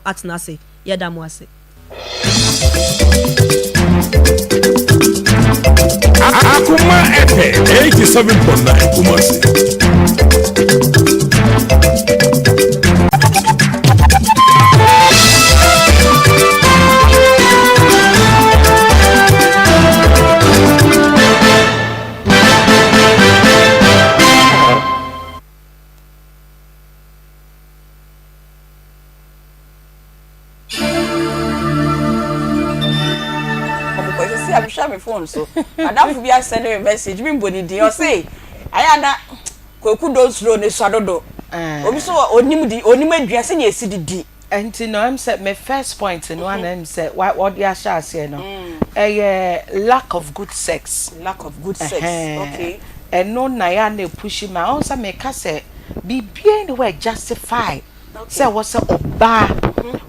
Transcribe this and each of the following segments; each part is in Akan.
atena se yeda mo ase Akoma FM 87.9 Kumasi. I'm sure my phone so Madam Fubia send a message me body dey say ayana kweku don slow ne sadodo obi so onim aduase na esi didi enti no am say my first point no and am say what ya sha say no lack of good sex okay and no na ya na push me also me ka say bibie no we justify say what say oba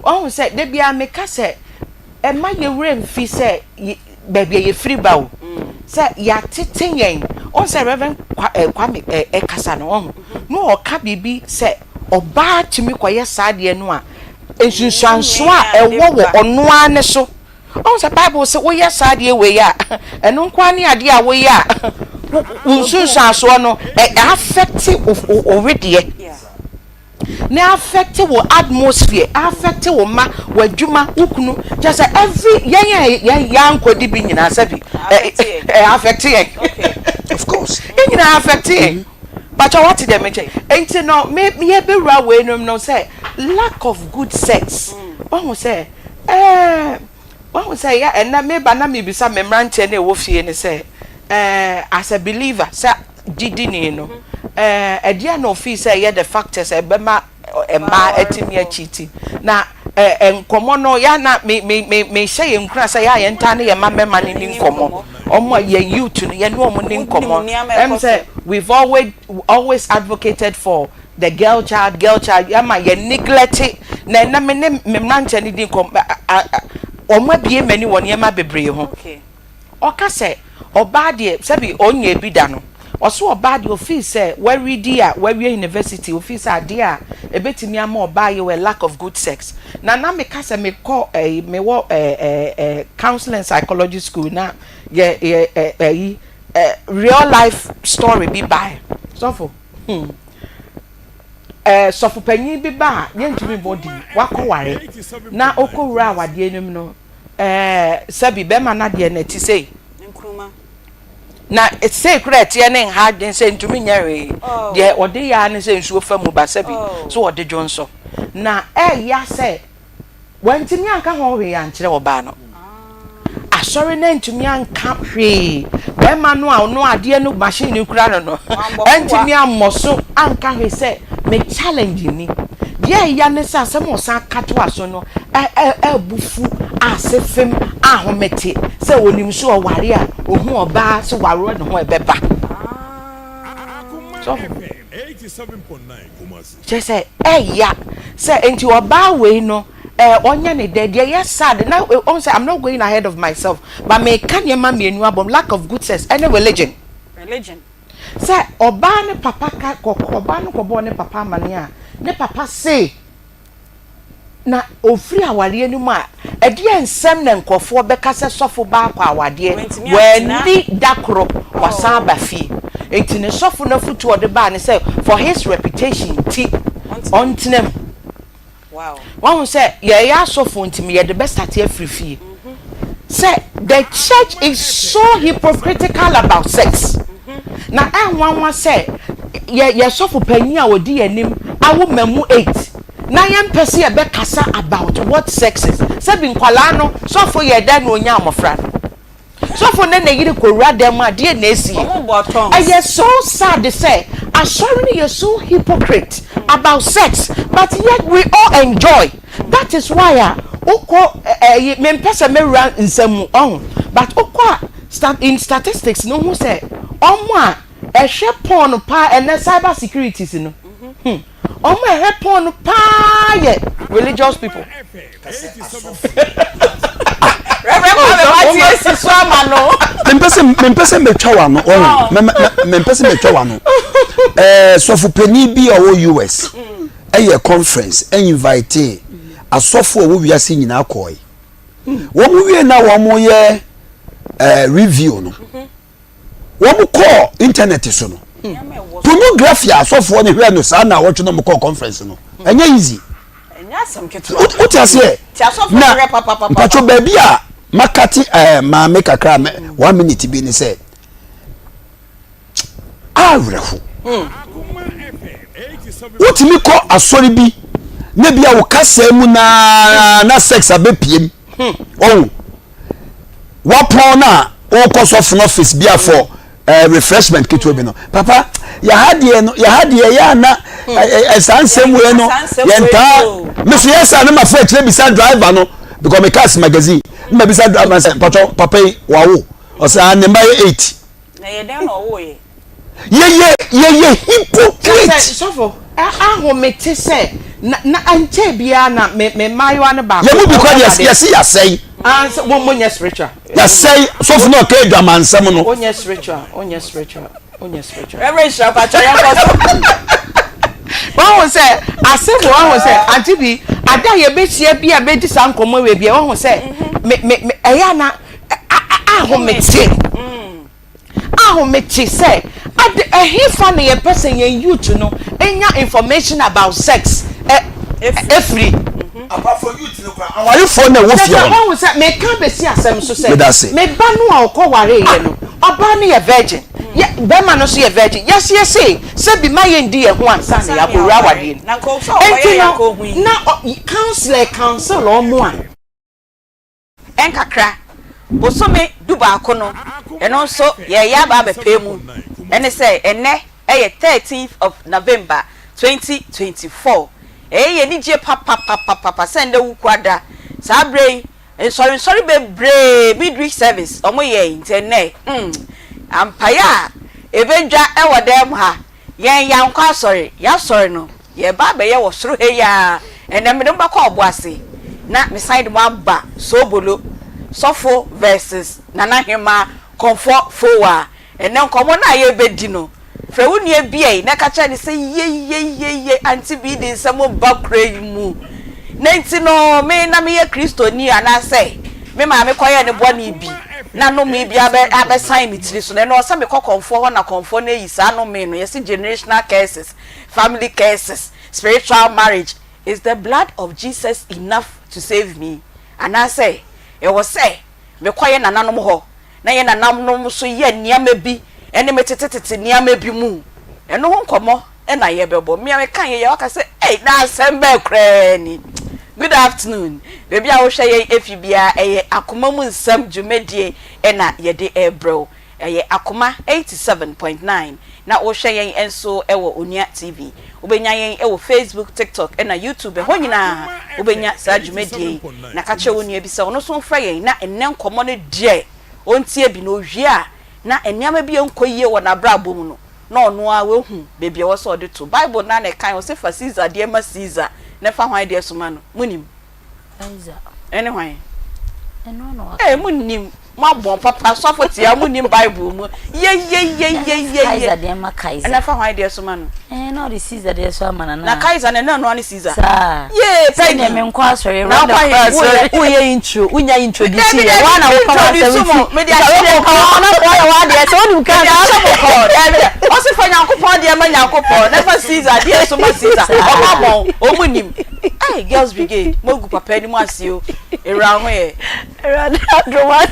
on say dey bia me ka say e ma ye wrem fi say baby ye free bow say ya tete yen on say reverend kwame kasa no on no o ka bibi say oba timi koye saade no a ensunsanso a ewo wo ono ane so on say bible say wo ye saade we ya eno kwa ne ade a wo ya unsunsanso no affect already na affect wo atmosphere affect wo ma wadwuma ukunu just every yan kodi bi nyina sabi affect okay Of course. nyina affect but what dem mention enti no me be bra we no say lack of good sex one say ya and na me ba na me bisa me mranche na wo fie ne say as a believer say didi ni no dia no feel say yeah the factors ebema emma etimi achiti na enkomo no ya na me say enkura say ya yenta na ye ma mema ni nkomo omo ye youth no ye no omo ni nkomo em say we've always advocated for the girl child ya ma ye neglect na me mranche ni din kom omo bie mani won ye ma bebre ho okay oka say oba de sabi onye bi da no oso oba de office say where university office ade a ebetimi ama oba ye we lack of good sex na me ka say me call me wo counseling psychology school na ye real life story bi by so for so for panyin bi ba ye ntumi body wakoware na okowura awade enum no sabi be ma na de na ti say na say correct ye ne ha den say ntumi nyare de ode ya ne say nsuo fa mu ba sabi so ode jonso na ya say wantimi anka ho we ya nkire oba no asori na ntumi anka hwe be ma no a no ade no machine kura no ntumi amoso anka hwe say me challenge ni de ya ne say asem o san kato aso no bufu asefem ahomete say onim so o ware a ohu oba so waro ne ho ebeba so 87.9 Kumasi. just say ya say enti oba we no onya ne de yes sad now on say I'm not going ahead of myself but me kan yema mienu abom lack of good sense any religion say oba ne papa ka oba no kobo ne papa mane a ne papa say na ofri awade enu a ede ensem na nkofo beka se sofo ba kwa awade we ni dakro wasan ba fi enti ne sofo na futu ode ba ne say for his reputation ti ontinem wow one say ya sofo ntimi ye the best at every fee say the church is so hypocritical about sex na one say ye sofo panyi a odi anim awo mamu 8 na yem pese e be kasa about what sex is sabi nkwala no sofo ye da na onya amofra sofo na yiri kowura dem a de na esi I so sad to say assuring you so hypocrite about sex but yet we all enjoy that is why oko me pese me run nsam on but oko in statistics no who say omo a ehwe porn pa and cyber securities no omo ehwe porn pa ye religious people Mempese metwa wano mempese metwa wano so for penny bi owo US a conference invite asofo wo wiase nyina koi wo mu wie na wo mu ye review no wo mu call internet so no tomography asofo ne hwe no sa na wo twe no call conference no enya easy enya asem keto uti ase ti asofo re papa pacho baby a makati ma make akra 1 minute bi ni say awrefu uti mi ko asori bi ne bia wo kasa mu na sex abepiem wapon na o course of office bia for refreshment kitwe bi no papa ya hadie ya na esansem we no yenta me so yesa na mafa kire bisa driver no because me cars magazine me bisa driver say papa wawo o say ne mba 8 na ye den no wo ye ye hypocrite sofo ahomete say na anche bia na me mayo ne ba ye mu bi kwa ya say answer one yes spiritual ya say sofo no ka adwaman nsem no onye spiritual reverend shapa cha yan ko wọ́n sẹ́ àṣẹ́fọ̀ wọ́n sẹ́ Aunty Bea ada yẹ bẹ́ ṣe bí a bẹ́ di sa nkọ́mọ́ wẹ̀ bí ẹ wọ́n sẹ́ ẹ̀yà na ahomete sẹ́ ẹ̀hìn fa ni yẹ pẹ́sẹ̀ yẹn youth no ẹ̀nya information about sex free. apart from youth no kwa awari for na wo fie wọ́n sẹ́ me ka bẹ́ si asẹ́m so sẹ́ me ba no a ọkọ ware yẹ no ọba ni yẹ virgin bema no so ye virgin yes say be my ndi ye ho ansa na ya bowura wade na ko so oye ya ko hu na counsel omo a enkakra bosome duba akono eno so ye ya ba bepemu ene say ene 13th of November 2024 ye ni je papa sende wu kwada sabre sorry be midweek service omo ye intene ampaya ebenja ewo dem ha yen yankwa sorry ya sorry no ye ba be ye wo soro he ya enem dem ba kwa obo ase na me side mo aba so bolo sofo versus nana hema comfort fowa enem komo na ye bedi no fe wuni e bia na ka cha ni se ye Aunty Bea din samo bakra mu na nti no me na me ye kristoni ana se me ma me koye ne boni bi na no me bia abe sign me tiri so na no se me kokonfo ho na konfo na yi sa no me no yes generational curses, family curses, spiritual marriage. Is the blood of Jesus enough to save me? And I say e was say me koye na nanom ho na ye na nanom so ye niam bi ene metetete niam bi mu eno ho nkomo e na ye bebo me kan ye waka say eh na sembe kra ni. Good afternoon. Baby I will share efibia Akoma mu nsam dwumedie na ye de ebro. Akoma 87.9 na wo share yen enso ewo Onua TV. Obenya yen ewo Facebook, TikTok na YouTube. Ho nyina obenya sa dwumedie na ka che wonu bi se ono so mfa yen na enne nkomo no die. Ontie bi no hwie a na enniama bi enkoyie wo na brabo mu no. Na ono a we hu baby wo so de to Bible na na kan wo se fa Caesar de ma Caesar. Never hwan de soma no munim Caesar ene hwan eno no munim ma bon papa sofo tia munim Bible mu ye Caesar de ma Caesar never hwan de soma no no the Caesar de so ma na Caesar na no ni Caesar ye pe ne me nkwa asori wo ye intro unya introduce ye wa na wo pa se me dia se ko na ko wa de se onu ka na o se fa Nyankopon de ma Nyankopon never Caesar de so ma Caesar o ma bon o munim hey girls brigade mogu papa ni mu asio era ho ye era do what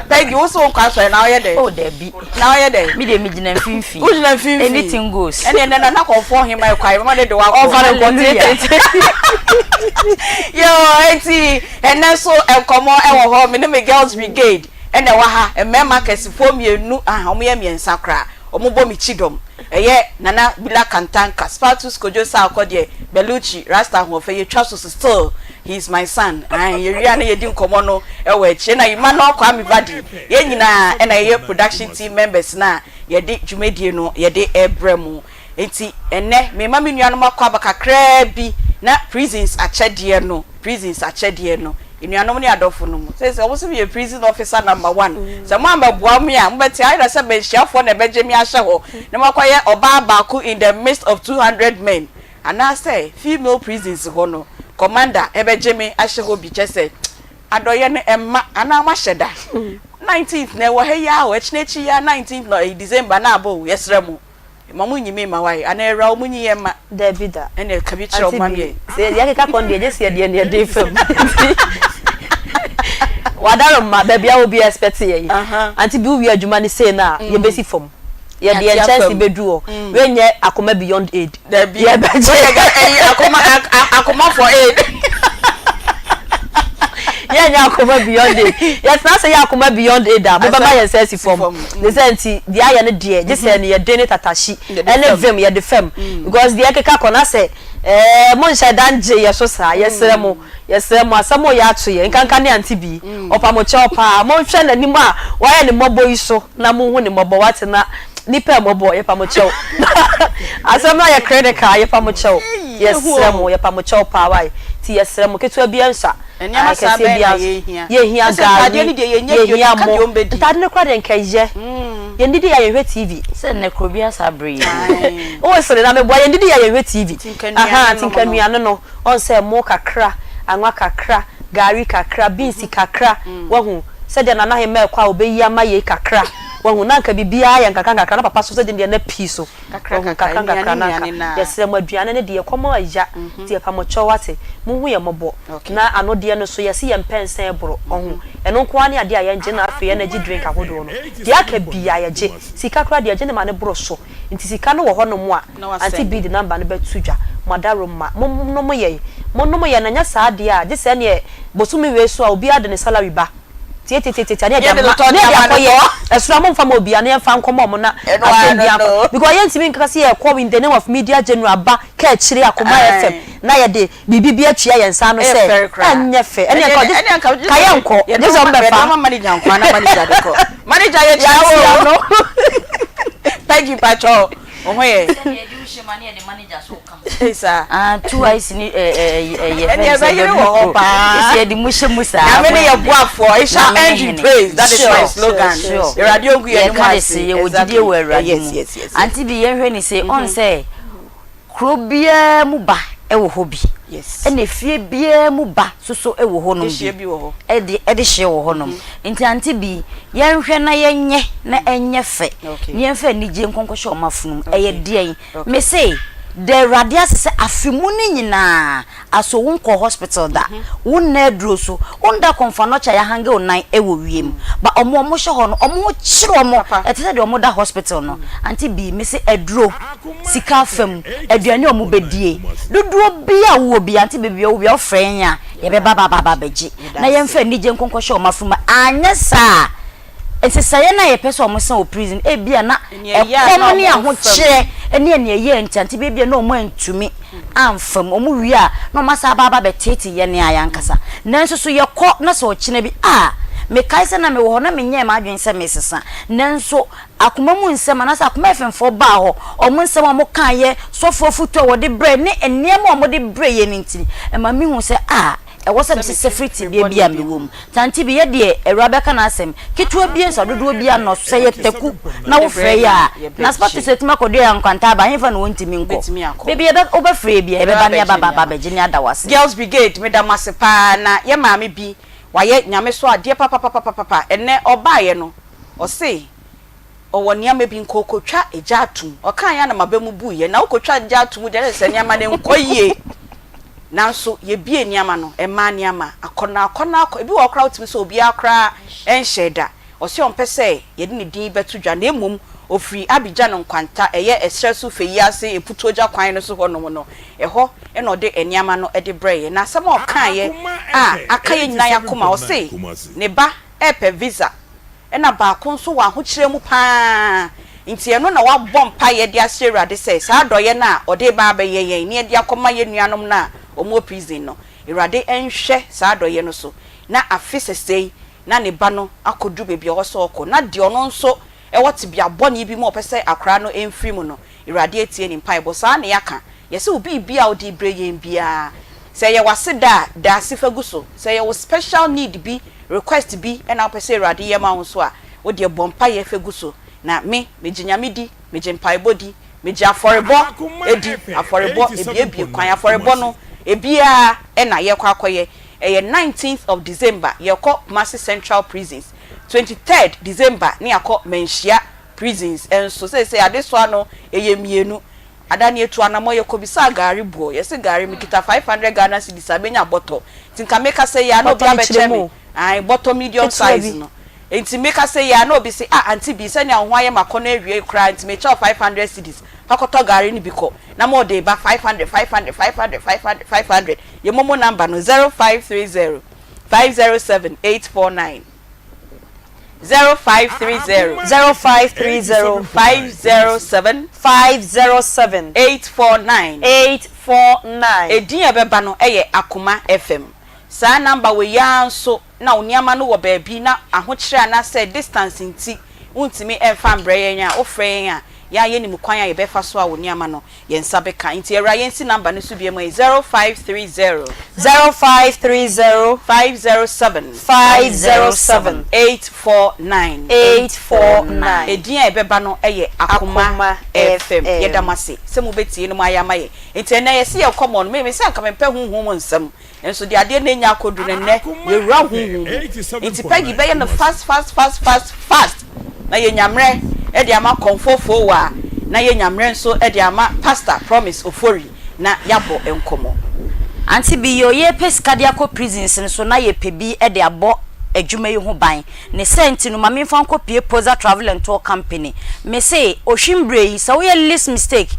thank you so kwa so na ye dey oh there be na ye dey me dey me gina finfi o gina finfi anything goes and then na confirm him my kwa ma dey wa over yo enti and so enkomo e wo ho me ne me girls brigade and wa ha e mema kesifo mienu omo ye miensa kra omo bo mi chidom eye nana bila kantanka spatus kojo sa akode beluchi rasta ho fe ye twa so still he is my son and ye ria na ye di nkomo no e wa eche na yima no kwa mi badi ye nyina e na ye production team members na ye di dwumedie no ye di ebremu enti ene me ma me nuanu makwa bakakra bi na prisons achede no inuanom ni adofo no say obo se be prison officer number 1 say mo amabua me a mbeti aida say be hyiafo na beje mi ahye ho na makwaye oba baaku in the midst of 200 men and I say female prisons ho no commander ebejeme ahye ho bi chese adoye ne emma ana ma hyeda 19th na wo he ya wo chinechi ya 19th no December na abo yesremu mamu nyime ma wai ana era o munyi yema Davida ene ka bi kire o mamie se ya ka kon de je se de ne de fam wadaro ma ba bia obi expect ye Aunty Bea wi adwuma ni say na ye besi fam ye de chance bedu o we nye Akoma beyond aid ye be Akoma for aid yeah, Akoma beyond it. Yes, now say Akoma beyond it. But my yes, form. The senti the eye and the dear. Just say you dene tatashi. And them you the fem because the akeka kona say mon sha danje yeso sa yesremo asamo ya to ye nkanka ne Aunty Bea opa pa mon hwe na nimu a why ne mobo iso na mo hu ne mobo wate na nipa mobo ye pa mo chew asamo ya critical ye pa mo chew yesremo ye pa mo chew pa why ti yesremo ketu bia nsa enya sa be ye hia gari ye hia mo tade ne kwa de nkaje ye ndidi ya yehwe TV se ne krobia sabri o se na me boy ye ndidi ya yehwe TV tinkanua no on se mo kakra anwa kakra gari kakra beans kakra wahu se de na he me kwa obeyi ama ye kakra wahu na nka bibia ya nkaka na papa so se de na piso kakra na yesre mo aduane ne de yekomo aja ti pa mo chowate mu hu ye mobo na anode no so yesi ye mpensen boro ohu eno ko ani ade aye nje na afi ye na gi drink ahodo no de aka bia ye je sika kra de aje ne ma ne boro so nti sika no wo ho no mo a Aunty Bea de number ne betudwa madaro ma mo no mo ye na nya sa ade a je se ne bosumi we so a obi ade ne salary ba tie ade de ma ye esura mo mfa mo obi ane mfa nkomo mo na asendia because ye ntimi nkaka se ye call in the name of media general ba ka chire Akoma FM na ye de bibi atua ye nsa no se anye fe ene ka ye nko je zo mbefa manager nko na manager de ko manager ye chawo no thank you pacho ohoye Esa two eyes ni ye di mushe musa amene ye boafo I shall end in praise that is my slogan your radio gu ye kwase ye wodidie we radio yes Aunty Bea ye hwe ni say on say krobia mu ba ewo hobi yes ene fie bia mu ba soso ewo honom fie bi wo ho ede hye wo honom nti Aunty Bea ye hwe na ye nye na enye fe ni enfe ni je nkonkoshe o mafunum eye de me say the radias se afimu ni nyina aso wonko hospital da wonna duro so onda konfa no cha ya hange onan ewo wiem ba omo hye ho no omo kire omo etese de omo da hospital no Aunty Bea me se eduro sika fam aduane omo bedie duduo bia wo bia Aunty Bea bia wo bia ofrenya ye be baba beji na ye mfa ni je nkonkoshe o mafuma anya sa enti saye na ye pese omo san o prison e bia na ekomo ni aho kire ene ye enti Aunty Bea bia na omo antumi amfam omo wi a na omo sa baba betete ye ne ayankasa nanso so ye kɔ na so kine bi me kai se na me wo na me nye ma adwen se me sesa nanso Akoma mu nsema na sa Akoma efemfo ba ho omo nsema mo kan ye sofo futo wo de bre ne enema omo de bre ye nti e ma mi hu se e wosa bi security bia me wom Aunty Bea de ewura ka na asem ketua bia nsa dodo bia no se ye teku na wo frɛ ya na sport se tima kodo ya nkwanta ba hefa no wontimi nko bia be oba frɛ bia e be ba ne baba be gini adawase Girls Brigade me da masepa na ye maame bi waye nyame so ade papa enne obaye no o se owo niam bi nkokotwa eja atum o kan ya na mabamu buye na okotwa eja atum de se niam ne nkoyie nanso ye bie niam no e ma niam akona ebi wo kra otimi so obi akra enhyeda o se on pese ye de ne din betudwa na emum ofri Abidjan no nkwanta eye esresu feyi ase eputoja kwan no so ho no no eho e no de eniama no e de breye na asem o kan ye akaye nyina yakoma o se ne ba epe visa e na ba ko so wa ho kire mu pa nti eno na wa bompa ye de asere de se sa doye na o de ba ba ye ne de akoma ye nuanom na o mo prison no irade enhwe sa doye no so na afisesei na ne ba no akodu bebi o so oko na de ono nso e wati bia boni bi mo pese akra no emfiri mu no irade etie ni mpai bo sa na yaka yesi obi bia odi breye bia se ye waseda da sifaguso se ye special need bi request bi e na pese irade ye ma ho so a wo de bompa ye feguso na me mejinyamedi mejimpai bodi meji aforebo edi aforebo ebie kwan aforebo no ebia e na ye kwa akoye 19th of December ye ko Kumasi Central Prisons 23rd December ni akọ Menhia Prisons enso say adeswa no eye mienu adani etu anamoye ko bisa gari buo yesi gari mikita 500 Ghana cedis abenya bottle tinka meka say ya no bia be chemi ai bottle medium size no enti meka say ya no bi say Aunty Bea say na ho aye makono awie kra enti me cha 500 cedis pakoto gari ni biko na mo de ba 500 ye momo number no 0530 507 849 0530 0530 507 849 edin ebeba no eye Akoma FM sa number we ya so na oniama no wo ba bi na ahokyere na say distance nti untimi emfa mbreye nya ofre ya ya ye ni mukwan ya ye befa so a oniama no ye nsa beka nti era ye nsi number no so bi 0530 0530 507 849 edin ebeba no eye Akoma FM ye damase se mu betie no ayama ye nti na ye se ye common me se anka mempe hunhum nsam enso de ade na nya akodu ne ne ye wura hunhum nti pagi be ye no fast na ye nyamre e de ama konfofo wa na ye nyamre nso e de ama pastor promise ofori na yabo enkomo Aunty Bea yo ye pescadiaco prisons nso na ye pebi e de abo adwuma yi ho ban ne senti no mame mfa nkopie Posa Travel and Tour Company me say ohwimbre yi so ye list mistake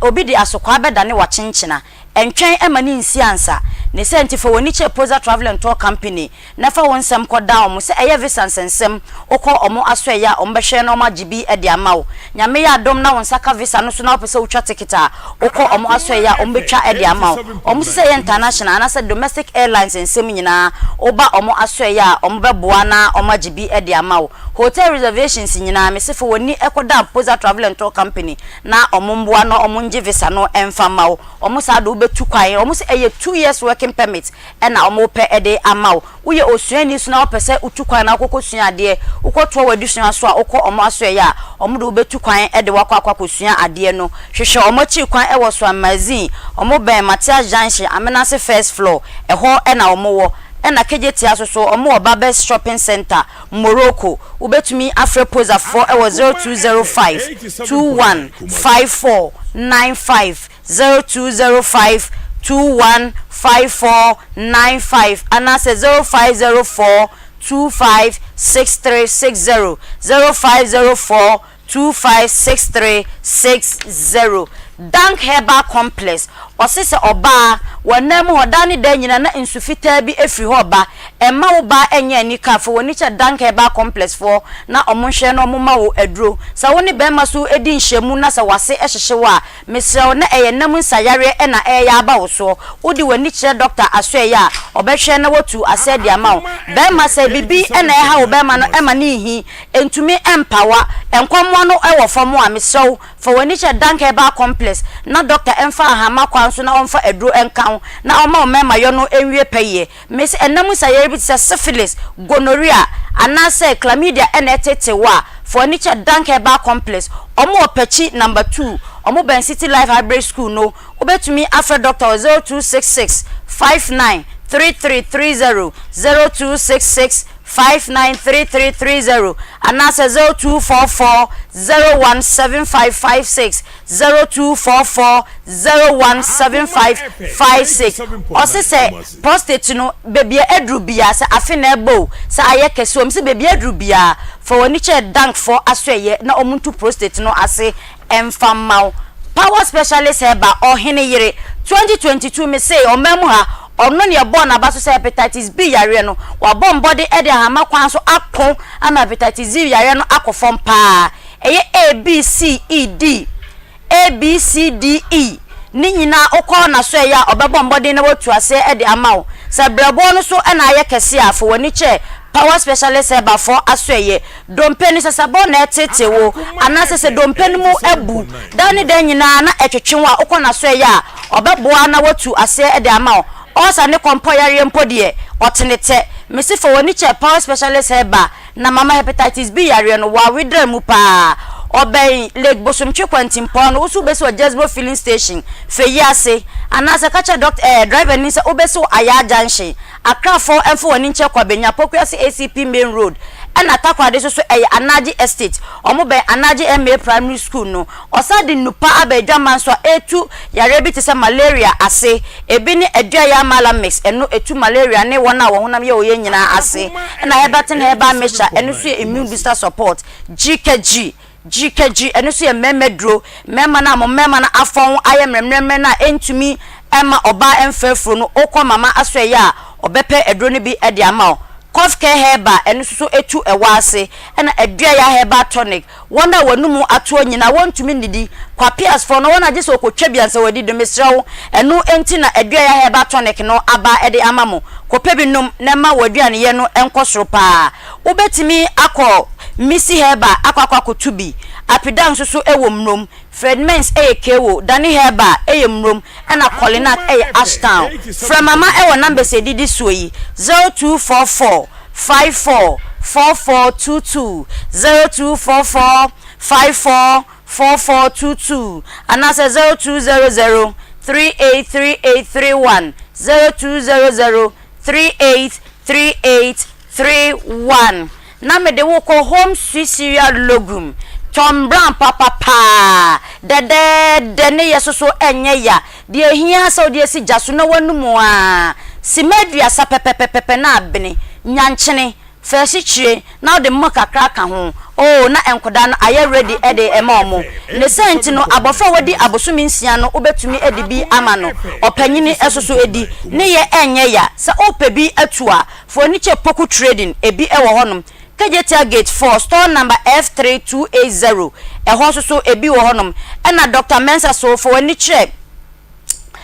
obidi asokwa beda ne wachenchena entwen emani nsi ansa ne senti fo woni che Posa Travel and Tour Company na fa wonsem koda omo se eye visa nsensem okọ omo aso ya ombehwe na omo agibi e de amawo nyame ya adom na wonsaka visa no so na opese utwa ticket a okọ omo aso ya ombetwa e de amawo omo se ye international na se domestic airlines nsem nyina oba omo aso ya omo beboa na omo agibi e de amawo hotel reservations nyina me se fo woni ekoda Posa Travel and Tour Company na omo mboa no omo nje visa no emfa mawo omo sa do betu kwan omo se eye 2 years working permit ena omo pe ede amawo uye osuani so na opese utu kwan na akoko sua ade ukoto wadusua so a ukọ omo aso ya omo do betu kwan ede wakọ akwa ade no hwehwe omo chi kwan e wo so amazin omo ben Matia Junction Amenase first floor eho ena omo wo ena kejeti asoso omo oba best shopping center Morocco ubetumi Afre Posa 4 ewo 0205 215495 0205 215495 anase 0504 256360 0504 256360 Dank Herbal Complex osise oba wonam hodani da nyina na insufita bi efri hoba emma wo ba enye anika fo woni che Dank Herbal Complex fo na omonhwe na omoma wo aduro sa woni be ma so edi nhwemu na sa wase ehyehewa mesrew na eye nam nsayare e na eya aba wo so wodi woni che doctor asoya obehwe na wotu asedi amawo be ma sa bibi e na eha wo be ma no ema na ihi entumi empawa enkwammo no ewo famo a mesrew fo woni che Dank Herbal Complex na doctor emfa ahama kwa so na omfa aduro enkan na oma omema yo no enwie paye mes enam sayere bi se syphilis gonorrhea anase chlamydia enetetewa furniture Dank Herbal Complex omo opechi number 2 omo Ben City Life Hybrid School no obetumi Afre Doctor 0266 59 3330 0266 593330 anase 0244 017556 0244 017556 osise prostate no baby edru bia se afi na ebo se ayekese om se baby edru bia for woni che dank for asoye na omuntu prostate no ase emfamau power specialist eba ohene yire 2022 me say omemu ha ono ne born abaso say hepatitis B yare no wa bomb body e de hama kwan so akon ama hepatitis B yare no akofom pa eye ABCDE ni nyina okọ na so ya obebom body na watu ase e de amawo se brebo no so e na aye kese afo woni che power specialist eba for asoye dompeni sasabo na etetewo anase se dompeni mu ebu dani de nyina na etwetwenwa okọ na so ya obeboa na watu ase e de amawo osa ne kompo yare mpodie otenete mesifo woni che power specialist eba na mama hepatitis B yare no wa widra mu pa obey Lake Bosumchi Quantimpon, also beso Jezbo filling station, Feyase, and as a catcher doctor driver Nisa Obeso Aya Janshi, a craft for and for an inch of Quabenia, Pokuasi ACP Main Road, and attack this also a Anaji Estate, or Mobe Anaji MA Primary School, no, or Sadi Nupa Abe Jaman so A2, Yarebi to some malaria, I say, a bini a dry mala mix, and no a 2 malaria, ne 1 hour, 1 of your yena, I say, and I have button herba measure, and you see immune booster support, GKG. And you see a memedro, memana, memana, afon, I am remember into me, Emma, Oba, and Fairfro, Oko Mama, Aswaya, or Bepe, a dronibi, at the amount. Cough care herba, and so a 2 a wase, and a dry herba tonic. Wonder when no more at 20, I want to mean the Quapias for no one I just oko chebians or did the Mistral, and no entina a dry herba tonic, no Abba, at the amamo, Copebinum, Nema, Wadian, Yeno, and Cosropa. Ubeti me, Ako. Missy Herba, Aqua Kutubi, Apidan so ewom room, Fred Mens kewo, Danny Herba, room, and a Colinac Ashtown. From Mama Ewa number say did this way 0244 54 4422 0244 54 4422 and that's 0200 383831 0200 383831. Na me de wo ko home sweet cereal logum Tom Brown papa pa de ne yeso so enye ya de hia so de si jaso na wanumu a si medua sa pepepepe na abene nyanchene first chire na de moka kraka ho oh na enkoda no aye ready e de emomo ne senti no abofra wadi abosumi nsia no obetumi edi bi ama no opanyini esoso edi ne ye enye ya sa opebi atua for niche poku trading ebi e wo honom Kejetia Gate 4 store number F3280 so ebi wo honom na Dr. Mensa so for any check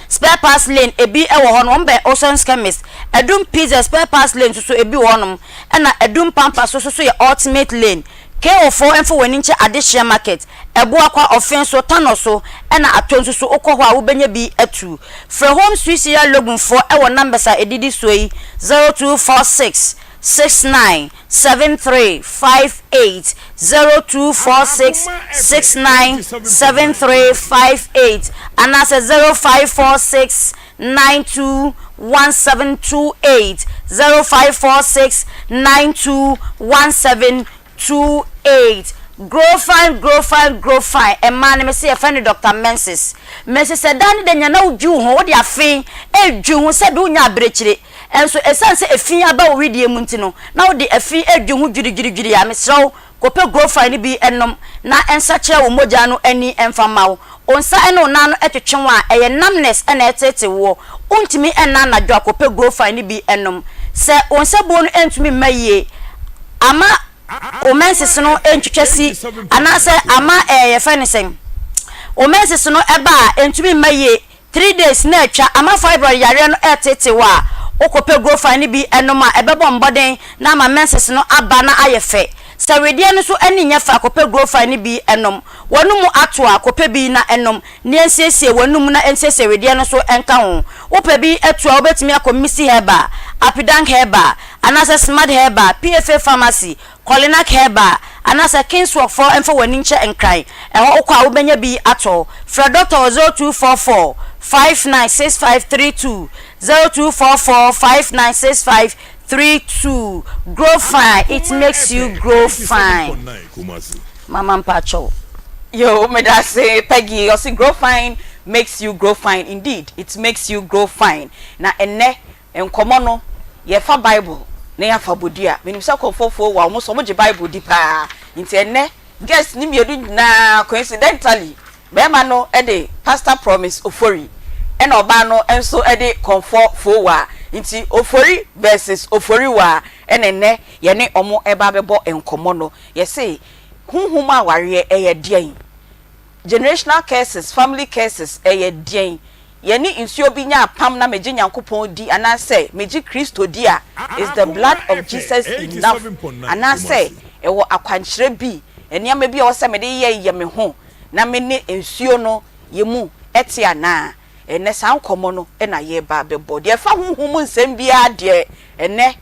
spare parts lane ebi e wo honom be Ocean Chemist Edum Pizza spare parts lane so ebi wo honom na Edum Pampa so ye ultimate lane KO4 enfo wani nche adehia market ebo akwa offense tano so na atonso so okọ ho a wo benya bi atu from home sweet cereal logun for e wo number sa edidi so yi 0246 697358 0246 697358 and that's 0546 921728 0546 921728 grow fine and man me say a friend Dr. Mensis Mrs. Danny de nya na uju ho wo de afin eju ho se do nya brechire enso esanse efin aba wo widie mu ntino na wo de afin eju ho jurigirigiri ya mesraw kope grow fine bi enom na ensa kire wo moja no ani emfama wo onsa eno na no etwetwe a eye namness na etete wo untimi enna na dwa kope grow fine bi enom se onsa bo no entumi maye ama o menses no entwetwesi anase ama ye fenisen o menses no eba entumi maye 3 days na atwa ama fibroid yare no etete wa okope grow fine bi enoma ebebo mboden na ama menses no aba na ayefe sawedie no so ani nyafa akope grow fine bi enom wonumu ato akope bi na enom ne ensiesie wonumu na ensiesie wedie no so enka ho ope bi ato obetimi akomisi heba apidan heba anase smart heba PFA pharmacy Colinac heba anase Kingswalk for enfo wani nche enkrai eho okwa wo benya bi ato fra doctor 0244 596532 0244 596532 grow fine it makes you grow fine mama mpacho yo me da say Peggy you see grow fine makes you grow fine indeed it makes you grow fine na enne enkomo no ye fa bible na ya fa bodua menim se konfofo wa mo so mo je bible di pa nti enne guess ni miedu na coincidentally be ma no e de pastor promise ofori e na oba no enso e de konfofo wa nti ofori versus ofori wa enne ye ne omo eba bebo enkomo no ye say hunhuma aware e ye dian generational cases family cases e ye dian Yeni insio binya pam na meji nyankopon di anase meji Kristo di a is the blood of Jesus enough anase ewo akwankyere bi eniam bi o se me de ye me ho na me ne insio no yemu ete ana ene san komo no e na ye ba bebo de fa honhom nsem bia de ene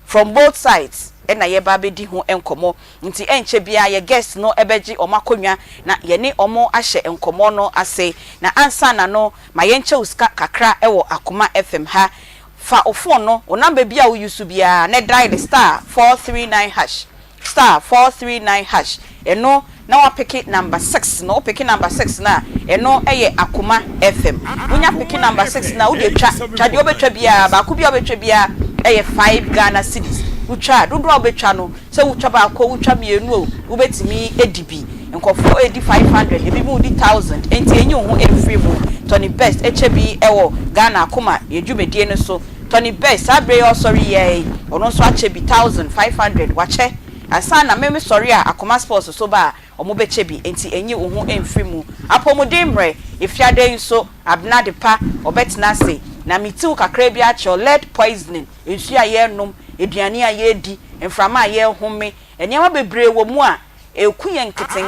from both sides na ye ba be di ho enkomo nti enche bia ye guest no ebeji omakonwa na ye ne omo ahye enkomo no ase na ansa na no ma ye nche uska kakra ewo Akoma FM ha fa ofo no o number bia wo use bia na dial the star 439 hash star 439 hash eno na wa pick number 6 no pick number 6 na eno eye Akoma FM unya pick number 6 na wo de twa de obetwa bia ba ku bia obetwa bia eye 5 Ghana cedis utwa dodo obetwa no se utwa ba ko utwa mienu o ubetimi edibi nkofo edi 500 ebi mu di 1000 enti enyi ho every mu Tony Best HB ewo Ghana Akoma yedwumedie no so Tony Best abre yo sorry ye ono so achebi 1500 wache asana meme sorry a Akoma Sports so ba omo bechebi enti enyi wo ho emfiri mu apomodemre efiade nso abna depa obetna se na mitiu kakra bi acho lead poisoning ensu aye nom eduane aye di enframa aye home enema bebre wo mu a ekuye nketen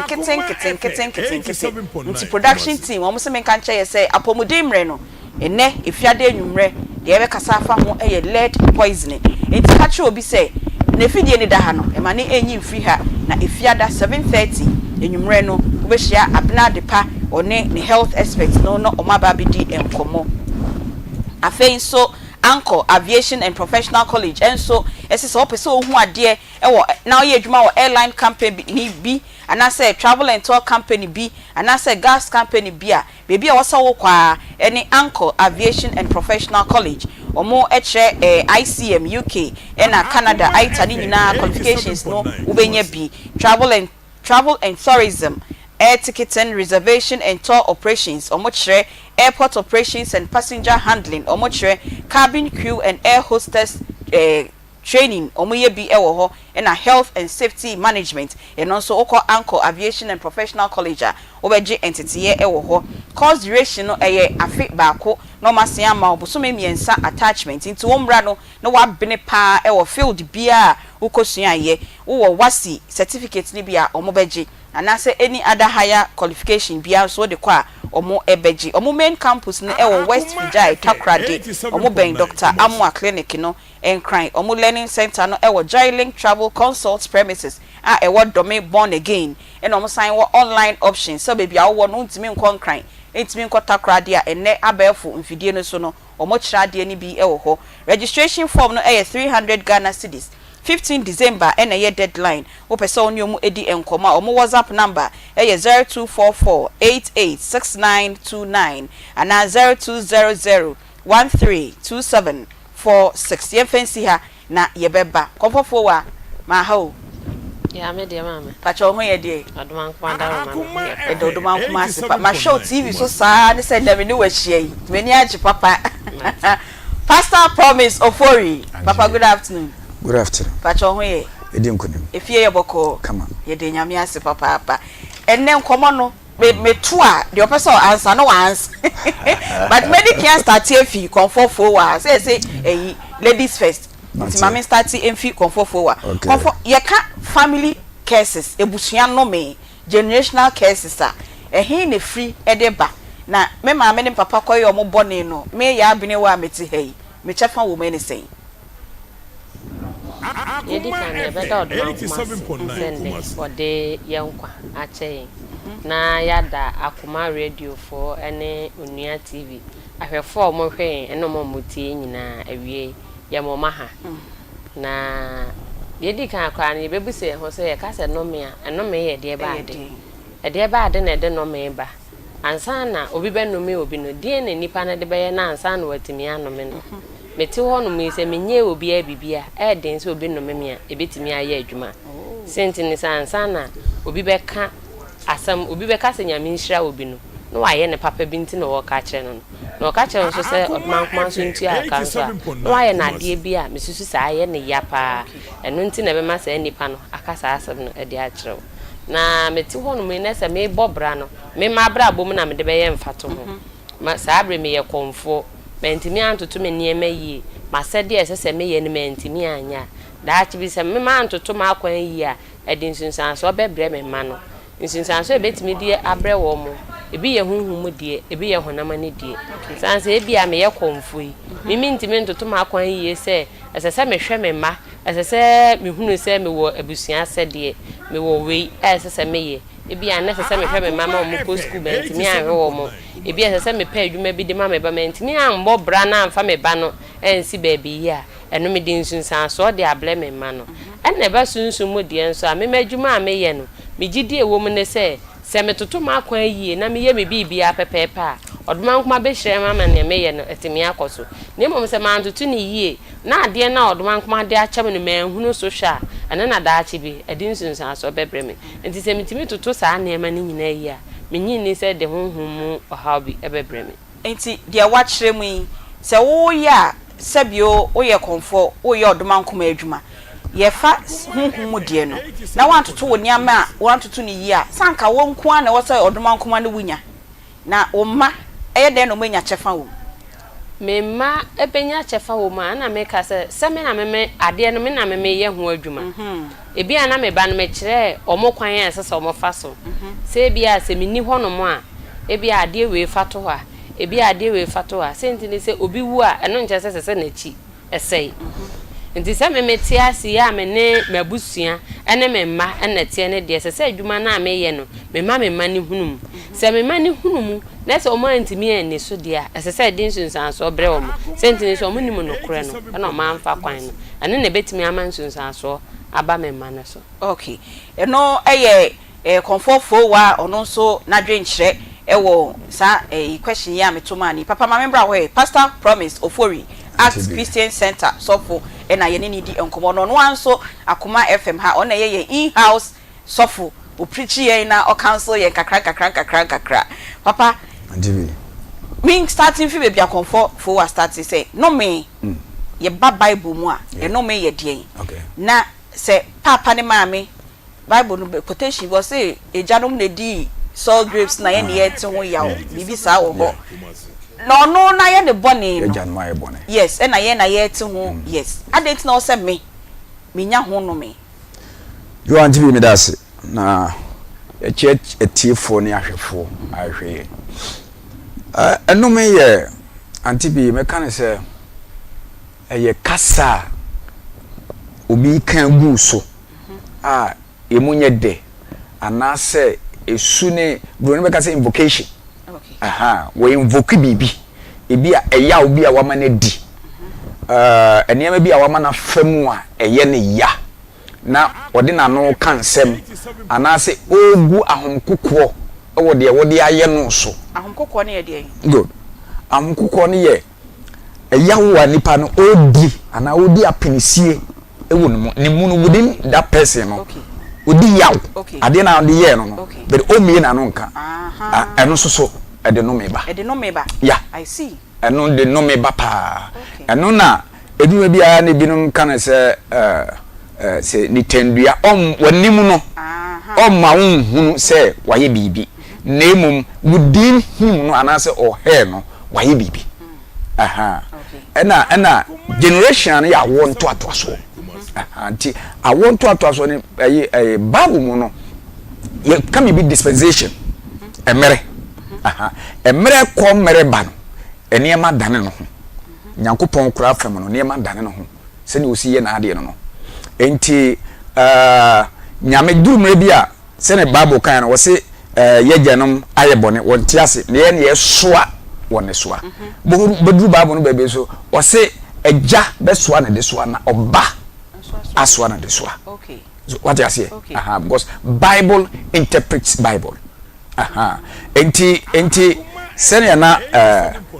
nti production team omo se menka nche ye se apomodemre no ene efiade enwumre de ebe kasa afa ho eye lead poisoning enti kache obi se na fidie ni da ha no e ma ne enyi mfiri ha na efiada 7:30 enwumre no obehia abna depa one ne health expert no omaba bidi enkomo afei so Anchor Aviation and Professional College and so eso opese ohu ade ewo na oye adwuma wo airline company ni bi anase travel and tour company bi anase gas company bi a bebi a wosa wo kwa any Anchor Aviation and Professional College omo eche ICM UK na Canada aitani nyina qualifications no ubenye bi travel and tourism air ticketing, reservation and tour operations, omochre airport operations and passenger handling, omochre cabin crew and air hostess training, omoye bi ewo ho, and a health and safety management, and also oko Anchor Aviation and Professional College, obeji entity ye ewo ho. Course duration no eye afi baako no masia ma obusume miensa attachment into ombra no wa bene pa ewo field bia ukosua ye wo wasi certificate ni bia omobeji anase any other higher qualification bia so de kwa omo ebeji omo main campus no ewo West Vijay Takrade omo ben Dr. Amwa Clinic no enkran omo learning center no ewo Joylink Travel Consults premises a ewo Dome Born Again and omo sign wo online options so baby awo no ntimi nkonkran ntimi nkotakrade a enne abefo mfidie no so no omo kirade ni bi ewo ho registration form no 300 Ghana cedis 15 December and a year deadline. Opesa onyomu edi enkoma. Omo WhatsApp number 0244886929 and 0200132746. Ye fancy ha na ye beba. Komfofo wa ma ho. Ya me de mama. Pacho ho ye de. Aduman kwanda mama. Edoduman kuma se ma show TV so sa ne se dem ni wa hie. Meni agi papa. Pastor Promise Ofori. Papa, good afternoon. Good afternoon. Pacho hoye. Edi nkunim. Efie ye boko. Come on. Ye de nyame ase papa. Enne nkomo no me to a the person answer no answer. But medical start efi comfort for wa. Say ladies first. Nti mama start efi comfort for wa. Comfort ye ka family cases ebusua no me generational cases a ehin ne free edeba. Na me mama ne papa koye omo bone no. Me ya abene wa meti hei. Me chefa wo me ne sei. Yedi kan ye beda odman kuma ode yenkwa ache na yada Akoma radio for ene Onua TV ahwefo mo hwe eno mo mutie nyina awie ye mo maha na yedi kan akwa na ye bebuse ho se ye kase no me a eno me ye de ba ade na de no me ba ansa na obi be no me obi no die na nipa na de be ye na ansa na watimi anome no meti ho no me se menye obi a bibia e den se obi no me a ebetimi aye adwuma senti ni sansa na obi be ka asam obi be ka se nyame nhira obi no no waye ne papa bi nti no wo ka kire no no ka kire so se odman kuma so nti aka so no waye na de bi a mesusu sa aye ne ya pa eno nti na be ma se nipa no aka sa asam no e de a kire na meti ho no me na se me bobra no me ma bra bom na me de be ye mfato ho ma sa abre me ye konfo mentimi antoto me niema yi ma sede esese me ye ne mentimi anya da achi bi se me ma antoto ma akwan yi a edi nsunsan so bebre me ma no nsunsan so ebetimi die abre wo mo ebi ye hunhum die ebi ye honama ne die sanse ebi a me ye konfo yi mimi ntimi ntoto ma akwan yi se esese me hwe me ma asese me hunu se me wo abusua sede me wo wei asese me ye ebi an asese me hwe me mama mo ko school be ntimi anhwe wo mo ebi asese me pa adwuma bi de mama ba me ntimi an bo bra na amfa me ba no ensi baabi ya eno me din sunsan so de able me ma no enne ba sunsun mo de enso a me madwuma a me ye no me gidi ewo mo ne se me toto ma kwan yie na me ye me bibia pepepa oduma nkoma be hire mama ne me ye no etimi akoso ne mom se ma ntutu ne yie na ade na oduma nkoma de achem ne manhunu so hwa ane na da achi bi edin sunsan so bebre me enti se mitimi toto saa na ema ne nyina yi a me nyi ni se de honhum mu ohabi ebebre me enti de wachire mu yi se wo ya sebio wo ye konfo wo ye oduma nkoma adwuma ye fa honhum mu de no na wantoto wo niama a wantoto ne yi a sanka wo nko a na wo se oduma nkoma ne wunya na wo ma eye de no menya chefa wo memma ebenya chefa wo ma na me ka se me na me ade no me na me ye ho adwuma ebi ana me ba no me kire omokwan ya se omofa so se bia se mini ho no mo a ebi ade we fato ha ebi ade we fato ha se ntini se obi wu a eno nche se na chi esei nti se me metia si ya me ne mabusua ene me mma ene tie ne de se adwuma na me ye no me mma ni hunum se me mma ni hunum na se o ma ntimi ene so dia se din sunsan so bre o mo se ntini so mo ni mo no kure no na o ma mfa kwan no ane na betimi ama sunsan so aba me mma na so okay eno eye konfofo wa ono so na dwenkyere ewo sa question ya metoma ni papa ma membra we Pastor Promise Ofori at Christian Center sofo ena ye ni di enkomo no anso Akoma FM ha ona ye in-house sofo o preach ye na o counsel ye kakra papa Aunty Bea me starting fi baby akonfo fo wa starting say no me ye ba Bible mu a no me ye den na se papa ne maame Bible no quotation was say ejanom na di soul grapes na ye ne ye te ho yawo bibi sa wo ho no na ye ne bone no yes na ye te ho yes adent na o se me nya ho no me yo Aunty Bea me das na e che etiefo ne ahwefo ahwe eno me ye Aunty Bea me kan se ye kasa obi kan gu so emunye de anase esune bro ne be kasa invocation we invoke bibi ebi a eya obi a wama na di enema bi a wama na famu a eye ne ya na ode na no kansem anase ogu ahomkokwo ewo de wode aye no so ahomkokwo ne ye de good ahomkokwo ne ye eya wo nipa no odi ana odi apenisie ewo ne mu no within that person no odi yaw ade na ode ye no but o mi na no nka eno so ede no meba yeah I see eno de no meba pa eno na eduma bia na binum kan se ni tendua wanimu no ma hunu se waye bibi nemum within him no anase o hair no waye bibi ena generation ya wonto atoaso nti awonto atoaso ni Bible mu no ye come be dispensation emere emere ko mere ba no enema dane no ho nyankopon kura fam no enema dane no ho se ni osi ye na ade no enti nyame durumre bia se ne Bible kan no wo se ye gyanom ayebone won tiase ne ye soa won soa boduru Bible no bebe so wo se eja be soa na de soa na oba aswa na de soa okay so what you say because Bible interprets Bible enti sene na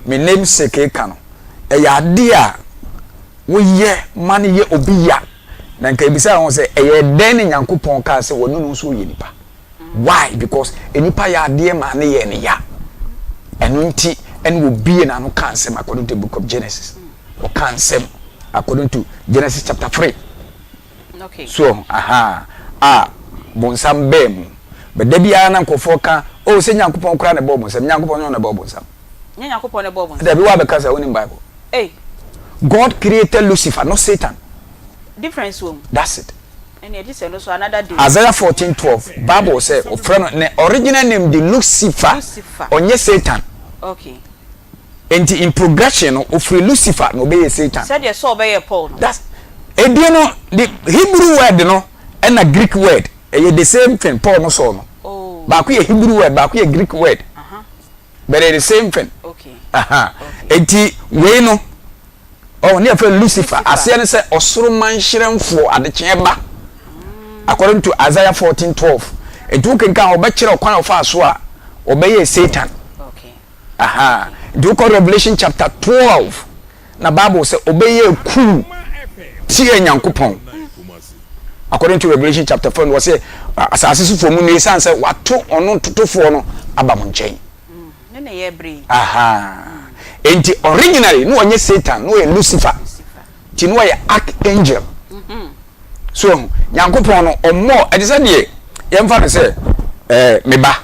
me name seke ka no ya de a wo ye mane ye obi ya na nka ebisa ho se den ne Nyankopon ka se wonu no so ye nipa why because enipa ya de ma ne ye ne ya enu nti en wo bie na no kan se according to the book of Genesis o kan se according to Genesis chapter 3 okay so bonsam bem but da bia na nkofo ka o se Nyankopon kura ne bo bonsam Nyankopon no ne bo bonsam Nyankopon ne bo bonsam da bi wa be ka se woni Bible God created Lucifer, not Satan. Difference room. That's it. And it is also another day. Isaiah 14:12. Bible says, the original name the Lucifer. Onye Satan. Okay. And in progression of Lucifer, no be Satan. Said you saw by Paul. That's no the Hebrew word no and a Greek word the same thing Paul no so no oh ba ko Hebrew word ba ko Greek word but it's the same thing okay enti we no oh ne afa Lucifer ase ne say osoro manhiremfo adekyen according to Isaiah 14:12 enti wo kenka obekire okwan ofa so a obeye Satan okay do call Revelation chapter 12 na Bible say obeye ku tie Nyankopon according to Revelation chapter 4 was say asase so for mu ne san say wato ono totofo no aba mo nchen ne ye bre enti originally no onye Satan no ye Lucifer ti no ye archangel so Nyankopon no omo e say de ye mfa ne say meba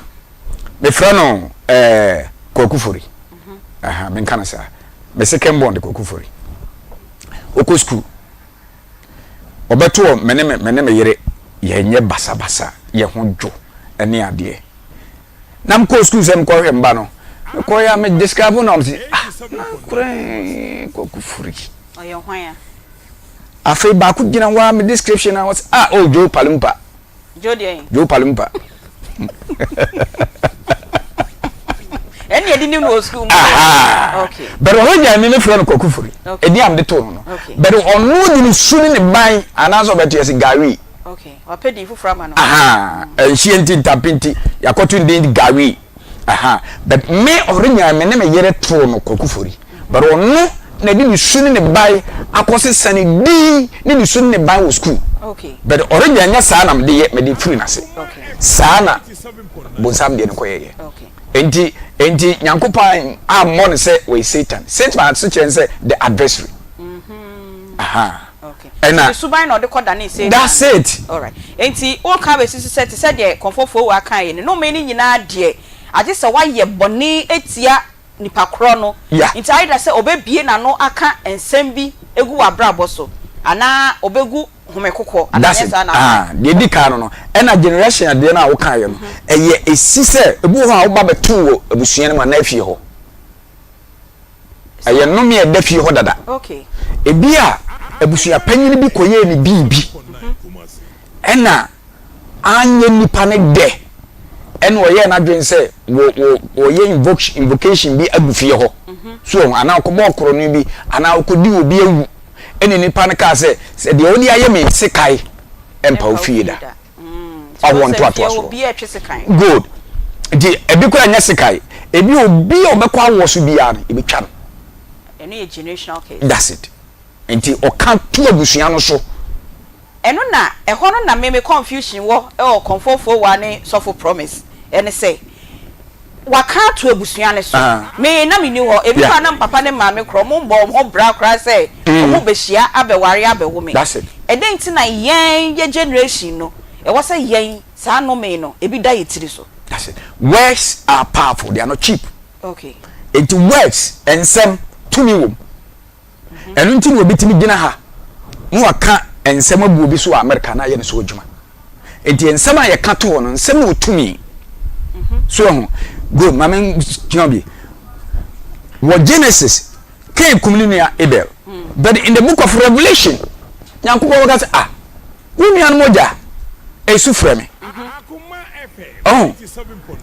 me fra no kokufori me kana sa me second born de kokufori oko school obeto meneme yere ye nye basa ye honjo ene ade nam ko school sem ko hemba no ko ya me describe no am si kure kokufori oyo hwan ya afi ba ku gina wa me description na was Joe Palumpa Joe Palumpa any edini no school okay but when you me friend kokufuri edi am de to no but onu ni suni ni ban anazo beto yesi gari okay wapedi fu frama no shienti tapinti yakotu ndi gari but me original me na me yere to no kokufuri but onu na di ni suni ni ban akosi sani di ni suni ni ban wo school okay but original nya sa na me de free na se okay sana bonsam de no koyeye okay enti Nyankopan amon say we Satan so chen say the adversary okay and so suban no de koda na say that's it all right enti all ka we set said the comfort wa kan ye no me ni nyina de age se wa ye boni etia nipa kro no enti aida say obebie na no aka ensem bi egu wa brabo so ana obegu homekoko ananyesa na de di ka no na generation ade na wo kan ye no eye esi se ebu ho a wo ba betu wo abusua ne ma na afie ho eye no me e da fie ho dada okay ebi a abusua panyin bi koye ni bibi ena anye nipa ne de en wo ye na dwen se wo ye invocation bi abufie ho so ana ko bo kro no bi ana ko di obi awu eni nipa ne ka se de oni aye me sekai empa ofie da awon to ato obi e twe sekai good di ebi ko anya sekai ebi obi obekọ awoso bia no ebi twa no eno ye generational case that's it enti o kan to abusua no so eno na eho no na me confusion wo e o comfort wa ne sofo promise ene say waka to abusua ne so me na me ni ho ebi pa na papa ne ma me kro mo mbo ho bra kra say mo behia abeware abewo me that's it edenti na yen ye generation no e wo say yen sa no me no ebi da yetiri so that's it words are powerful they are not cheap okay it works and some to me wom enu ntini obi timi gina ha no waka ensem abu obi so America na ye ne so adwuma enti ensem a ye ka to no ensem no tumi so good mama kinobi what Genesis came community Abel but in the book of Revelation Nyankopon waka say wumi an moja e su freme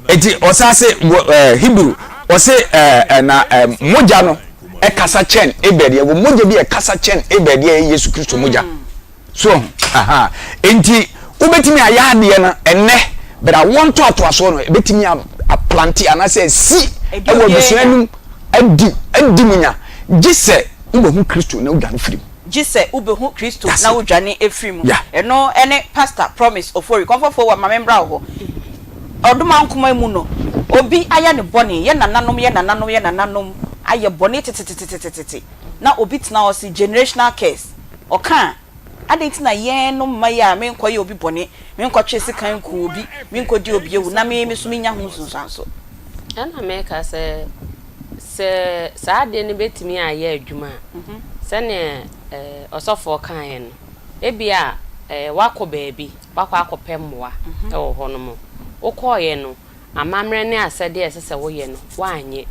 enti osase Hebrew ose na moja no e kasa chen Abel ye wo moja bi e kasa chen Abel ye Yesu Kristo moja so enti ubetimi ayade na enne but I want to aso no ebetimi a planti anase si e wo besuanum adi munya gise ubehu Kristo na udwane firi gise ubehu Kristo na udwane efiri mu eno ene pastor promise ofori comfort for ma membra ho oduma nkoma mu no obi aya ne boni ye nananom aye boni tete na obi tena o si generational case oka adenti na yen no maya me nkoye obi boni me nkotwe sikan ku obi me nkodi obi ewu na me so menya ho sunsanso ana me ka se saade ne betimi aye adwuma se ne osofo kan yen ebia wako baabi wako akopemmoa e wo ho no mo okoye no amamre ne asede esese wo ye no wanye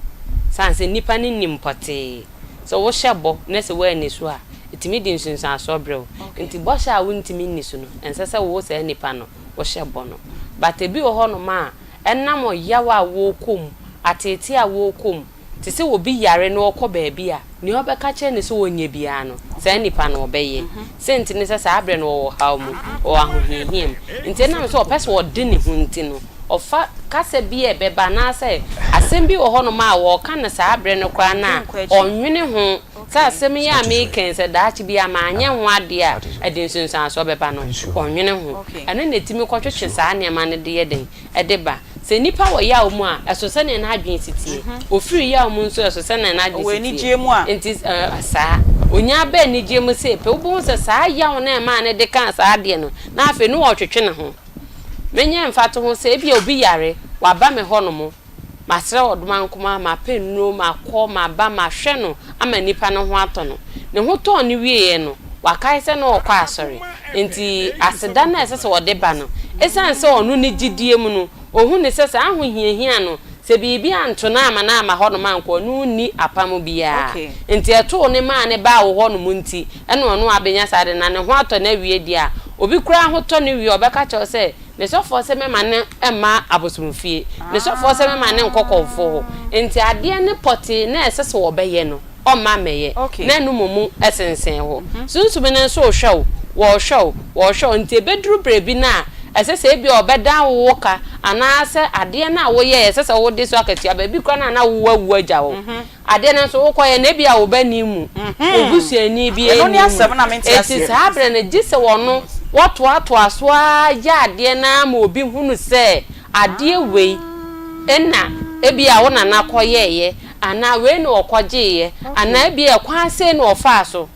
sanse nipa ne nimpote so wo hyebo ne se wo ani so a etimi di nsunsan so brew enti bo sha wo ntimi nisu no ensese wo se nipa no wo hye bono but ebi wo ho no ma enam yawa wo kom atete a wo kom ti se wo bi yare no okọ baabi a ni obeka che ne so wonye bia no se nipa no obeye senti ne se sa abre no wo haw mu o ahohihim enti enam so opese wo de ne hu nti no ofa kase bi e beba na se asem bi wo ho no ma wo ka ne sa abre no kwa na onwene ho sa asem ya me ken se daachi bi ama anye ho ade a ede nsunsan so beba no onwene ho ene na timi kwotwetwe sa ne ma ne de yeden ede ba se nipa wo ya omu a esose ne na adwen sitie ofiri ya omu nso esose ne na adwen sitie we ni jemu a enti asa onya ba ni jemu se pe obo se sa ya wo na ma ne de kan sa ade no na afi no wo twetwe ne ho menye mfato ho se bia obi yare waba me ho no mo masre oduma nkoma ma penno ma ko ma ba ma hwe no ama nipa no ho ato no ne ho to ne wieye no wakai se no okwa asori enti aseda na esese wode ba no esan se onu ne gidie mu no ohu ne sese ahu hiahia no se bibi anto na ama ho no manko nu ni apam bia enti eto ne ma ne ba wo ho no mu nti ene onu abenya sade na ne ho ato na wie dia obi kura ho to ne wie obeka cho se ne sofo se mema ne ema abosumfie ne sofo se mema ne nkokofo enti ade ne poti na esese wo beye no o ma meye na nu mumu esensen ho sunsume ne so wo show nti bedru brebi na esese bi obeda wo ka anase ade na wo ye esese wo de so akatia ba bi kwa na wo agya wo ade na so wo koye na bia wo bani mu obusuani bi eni eti sabre na gise wono woto aso ya ade na ma obi hunu se ade wei enna ebia wo na koye ana we na okogye ana ebia kwa se na ofa so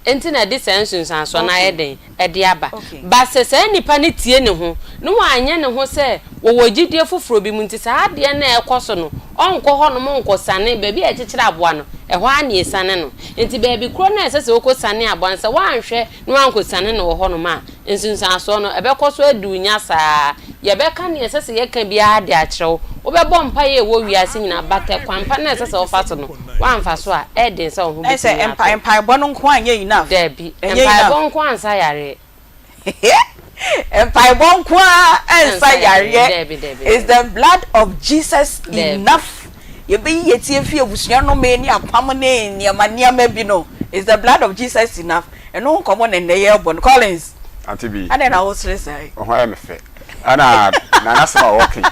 enti na de sensunsan so na eden ede aba ba se se nipa ne tie ne ho no anye ne ho se wo wogidie foforo bi mu nti sa ade na ekoso no onko ho no mo nko sane ba bi e kekere aboa no e ho ane sane no enti ba bi kro na se woko sane aboa nsa wanhwe no anko sane no ho no ma ensunsan so no ebe koso adunya saa ye be ka ne se ye ka bi ade a kirewo wo be bom pa ye wo wiase nyina bate kwampa na se wo fa so no wanfa so a eden se ho bi ese empire bono nko anye enough debi empire bon ko ansa yare empire bon ko ansa yare is the blood of Jesus enough ye be yetie fi abusua no me ni apam ne niamaniama bi no is the blood of Jesus enough eno nkomo ne ye bon Collins Aunty Bea and then I was say oh I me fe ana na sama walking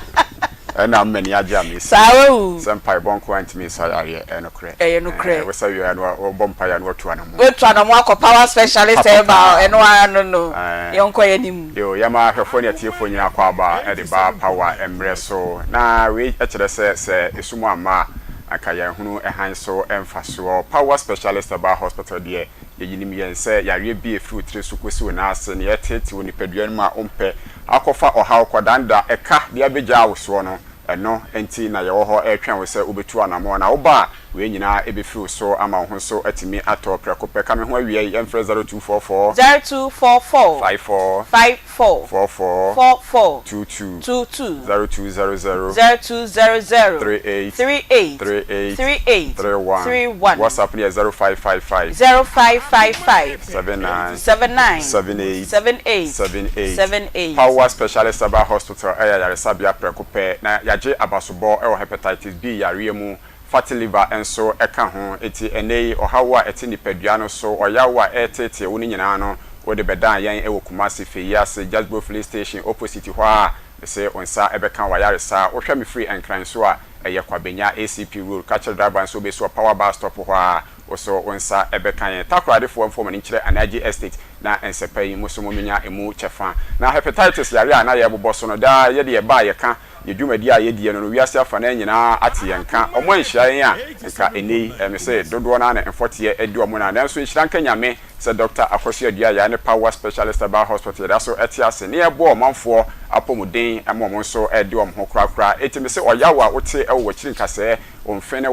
na many aja me sawo senpai bonko antimi sayare enokre we say you no bompa ya no to anamo we to anamo akọ power specialist eba eno no yonko yanim yo yama hwefo ne tiefo nyina akọ aba e de ba power emre so na we ekere se esumu ama aka ya hunu ehan so emfa so power specialist aba hospital de yeyinim yen se yare bi fruit tre so kosi na ase ne yetete woni padua no ma ompe akofa oha kwadanda eka de abegya wo no eno enti na ye wo ho etwan wo se obetu anamo na wo ba we nyina ebefiru so ama ho so atimi ato prekope ka me ho awie emfre 0244 54 44 22 0200 38 31 WhatsApp ni 0555 79 Power Specialist Aba Hospital yare sabia prekope na yaje abasobo hepatitis B yare mu fatty liver enso eka ho eti enei ohawa eti nipadua no so oyawa etete woni nyina no wo de bedan yan ewo Kumasi Feyase Jasbo Police Station opposite ho a se onsa ebeka wayare sa wo hwa me free enkran so a eye kwabenya ACP road catcher driver so be so power bar stop ho a so onsa ebeka yan takrade fo mfo mani kire Anaji Estate na ensepai musomo menya emu chefa na hepatitis yare ana ye bobo so no da ye de ba ye ka ye dwumadi a ye die no wiase afa na nyina ate ye nka omo nhia yen a nka eni me se dodo na enfote edi omo na nanso nhia nka nyame se Dr. Akosia Dua ya ne Power Specialist Aba Hospital da so eti ase ne ebo omanfo apomuden amomo so edi omho krakra eti me se oyawa wote ewo kiri nkase wonfen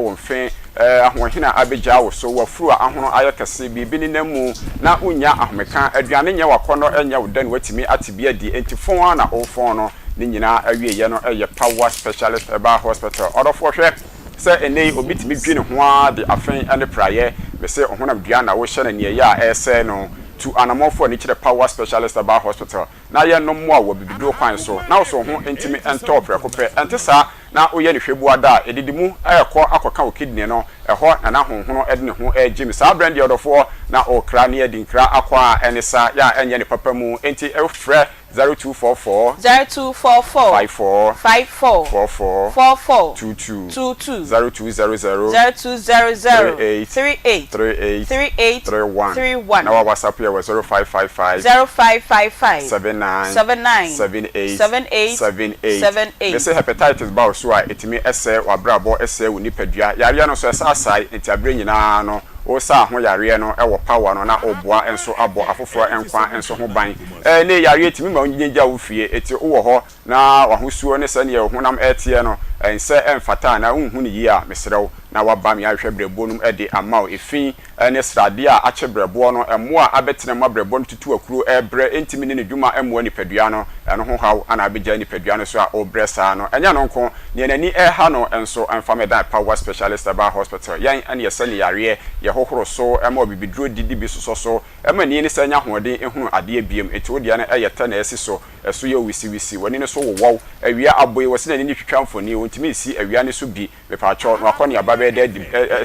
ahohina abegya wo so wafuru ahono ayekase bibi ni namu na unya ahmeka aduane nya wakono enya wodan watimi atibia di entifon na ofon no ni nyina awie ye no eye Power Specialist Aba Hospital odofo hwe se enei obitimi dwene ho a de afen ane praye me say ohunam dua na wo hye na ne ya ese no to anamofo ni kire power specialist about hospital na ye no mo a wo bibido kwan so na wo so ho intimi ento prekope ente sa na oye ne hwebu ada edidimu ayekọ akoka o kidney no eho na na honhono ede ne ho agim sa brand the odofo na o kra ne edinkra akwa enisa ya enye ne papa mu enti efre 0244 54 44 22 0200 38 31 na WhatsApp ya 0555 79 This hepatitis ba so a etimi ese wabrabo ese woni padua yare no so esa asai enti abre nyina no o sa ho yare no e wo power no na oboa enso abo afoforo enkwa enso ho ban ne yare etimi ma onyinja wo fie eti wo ho na wahosuo ne sane ye honam etie no ense emfata na unhu ne yi a mesrew na waba me ahwe brebo num ede amaw efin ne srade a ache brebo no emoa abetene ma brebo no tutu akuro ebre entimi ne dwuma emoa ni padua no eno ho haw ana abegya ni padua no so a obresa no enya no nko ne nani ha no enso emfameda power specialist about hospital yan ane yesane yare ye hohoro so ema bibidro didi bi so ema ni sanya hoden ehunu ade biem eti odia na eyeta na esi so eso ye wisi woni ne so wowo awia aboy wose na ni twitwamfoni wontimi si awia ne so bi mepacho no akoni ababe de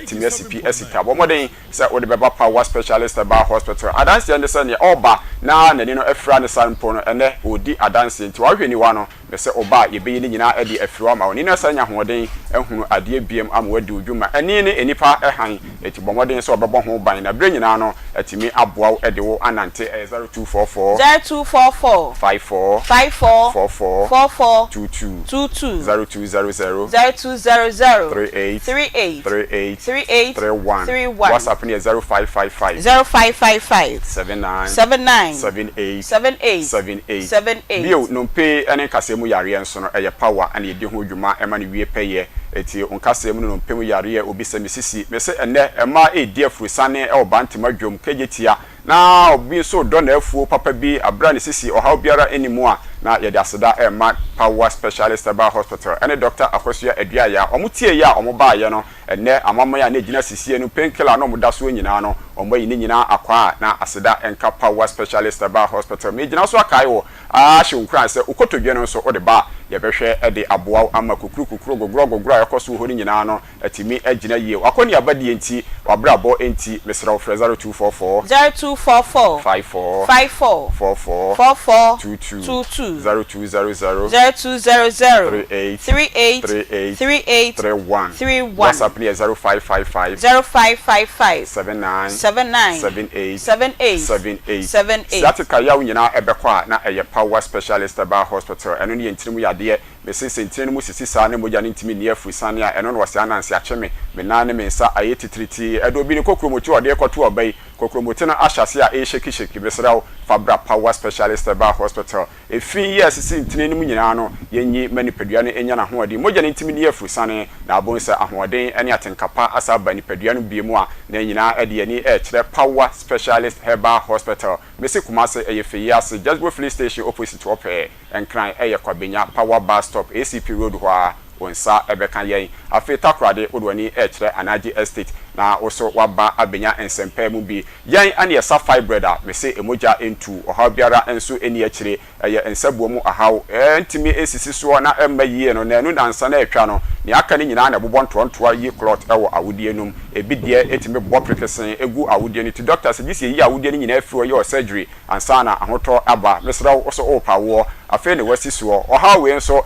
timi SCP esika bomoden se ode beba power specialist about hospital adanse ande se ne oba na nani no afra ne sanpo no ene odi adanse nti wahwe ni wa no me se oba ye be ni nyina ade afra ma woni ne sanya hoden ehunu ade biem am wadi odwuma eni ne enipa ehan eti bomoden se obebo ho ban na bre nyina no atimi aboa ede wo anante 0244 54 44 22 0200 38 31 WhatsApp ni 0555 79 bio no pe ene kasemu yare enso no eye power ane edi ho dwuma ema ne wie peye eti onkasemu no pemu yare obi se mesisi me se ene ema edi afurusane e obantima dwom kejetia na obi so do na afuo papa bi abra ne sisi ohaw biara enimu a na yede aseda ema power specialist about hospital ene doctor akosua adua ya omutie ya omoba ye no ene amama ya na gina sisi no painkiller no muda so nyina no omba yi nyina akwa na aseda enka power specialist about hospital me gina so akai wo a hyenkran se ukotodwe no so ode ba ye behwe ede aboa ama kukuru gogoro yakoso ho nyina no atimi agina yie akoni abadi enti wabrabo enti mesra ofre 0244 54 44 22 0200 38 31 WhatsApp ni 0555 79 Satika ya nyina ebekwa na eye power specialist about hospital eno ni ntirimu yade mesese ntirimu mu sisi sa ne moja ne ntimi ne afusane a eno no wase ananse acheme me na ne mensa ayetitriti edo bi ne kokromochi ode ekoto obai kokromochi na ahyase a sheki besraw fabra power specialist about hospital efi yes sisi ntirimu nyina no yenyi manipadua ne enya na hoɔden moja ne ntimi ne afusane na abonsa ahoɔden ene atenkapa asaba nipadua no biemu a na nyina ede ani kyerɛ power specialist herbal hospital mesi kumase eyefiyase just go police station opposite ope enkran kwabenya power bus stop ACP road ho a onsa ebeka yen afeta krade odwani kyerɛ anaji estate na oso waba abenya ensempa mu bi yen ane yesa fibroid a mesi emoja entu oha biara enso eni akyire eye ensabuo mu ahaw entimi esisi so na emma yie no na enu dansa na etwa no ne aka ni nyina na bobɔ ntoantoa yi clot ewo awodie num ebi de etimi bɔ prekesen egu awodie ni to doctor se disi yi awodie ni nyina afiro ye surgery ansa na ahotɔ aba mesra oso opawo afi ne wasi so oha we nso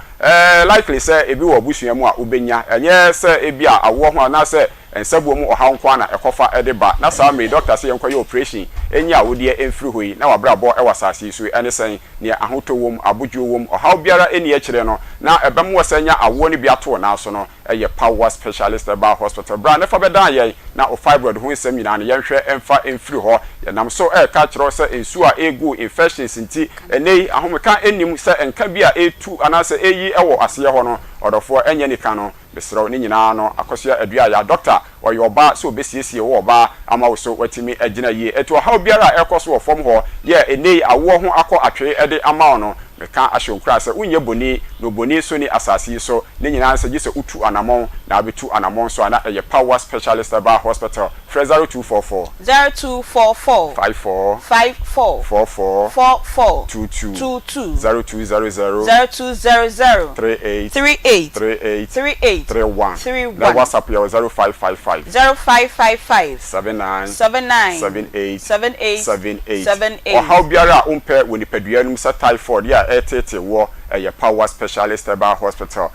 likely say ebi wo busua mu a obenya enye se ebi a awo ho na se ensabuo mu oha nkwa na ekofa edeba na saa me doctor say yenkwa ye operation enya awodie emfiri hoyi na wabrabo ewasase so ene sen ne ahotɔ wom abojo wom oha biara eni akire no na ebem wasanya awo ni bia to na so no eye power specialist about hospital bra ne fa bedan ye na o fibroid ho nsem nyina ne yenhwe emfa emfiri ho ye nam so ka kiro se ensu a egu infections nti enei ahomeka enim se enka bia etu anase eyi ewo ase ho no odofo enye nika no besro ni nyina no akosua adua ya doctor oyoba so obesiesie wo oba ama wo so watimi agina yie etu ha biara ekoso wo fom ho ye enei awo ho akọ atwe ede ama no meka ahyonkura se unye boni no boni so ni asasi so ne nyina se gise utu anamon na abetu anamon so ana eye power specialist aba hospital 0244 0244 54 54 44 44 22 0200 0200 38 38 38 38 31 31 na WhatsApp ya 0555 0555 79 79 78 78 78 o how biara umpe woni paduanum sa typhoid ya etete wo eye power specialist aba hospital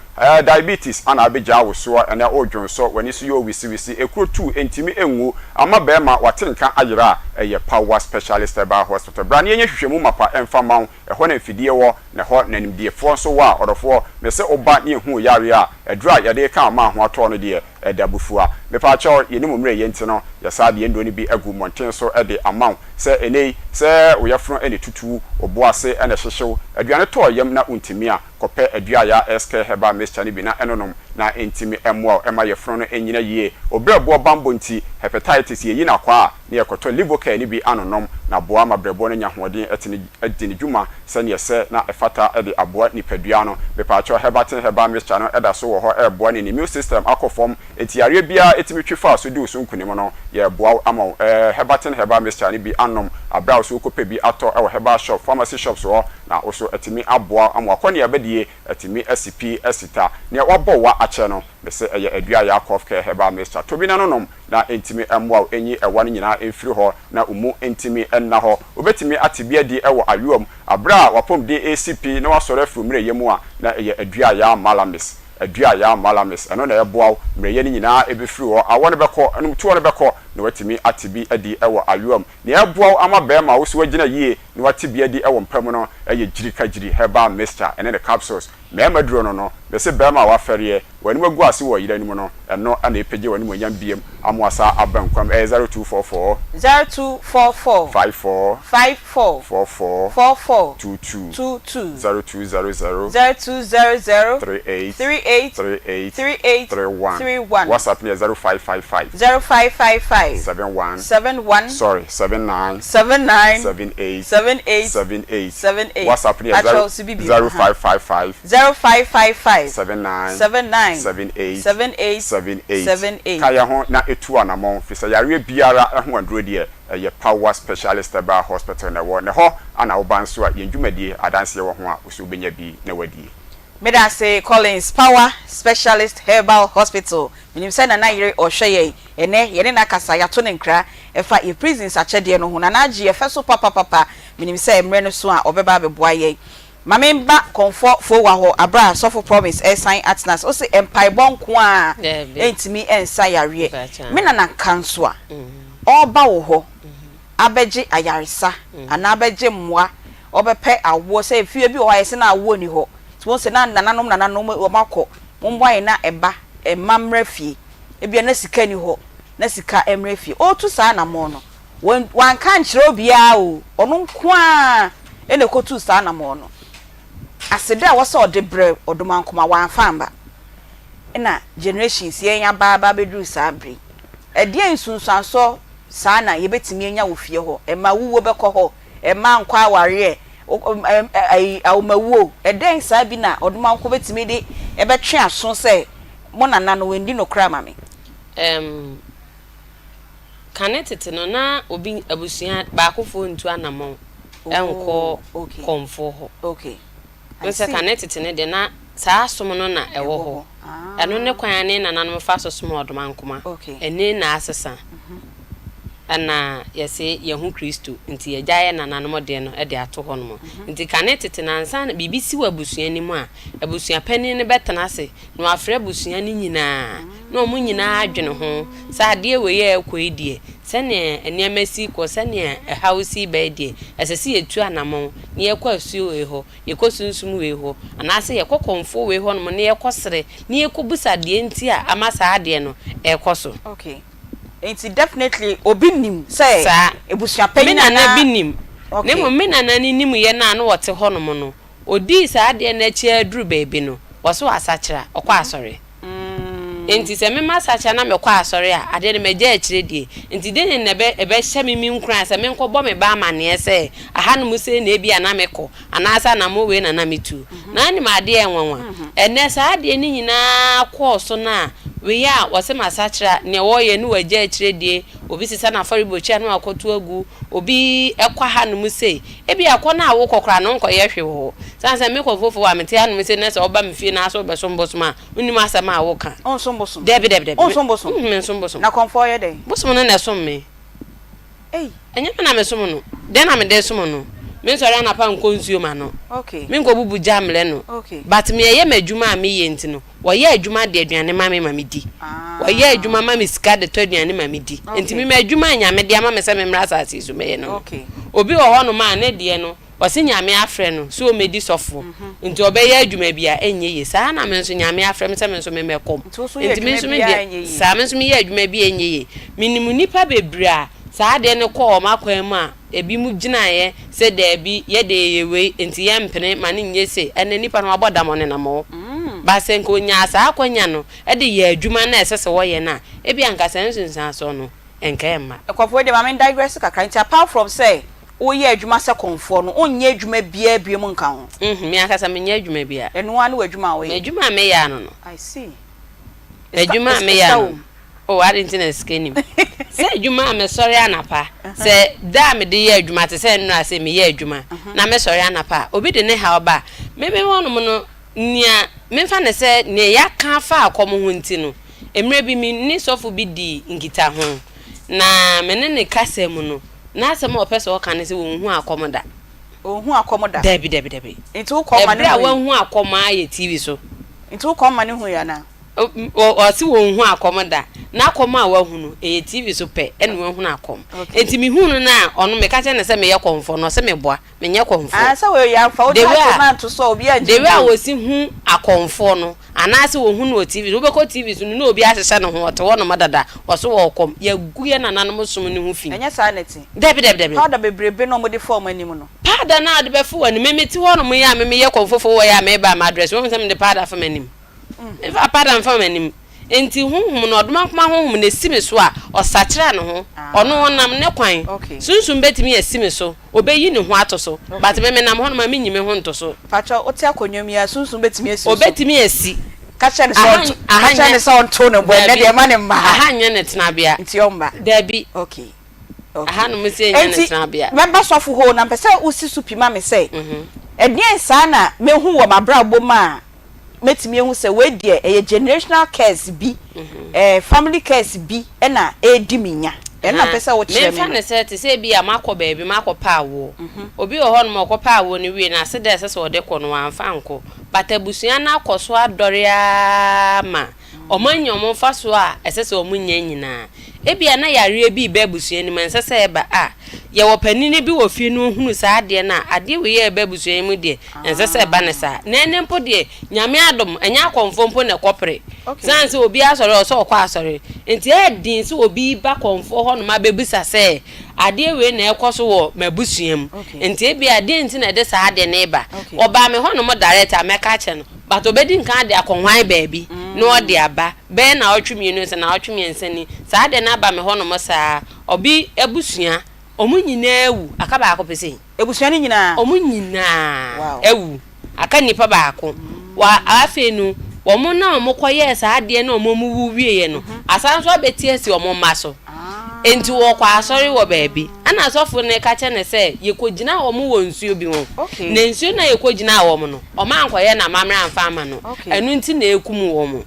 diabetes ana abeja woso na odwonso wani so yo wisi ekuro 2 entimi enwu ama bema watenka ayira eye power specialist aba hospital brane yenye hwehwemu mapa emfa mawo eho na mfidie wo na ho nanimdie fo so wa odofo me se oba ne hu yare a edura yade ka ma ho ato no de edabufua me pa cha yenim mre yenti no yasa de endo ni bi agu monten so ede amaw se enei se oyafro ene tutu oboase ene hyehyew aduane to yam na untimi a kope adua ya SK heba mixture ni bi na enonom na entimi emwa ema yefro no enyina yie obrebo bambo nti hepatitis ye yina kwa ne ekoto livoca ni bi anonom na boa mabrebo no nyahoden etini dwuma se ne se na efata ede aboa nipadua no be pa cha heba mixture no eda so wo ho eboa ne immune system akofom etiare bia etimi twifa so di usunkunim no ye boa ama heba mixture ni bi anom abra so kope bi ato e wo heba shop pharmacy shops wo na oso etimi aboa ama akoni abedie etimi SCP esita ne wabo wa ache no be se eye adua ya cough care heba mixture to bi na nonom na entimi emwa enyi ewa no nyina emfiri ho na umu entimi enna ho obetimi atibia di ewo ayuom abra wapom de ACP na wasore frumre yemu a na eye adua ya malamis adua ya malamis eno na eboa mreye ni nyina ebefiri ho awone beko enum tuwo ne beko na watimi atibi adi ewo ayuom na eboa ama bema wo so wagina yie na watibi adi ewo mpam no eye jirikajiri heba mixture ene the capsules mema duro no be se bema wa fere wani magu ase wo yira ni mu no eno ana epeje wani mo yam biem amwasa abankwam 0244 0244 54 54 44 44 22 0200 0200 38 38 38 38 31 WhatsApp ni 0555 0555 71 71 sorry 79 79 78 78 78 78 WhatsApp ni 0555 0555 79 79 78 78 78 kaya ho na etu anamon fisa yare biara ho andro de ye power specialist aba hospital na wo ne ho ana wo banso a yendwumadie adanse wo ho a oso benya bi na wadie Medase Collins Power Specialist Herbal Hospital. Minim se na yire ohwe ene yene na kasa ya to ne nkra efa e prisons achede no ho na agi efe so papa minim se emre no so a obeba beboa ye mamemba comfort fo wa ho abra sofo promise sign atnas o se empire bonko a entimi ensa yare me na kanso a oba wo ho abeje ayaresa ana abeje mmoa obepe awo se efie bi o wa yese na awo ni ho won se na nananom o makọ momboa na eba emamra fie ebia na sika ni ho na sika emra fie o tu sa na mo no wan kan kire obia o ono nko a ene ko tu sa na mo no aseda wo se ode bre odomankoma wan famba na generations ye nya ba bedru sa bre ede nsunsanso sa na ye betimi nya wo fie ho ema wuwo bekọ ho ema nkwa aware awmawo eden sa bi na odumanko betimi de ebetwe aso se mo nana no wendi no kra mame kanetete no na obi abusua ba akofo ntu anamon enko komfo ho okay nse kanetete ne de na saa som no na ewo ho eno ne kwan ne nananom fa so som odumankoma ene na asesa ana yese yehu Kristo nti yejaye nananom de no e de ato ho no nti kanetete na nsa na bibisi wa abusua ni mu a abusua pani ne betena ase no afre abusua ni nyina na omu nyina adwene ho sa de we ye ekoedie sene eniamasi ko sene hausi bedie esese yetu anamon ne yekọ asuo we ho yekọ sunsum we ho anase yekọ konfo we ho no ne yekọ sere ne yekọ busa de nti a amasa ade no ekoso okay it's definitely obinim say ebusua panyin na binim ne mo me na nim ye na no wote ho no mo no odi sa ade na chi aduru baby no wo so asakira okwa asore enti se me masacha na me kwa asori a ade ne meje akire die enti den ne be hye me nkran se me nkobọ me ba amane se aha no mu se na ebi ana me ko anasa na mo we na metu na ni ma ade enwanwa ene sa ade ni nyina kwa so na we ya wose masacha ne wo ye ni waje akire die obi sisa na faribochi na akoto agu obi ekwa ha no mu se ebi akọ na awo kokra no nko ye hwe wo sanse me ko fofo wa mete ha no mu se na se oba me fie na so be so mbosoma unima asama awo ka on so mbosoma debe on so mbosoma me so mbosoma na konfo ye den bosom no na so me enye me na me so no den na me de so no me so na pa nko nsuo ma no okay me nko bubu jamle no okay but me ye madwuma me ye ntino wo ye adwuma de aduane ma me di wo ye adwuma ma me sika de to aduane ma me di enti me adwuma nya me de ama me se me mra asase so me ye no okay obi wo ho no ma ne de no wose nyame afre no so me di sofo enti obeya adwuma bia enye ye saa na me nso nyame afre me se me nso me mekom enti me nso me de saa me nso me ye adwuma bia enye ye minimu nipa bebra saa de ne ko ma kwan mu a ebi mu gina ye se de bi ye de ye we enti ye mpene ma ne nye se ene nipa no aboda mo ne na mo ba se nko nya saa kwanya no e de ye adwuma na esese wo ye na ebi anka se nso nsan so no enka emma ekofo de ma me digress kakra nti apart from say o ye adwuma se konfo no onye adwuma bia bia mu nka ho me akasa me nya adwuma bia eno anu adwuma wo ye adwuma me ya no I see adwuma me ya no oh I didn't know skinny say adwuma me sorry anapa say da me de ye adwuma te say no ase me ye adwuma na me sorry anapa obi de ne ha oba me wono no nia me fa ne say ne ya kan fa akom ho nti no emre bi mi ni sofo bi di ngita ho na me ne kasa mu no na asem o pese o kan se wo hu akomoda o hu akomoda debi enti wo ko ma ne ho wo hu akoma ye TV so enti wo ko ma ne hu ya na o si wo hu akomoda na akoma a wa hu no e TV so pe ene wo hu na akom enti mi hu no na ono me ka che ne se me ye konfo no se me boa me nye konfo sa we ya fa o ta na to so obi anje de we a wo si hu akonfo no anase wo hu no TV wo be ko TV so no obi ahese no ho to wo no madada wo so wo kom ya guye na nanom som ne hu fi enye sa neti debi powder bebrebe no mo de form anim no powder na de be fu wani me ti wo no mo ya me ye konfo wo ya me ba ma address wo me se me de powder fa manim if powder fa manim enti honhum no odoma koma honhum na sime so a osakira no ho ono wonam ne kwan sunsun betimi asime so obeyi ne ho ato so but me nam ho no ma menyime ho nto so pacho oti akonnwam ya sunsun betimi asi obetimi asi kacha ne so onto no bo ne de ma ne ma aha nya ne tena bia nti omba dabi okay aha no me se nya ne tena bia member sofu ho na pese usi supi ma me say edien sa na me hu wo mabra boma metimi ehu se we die e generational cares bi family cares bi e na edi minya e na pesa wo kire me fa ne se te se bi amakọ ba bi makọ pa awo obi ho no makọ pa awo ni wi na se de se so de kọ no anfa nko batabusuan na akọso adoria ma omanyom fa so a esese omunya nyina ebia na yare bi babusuan ni man sese eba a ye wo panini bi wo fie no hunu sa ade na ade we ye babusuan mu de ensese eba ne sa na ene mpo de nyame adom enya konfo mpo ne kopre sanse obi asore oso okwa asore enti edin se obi ba konfo ho no ma bebusa se ade we na ekoso wo mabusuam enti ebia ade enti na de sa ade ne eba oba me ho no mo director meka che no but obedi nkan ade akonwan baabi no ode aba be na otwemienu se na otwemiensani sa ade na aba me ho no mo sa obi ebusua omunyina ewu aka ba akopese ebusua ni nyina omunyina ewu aka nipa ba ako wa afenu wo na omokoye sa ade na omomu wiye no asanso abetie si omomaso enti wo kwa asori wo baabi ana asofo ne ka che ne se yekogina wo mu wo nsuo bi won na nsuo na yekogina wo mu no o ma ankoye na mamra amfa ama no enu nti na ekum wo mu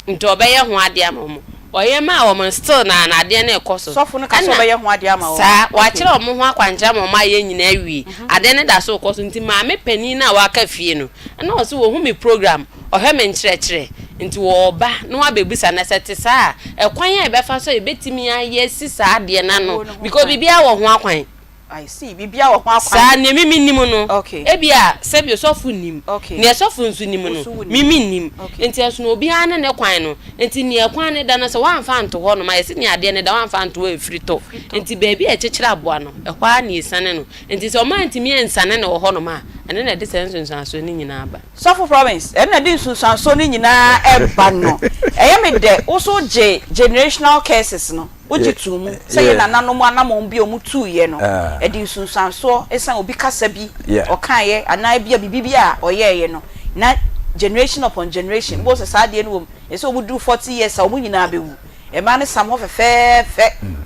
nti obeye ho ade ama mu oye ma wo mu still na ade na ekoso sofo ne ka so obeye ho ade ama wo sa wa kire wo mu ho akwancha ma ma ye nyina awi ade ne da so ekoso nti ma me pani na wa ka fie no na o so wo hu mi program o he me nkyerɛkyerɛ nti wo ba no abebusa na sete saa ekwan ya ebefa so ebetimi aye si saa de na no because bibia wo ho akwan I see. Bibia wo kwa sa ne mimi nim no. Okay. Ebia se bi sofu nim. Okay. Ne sofu nsu nim no. Mimi nim. Enti aso no obi ane ne kwan no. Enti ne kwan ne da na se wan fa nto ho no ma yesi ne ade ne da wan fa nto e free to. Enti baby e chechira aboa no. E kwa ne isane no. Enti se o ma ntimi ensane ne wo ho no ma. Ene na de sense nsanso ni nyina aba. Sofu province. Ene na de nsanso ni nyina eba no. Eye me de wo so je generational cases no. Oji tumu say ye nananom anamom bi omutu ye no e di sunsanso esan obi kasa bi o kan ye anai bia bibia oye ye no na generation upon generation bo se saade no e so omudu 40 years omu nyina bewu e ma ne sam ho fe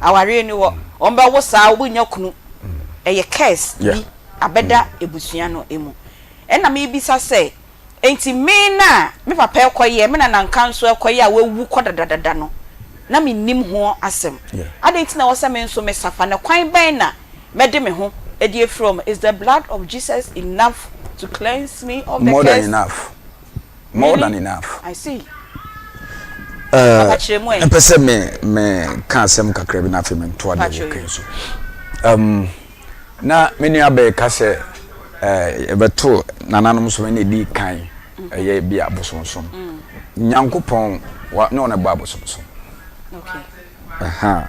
aware ni wo omba wo sa obu nya kunu e ye curse bi abeda ebusua no emu e na me bisa say enti me na me papa ekoye me na nankanso ekoye a wewu kodadadada no na me nim ho asem adenti na wose me nso me safa na kwan ben na mede me ho edie from is the blood of Jesus enough to cleanse me of the more curse? than enough more than enough I see empese me kan asem kakra bi na afi me to ade wo kan so na me nua be ka se ebeto nananom so me di kan ye bi abosonsom nyankopon no na ba abosonsom. Okay.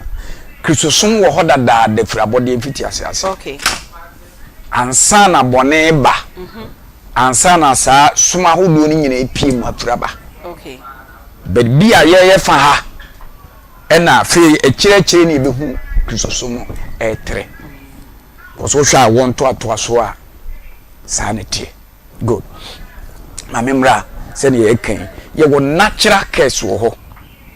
Kristosom wo hoda da de frabode mfiti ase. Okay. Ansa na bone ba. Ansa na sa suma hodo ni nyina epiem afraba. Okay. But bia ye fa ha. Ena fe ekire ni behu kristosom etre. Koso hwa won to so a sanity. Good. Mamemra se ne ye kan ye wo natural case wo ho.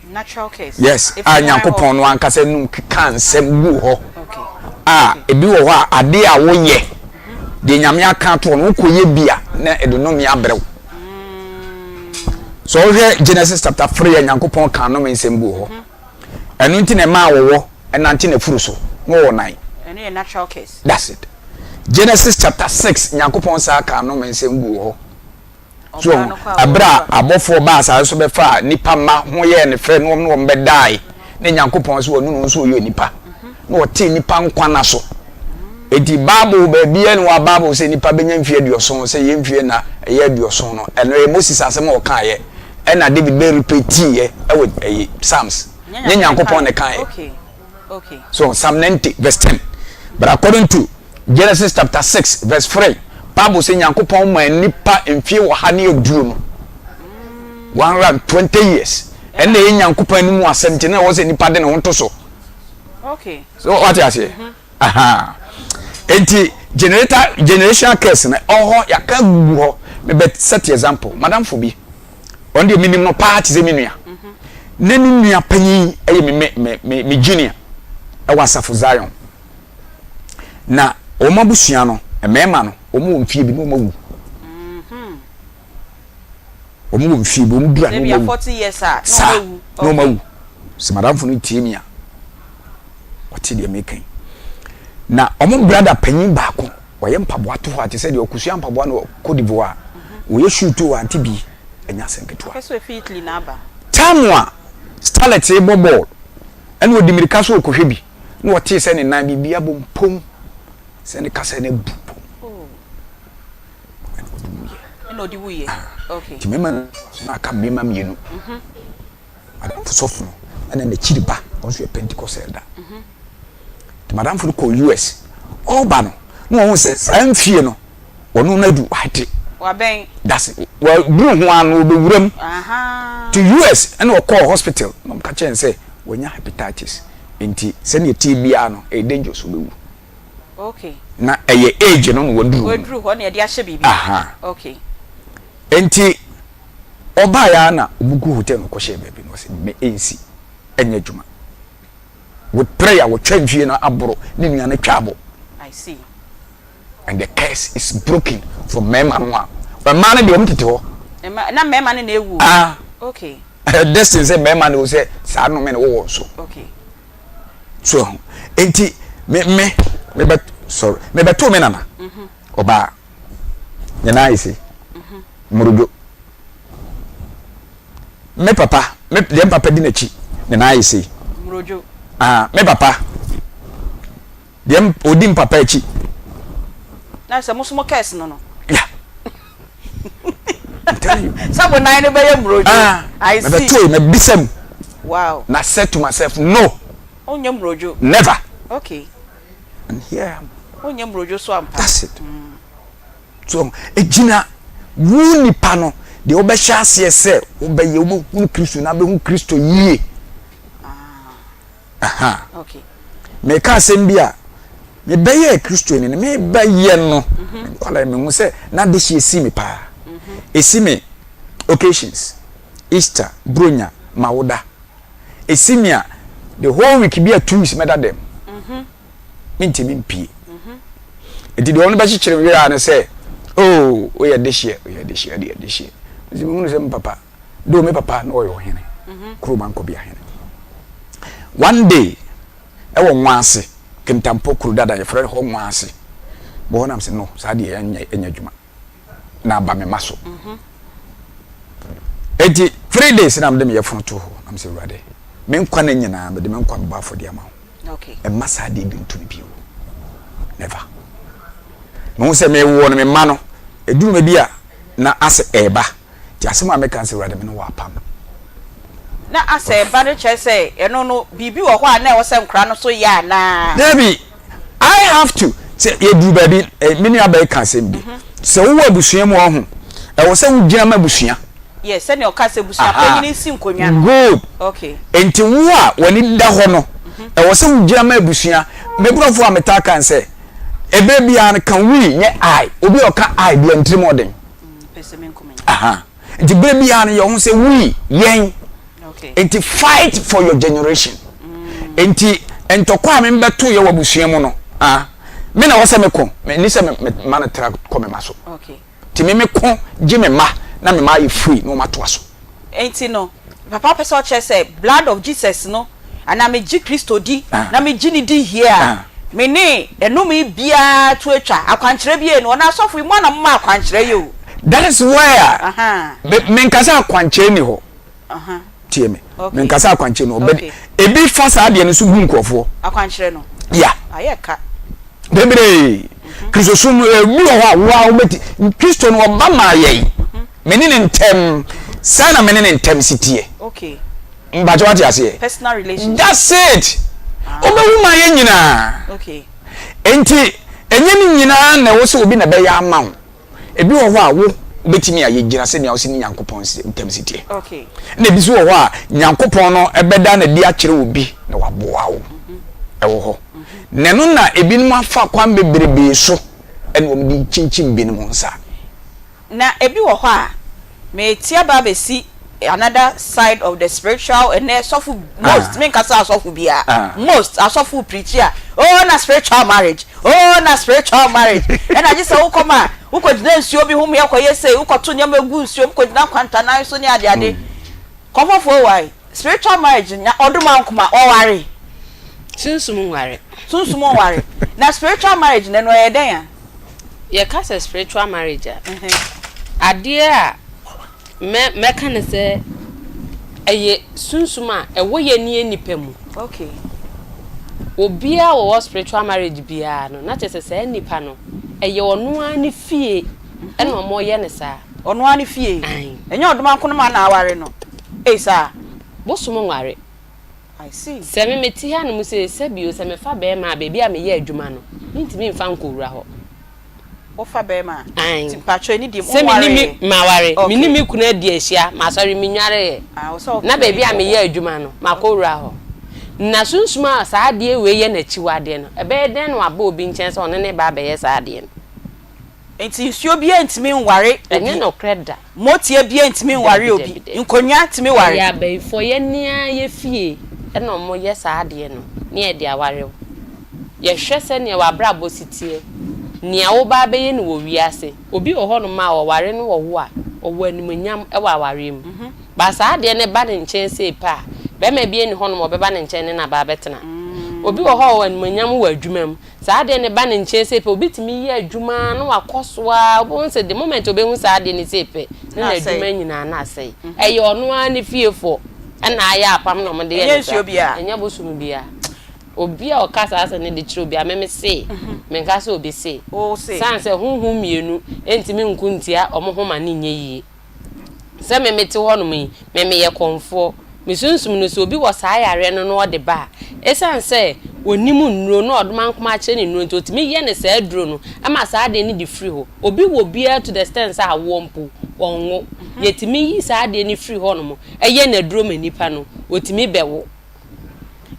Natural case. Yes, Nyankopon no ankasa nu kan sem gu ho. Okay. Ebi wo ho a ade a wo ye. De nyame aka to no koye bia na edonom ya brew. So we Genesis chapter 3 Nyankopon kan no mensem gu ho. Enu nti na ma wo na nti na furu so. No wo nan. Enu a natural case. That's it. Genesis chapter 6 Nyankopon sa kan no mensem gu ho. So abra abofo ba asa so be fa nipa ma ho ye ne fe no no be dai ne Nyankopon so onu so yo nipa no te nipa nkwa na so edi bible ba bia no wa bible se nipa benya mfie aduoson se ye mfie na ye aduoson no eno e Moses asem o kan ye e na David be repeat ye e Psalms ne Nyankopon ne kan ye. Okay. Okay. So Psalm 90 verse 10 but according to Genesis chapter 6 verse 3 Bible say Nyankopon ma nipa mfie wo ha ne eduro no 120 years and na Nyankopon ni mu asem ti na wo say nipa de ne ho to so. Okay. So what you say? Aha. Enti generational curse na oho yaka gu ho me bet set example madam Fobi on the minimum part is minua na nua panyin eye me junior e wasafo Zion na o mabusua no e mema no omo mfie bi no mawu omo mfie bi omo bra no maybe 40 years no mawu se madam fu no tiemia wati de mekan na omo brother panyin baako oye mpabo ato ho ate se de okusua mpabo na Cote d'Ivoire oye shuto Aunty Bea enya senketwa keso efitli na aba tamwa starlet e bobol ene odi mirika so okohwe bi na wote se ne nan bibia bompom se ne kasa ne bu no di wuye. Okay. Ti mema na ka mema mienu. Madam sofu no ana na chiriba onso e Pentecost elda. Ti madam fu ko US. Oba no no won se sanfie no onu na du ate. Wa ben. That's it. Well bru ho anu obewuram. Aha. To US and we call hospital. No ka chen say wonya hepatitis. Enti se ne TB no e dangerous obewu. Okay. Na eye age no wonduru. Wonduru ho na e de ahye bibi. Aha. Okay. Enti oba ya na obugu hotel no kwhye bebe no se me ensi enya djuma with prayer with twanfie na aboro ni nua na twabo. I see. And the curse is broken from mema no a but man de omtete ho na mema ne na ewu. Okay. Destiny say mema no say sa no me no wo so. Okay. So enti me bet sorry me beto me nana oba nyana isi murugo me papa me dem papa di na chi nyana isi murugo me papa dem odi papa echi na se musumo case no yeah I'm telling you sabo nine no be mrojo I see me to me bisem wow na said to myself no onye mrojo never okay and here onye mrojo so ampa that's it so ejina wu nipa no de obehya ase se obeye obu Kristo na be hu Kristo yie aha okay me ka sembia me beye Kristo ni me beye no wala me hu se na de hye esi me pa esi me occasions Easter bronya mawoda esi me a the whole week be a 2 weeks meda dem minti mimpi edi de onu be chikire we ya ne se oh we ya de hye zi mu se papa do me papa no yo hene kuro ko bia hene one day e wo nwaase kentampo kuro dada ye frere ho nwaase bo nam se no sa de enya djuma na ba me maso eti 3 days na mde me yefunu to ho nam se ruade me nkwa na nyina me de me nkwa ba fodi ama okay e masa de bi ntu bi never mo se me wo no me ma no eduru me bia na ase eba ti asema me kan se ruade me no wa pam na ase eba de che se eno no bibi wo ho a na wo se nkra no so ya na Debbie I have to say you do baby mini abai kan se bi se wo abusua mu ho e wo se wo gina ma busua yes se ne o ka se busua panyini si nkonwa good okay enti wo a woni da ho no e wo se wo gina ma busua me brofo a meta kan se ebe bia kan wi nye ai obi o ka ai bia ntri modern pese me nkomanya aha enti be bia ne yo ho se wi yen okay enti fight for your generation enti entokwa me beto ye wabusua mu no me na wose me ko me ni se me man tra ko me maso okay ti me ko gi me ma na me ma ye free no mato aso enti no papa person che say blood of Jesus no ana me gi Kristo di na me gi ni di here me ni enumi bia to atwa akwankyere bia no na asofo mu na mma akwankyere yo that is where me nkasa akwankyere ni ho tie me me nkasa akwankyere no be ebi fa sa de no so gu nkofo akwankyere no ya ayeka bebre Kristo sum wi ho wa obeti Kristo no ba ma ye menene ntem sana menene ntem sitie okay mbajo wati ase personal relationship that's it obewu ma ye nyina okay enti enye ni nyina na wo se obi na be ya ama wo ebi wo ho a wo obetimi aye gira se ne wo se ni Nyankopon ntem sitie okay na ebi so wo ho a Nyankopon no ebeda na di akire obi na waboa wo ewo ho nenu na ebi num afa kwan bebrebe so ene wom di chinchin bi num nsa na ebi wo ho a me tia ba be si another side of the spiritual and sofu most men kasa sofu bia most asofu preacher oh na spiritual marriage and I just say wo koma wo ko dina nsuo bi hom ye koye say wo ko to nyama gu nsuo ko dina kwanta nan so ni ade ade komfofo why spiritual marriage nya oduma nkoma o ware sunsum ware na spiritual marriage ne no ye den ya ye kasa spiritual marriage ade a me kan se eye sunsuma ewo ye ni enipa mu okay obia wo spiritual marriage bia no na chese se enipa no eye ono ani fie ena omo ye ne sa ono ani fie enye odoma nko no ma na aware no sa bosumo nware I see se me meti ha no mu se bio se me fa be ma bebi a me ye adwuma no ntimi mfa nkowura ho ofa be ma timpacho ni di mo ware se minimi maware minimi kuna di ahia ma sori minware na bebi a me ye adwuma no makowura ho na sunsuma sa ade we ye na chiwade no ebe den no aba obi nchen se one ne ba be ye sa ade no enti nsuo bia ntimi nware enye no kreda motie bia ntimi nware obi nkonwa ntimi ware ya be fo ye nia ye fie ena omo ye sa ade no ne e dia ware ye hwe se ne wa bra bositie ne wo ba be ye no wo wiase obi ho no ma wo ware no wo a wo animonyam e wa ware mu ba sa ade ne ba ne nchen se pa be ma bia ni ho no mo be ba ne nchen ne na ba betena obi wo ho animonyam wo adwuma mu sa ade ne ba ne nchen se pa obi timi ye adwuma no wakosoa obo nse the moment obi hu sa ade ne se pe ne na adwuma nyina na asai eye ono ani fiefo na aya apam no mo de ye nsuo bia enya bosum bia obi a okasa ase ne de kire obi a me say me nkasa obi say o say san say honhom mienu entimi nkuntia omohoma ne nye yi se me mete ho no me ye konfo me sunsum no so obi wo saa yare no no de ba esan say onimu nnuro no odoma nkoma kire ne nnuro nti otimi ye ne saa duro no ama saa de ne di free ho obi wo bia to the stand say awompo onwo yetimi yi saa de ne free ho no mo eye na duro manipa no otimi bewo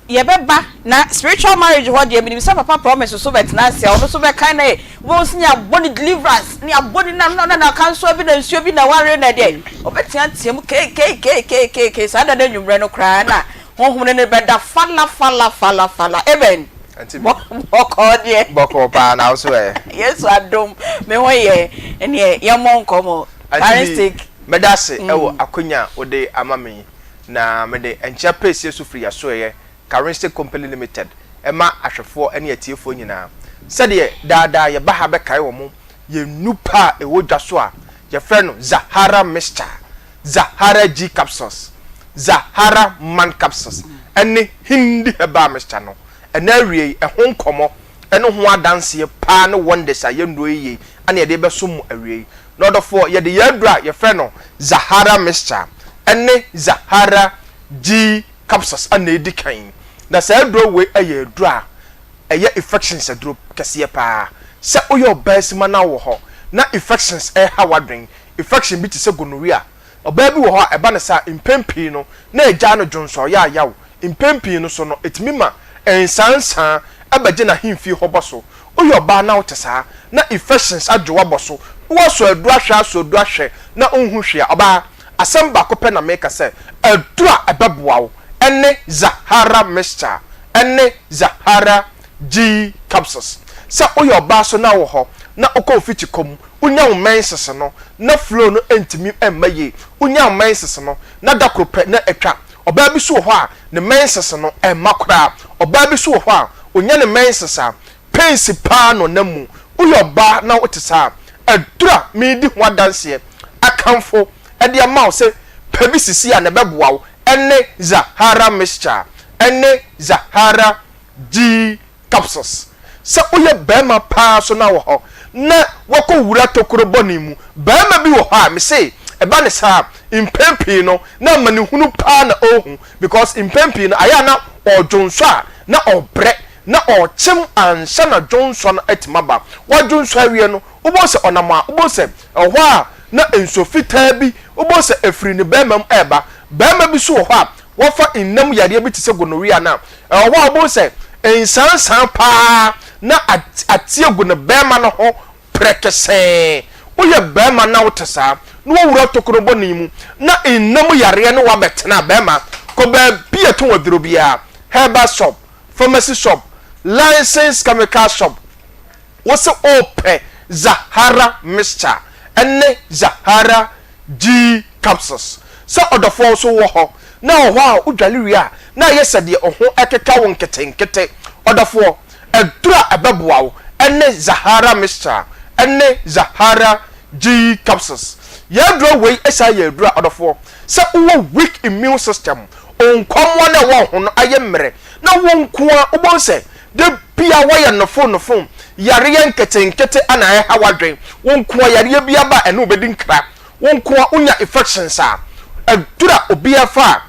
ye beba na spiritual marriage what dey mean say papa promise so bet na sia ono so be kan na wo nya body deliverance ni body na cancel bi na nsuo bi na ware na dey obetia tiam ke sa da nwumre no kra na honhom ne be da fala amen anti boko pa na so yes adom me ho ye ene ye mo nkomo paristic medase ewo akonya ode amame na mede encha pese so free aso ye Currency Company Limited ema ahwefo ene atiefo nyina sede daada ye baha be kai wo mo ye nupa ewo dwaso a ye frɛ no Zahara Mixture Zahara G capsules Zahara Man capsules ene hindi heba mixture no ena awie ehon komo ene ho adanse pa ne wonders a ye ndo ye ane ye de be so mu awie no dofo ye de ye adura ye frɛ no Zahara Mixture ene Zahara G capsules ane edikan na say dro we aye dro aye infections adro kese pa se oyo basima na wo ho na infections ha wadwen infection bi ti se gonorrhea oba bi wo ho eba na sa impempi no na eja no dwonso ya yawo impempi no so no etimima ensansan abaje na himfi ho boso oyo ba na wotesa na infections adwo boso wo so adro ahwa so adro ahwe na onhu hwe oba asamba ko pe na make se adro ababoawo ene Zahara Mixture ene Zahara G capsules sa oyo ba so na wo ho na okofiti kom unya wo mensese no na flow no entimi emmaye unya wo mensese no na dakrope na etwa oba bi so ho a ne mensese no emakora oba bi so ho a unya ne mensese pensi pa no namu oyo ba na wotesa adura medi ho adanse akamfo e de ma wo se pabi sisi a ne beboa wo ene Zahara Mixture ene Zahara G capsules sa oye bema pa so na wo ho na wako wura tokoro boni mu bema bi wo ha me say e ba ne sa impempi no na mani hunu pa na ohun because impempi no aya na odwonso a na obre na ochim ansha na dwonso no etimaba wa dwonso awie no ubo se onama ubo se ho a na ensofita bi ubo se efri ne bema eba bema bi so ho a wo fa innam yare bi tise gonorrhea na ho a ubo se ensansan pa na atiegu ne bema no ho prekese oye bema na wotesa no wura tokoro boni mu na innam yare no wa betena bema ko ba bia to wadro bia herbal shop pharmacy shop license chemical shop wose ope Zahara Mixture ene Zahara G capsules so odofo so wo ho na ho a udwale wi a na yesa de ho ekeka won ketenkete odofo adura abeboa wo ene Zahara Mixture ene Zahara G capsules yadro we esa yadura odofo se wo weak immune system onkomwa na wo ho no ayemre na wo nkoa obonse de bia waya no phone yare yanketenkete ana ha wadwen wo nkoa yare bia ba ene obedi nkra wo nkoa unya infections a adura obia fa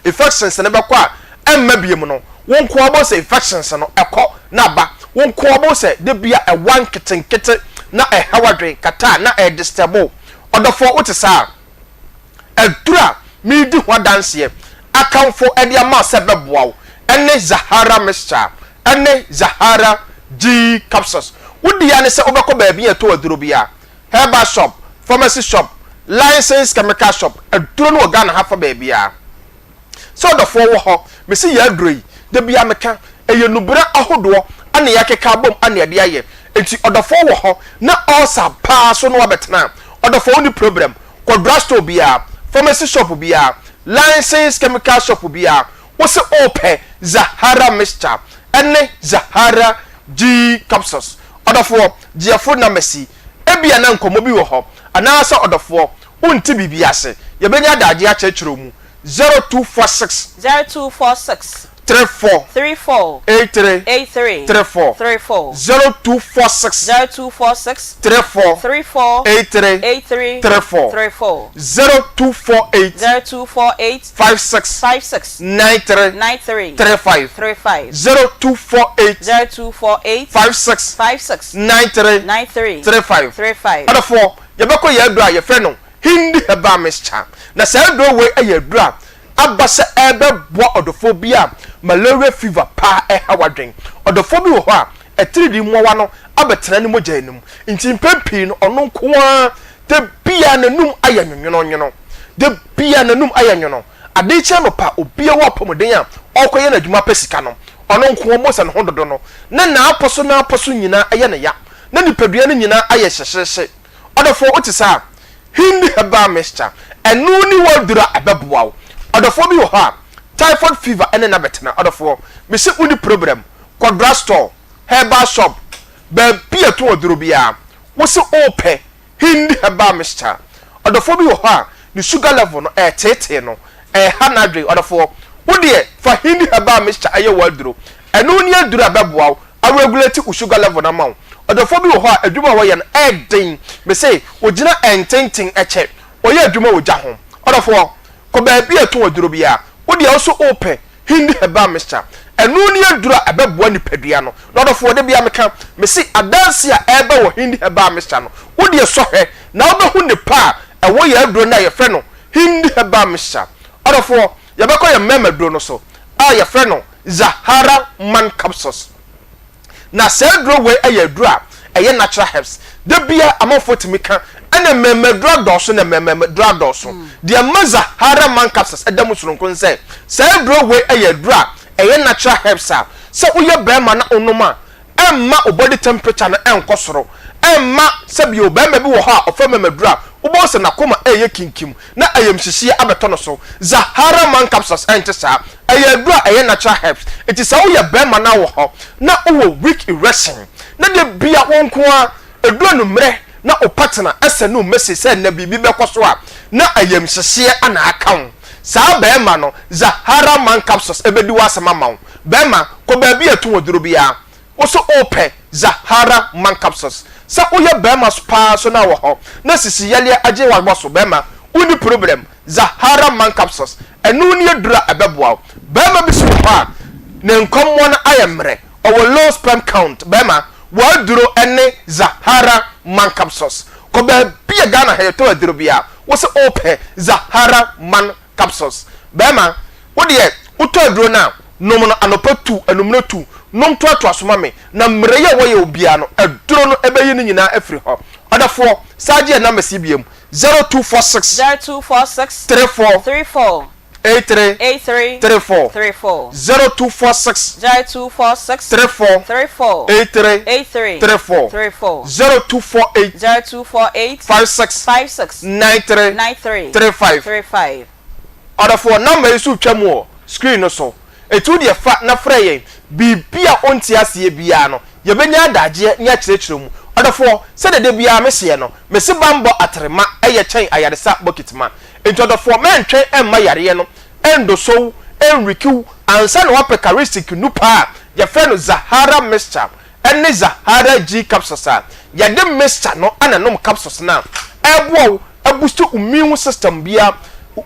infections ne be kwa emma biem no wo nkoa bo se infections no ekọ na ba wo nkoa bo se de bia e wan ketenkete na e ha wadwen kata na e disturbo odofo wotesa adura mi di ho danse akamfo ede ama se beboawo ene Zahara Mixture ene Zahara G capsules wodi ya ne se obekọ ba bia to aduro bia herbal shop pharmacy shop license chemical shop aduro no Ghana hafa ba bia so odofo wo ho me se ya aduro yi de bia meka eye nubra ahodo ane yakeka bom ane ade aye enti odofo wo ho na osa pa so no wabetena odofo oni problem ko drugstore bia pharmacy shop bia license chemical shop bia wose ope Zahara Mixture ene Zahara G capsules odofo giafo na mesi ebia na nkomo bi wo ho anasa odofo unti bibia se ye benya daje a chechiro mu 0246 34 83 34 0246 34 83 34 0248 56 93 35 0248 56 93 35 Adafo yebeko ye adura ye fe no hindi heba mixture na say do we ye adura abase ebe bo odophobia malaria fever pa hawadwen odophobia wo ho a etiridi mmowa no abetena ne mogya enum nti mpempi no ono nko a de bia nanum ayanwonwonwo de bia nanum ayanwono ade che no pa obia wo pomoden a okoye na adwuma pesika no ono nko mo se no hododo no na aposo nyina aye ne ya na nipadua no nyina aye hyehyehye odofo otisa hindi heba mixture enu ni wadura abeboa odofo bi wo ha typhoid fever ene na betena odofo me se uni problem quadra store herbal shop be bia to oduro bia wo se ope hindi heba mixture odofo bi wo ha ni sugar level no tete no hanadwe odofo wo de fa hindi heba mixture aye waduro enu ni adura abeboa a regulate sugar level na mawo odofo bi wo ha adwuma wo ye no edin me say ogina ententin eche oye adwuma wo gya ho odofo ko ba bia to oduro bia wo de also open hindi heba mixture enu ni adura abeboa nipadua no odofo de bia meka me say adanse a ebe wo hindi heba mixture no wo de so he na wo behu ne pa ewo ye aduro na ye fe no hindi heba mixture odofo ye beko ye mema duro no so a ye fe no Zahara man capsules na sedro we ayadura eye natural herbs de bia amafo timika ene memedra doso na memedra doso de Zahara man capsules edam surunkun se sedro we ayadura eye natural herbs a se uye bema na onoma emma o body temperature na enkosoro emma se bi o bema bi wo ha ofa memedra ubo se na koma eye kinkim na ayemhihie abeto no so Zahara man capsules entesa ayadura eye natural herbs it is how ye bema na wo ho na wo weak erection na de bia wonko a edura no mre na o partner ese no message say na bibi bekoso a na ayemhihie ana account sa bema no Zahara man capsules ebedi wasema mawo bema ko ba bia to woduro bia wo so open Zahara man capsules sa uye bema spa so na wo ho na sisi yale age wa boso bema uni problem Zahara man capsules enu ni adura abeboa bema bi so ha ne nkommo na ayemre o low sperm count bema wa duro ene Zahara man capsules ko ba bia Ghana he to aduro bia wo se open Zahara man capsules bema wo de uto aduro na nom no anopa 2 anumno 2 nom to asoma me na mreye wo ye obia no aduro no ebeyi ni nyina afiri ho odafo saje na mesi biem 0246 34 83 34 0246 34 83 34 0248 56 93 35 odafo number isu twam screen no so etu de fa na freye bibia onti ase bia no ye benya adaje nya kirekire mu odofo se de bia mehye no mesi bambo atrema eye chen ayaresa bokitma enti odofo mentwen emma yare no endo so enrikiu ansa na wapekaristic nupa ye fe no Zahara mixture ene Zahara G capsules a ye de mixture no ananom capsules na ebo boost immune system bia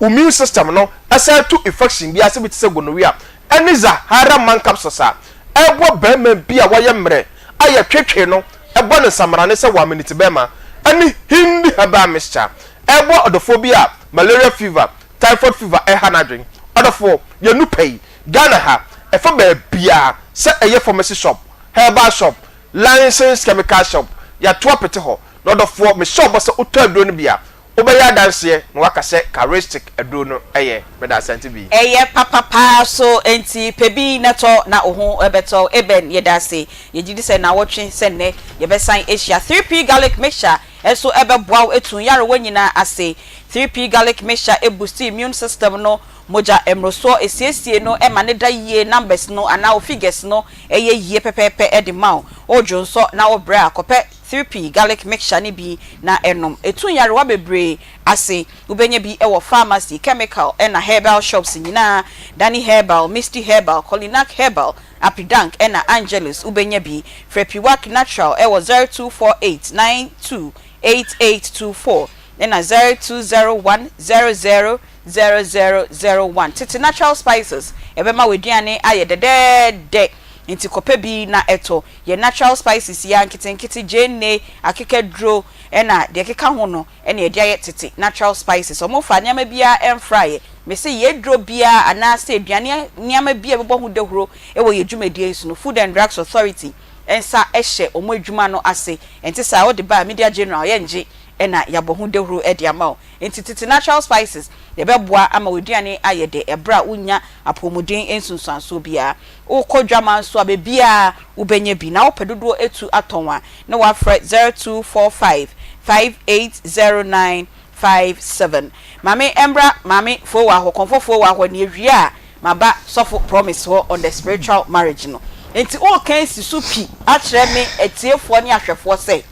immune system no asa to infection bia se bitse gonorrhea ene Zahara man capsules a ebo bema bia waye mre aye twetwe no ebo ne samarane se wa minute bema ene hindi heba mixture ebo odophobia malaria fever typhoid fever hanadwen odofo ye nupai Ghana ha efa ba bia se eye pharmacy shop herbal shop licensed chemical shop ya to apete ho odofo me shop se uto aduro no bia obeya danse na wakase charistic aduro no eye meda Aunty Bea eye papa so enti pebi neto na oho ebeto eben yedase yegidi se na wotwe se ne yebesan Asia 3p garlic mixture eso ebeboa etun yare wanyina ase 3p garlic mixture e boost immune system no moja emroso esiesie no e maneda yie numbers no ana figures no eye yie pepepe edimao ojo nso na obra akopɛ 3p garlic mixture ni bi na enom etu yarewa bebre ase ubenya bi ewo pharmacy chemical na herbal shops nyina Danny Herbal Misty Herbal Colinac Herbal Apidank na Angelus ubenya bi Frepiwak Natural ewo 0248928824 na 0201000001 Titi Natural Spices ebema weduane aye de inti kope bi na eto ye natural spices ya nkiti jene akekedro na de keka ho no na ye dia ye tete natural spices omo fa nyama bia enfry me se ye dro bia ana se aduane nyama bia bebo ho dehuro wo ye dwumadie su no Food and Drugs Authority ensa ehye omo adwuma no ase enti sa wo de ba media general ye nje na yabohu dehuro de ama enti tete natural spices ye beboa ama weduane aye de ebra unya apomuden ensunsanso bia ukodwama nso abebia ubenye bi na opedodo etu atonwa na wa fret 0245580957 mame embra mame fo wa ho konfofo wa ho ne ewia maba sofo promise ho on the spiritual marriage no enti o kan si so pi a kire me etiefo ne ahwefo sei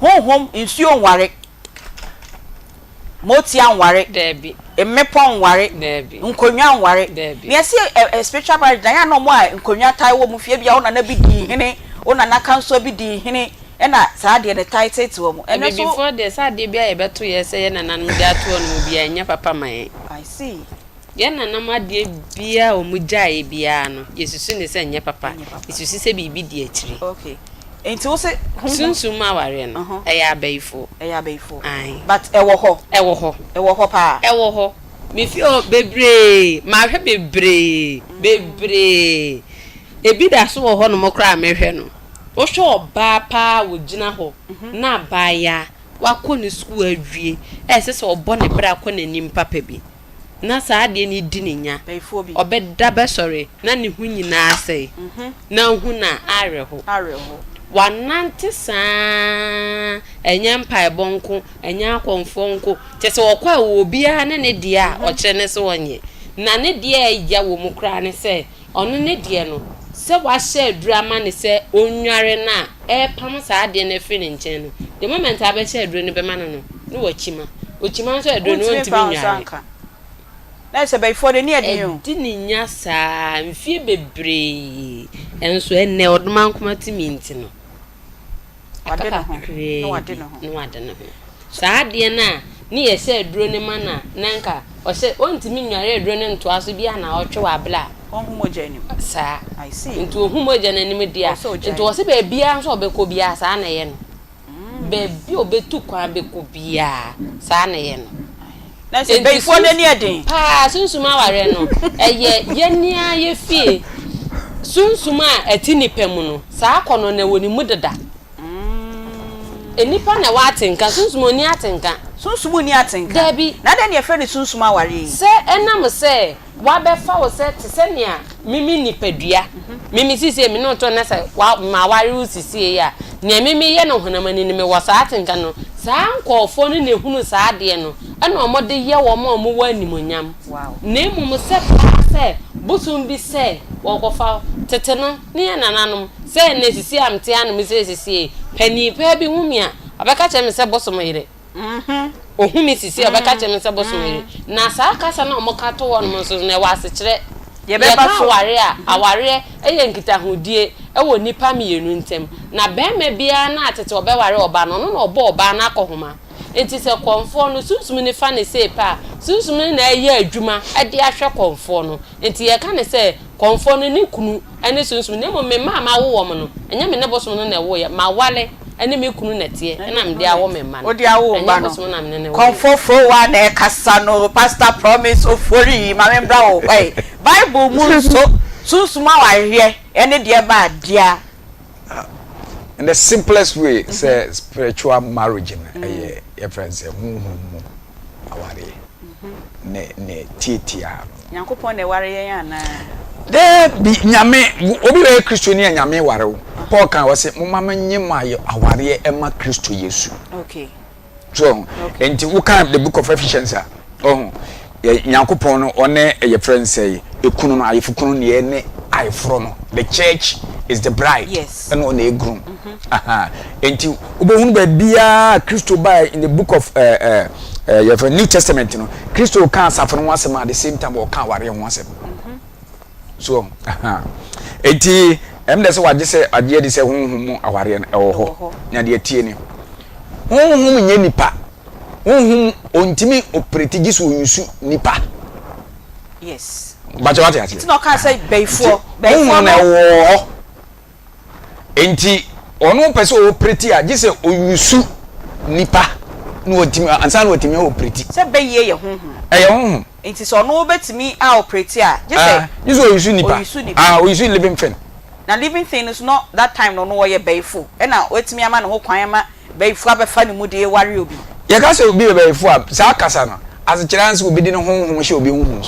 honhom nsuo nware moti anware debi emepon nware debi nkonwa nware debi ne se spiritual marriage dan ya no mo a nkonwa tai wo mu fie bia ona na bi di hene ona na kanso bi di hene na saa de ne title wo mu ene so before the saa de bia ye beto ye se ye nananum de ato no bia enya papa man I see ye nanam ade bia o mu jae bia no yesusu ne se enya papa yesusu se bibi di akire okay enti wo se sunsun ma ware no eya abaifo but ewo ho pa ewo ho me fi o bebre ma hwe bebre ebi da so wo ho no mokra me hwe no wo hwe oba pa wo gina ho na ba ya wako ni school awie se se obo ne bra ko nanim papa bi na saa de ni di nya obeda be sori na ne hu nyina ase na hu na are ho wanante saa enya mpa bonko enya akonfo nko tese wokwa wo bia ne dia o kire ne se wonye na ne dia ya wo mu kra ne se ono ne dia no se wa hye drama ne se onware na pam saa de ne fi ne nchen no the moment aba hye aduro ne be ma no no ochima so aduro no ntimi nware na se be for the near dio di ni nya saa mfie bebre enso enne odoma nkoma timi nti no wade no saa de na ni ye se aduro ne ma na nanka o se ontimi nware aduro ne nto aso bia na otwe wa bla onhumoja ni saa I see nto onhumoja na nim dia nto o se be bia so obeko bia saa na ye no be bi obetu kwa beko bia saa na ye no na se be fo ne ne den sunsuma ware no eye yenia ye fie sunsuma atini pemu no saa kono na woni mu deda enipa na wa atenka sunsuma oni atenka Debbie na den ye fe ne sunsuma ware se enam se wa be fa wo se te se nia mimi nipadua mimi sisi mi no to na se wa ma ware usisi ya nia mimi ye no honamani ni me wo saa atenka no saa nkofo no ne hunu saa de no ena omode ye wo ma omo wa animonyam na mum se pa se busum bi se wo kofa tete no ne ye nananom se na sisi amte anum se sisi pani pa bi humia abeka che me se bosom yire ohumi sisi abeka che me se bosom yire na saa kasa na omoka to wo no so na wa se kire ye be ba so ware a aware eye nkita hodie ewo nipa mienu ntem na be me bia na atete obe ware oba no no obo oba na akohoma enti se konfo no susum ni fa ne se pa susum na eye adwuma e de ahwe konfo no enti ye ka ne se konfo no ni kunu ene susum ne mo me ma wo wo no enye me ne bosom no na wo ye ma wale ene me kunu nete na me de awo me ma no odi awo ba no konfo fro wa na e kasa no pastor promise ofori ma me bra wo bible mu so susum aware ene de ba dia in the simplest way say spiritual marriage your friends say aware ne titia Yankopon ne ware yan na de bi nyame obi we Christian ni nyame ware Paul kan wase mama nyima aware e ma Kristo Yesu okay so enti wo kan the book of Ephesians Yankopon no one your friends say ekunu no ayefukunu ne ayefro no the church is the bride. Yes. And on a groom. Until Ubun Bia Christo by in the book of you have a New Testament, you know. Christo can't suffer once a month at the same time or can't worry once a month. So, that's what I just say. I did say, awarian or Nadia Tieni. Whom Yenipa. Whom Ontimi or pretty gis will use Nipa. Yes. But what it's not can't say before. War. Enti, or no person pretty, I just say, oh, you su Nipa. No, and son what you pretty. Say, bay ye home. It is on over to me, our pretty. Just say, you see Nipa. Ah, we see living fin. Now, living thing is not that time, no, no, you're bayful. And now, wait me a man who quama, bay flabber funny moody, where you be. Your castle will be a bay flab, Sarcasana, as a chance will be in home, we shall be home.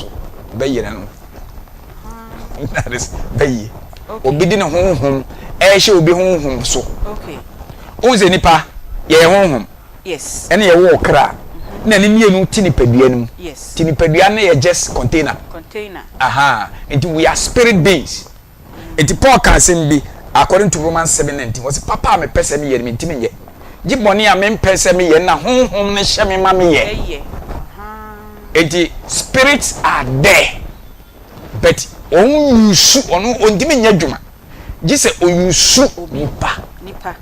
Bay, that is bay. Or be in home, air shall be home. So, okay. Who's a Nipa? Ye home. Yes. Any a walker. Nani no tini pedianum. Yes. Tini pediane just container. Container. Aha. Into we are spirit beings. Enti Paul can say be according to Romans 7:19 was papa me pese me ye me ntimi ye. Gi boni a me pese me ye na honhom ne hye me ma me ye. Enti spirits are there. But on yusu onu ondimi nya dwuma. Gi se oyusu nipa. Nipa.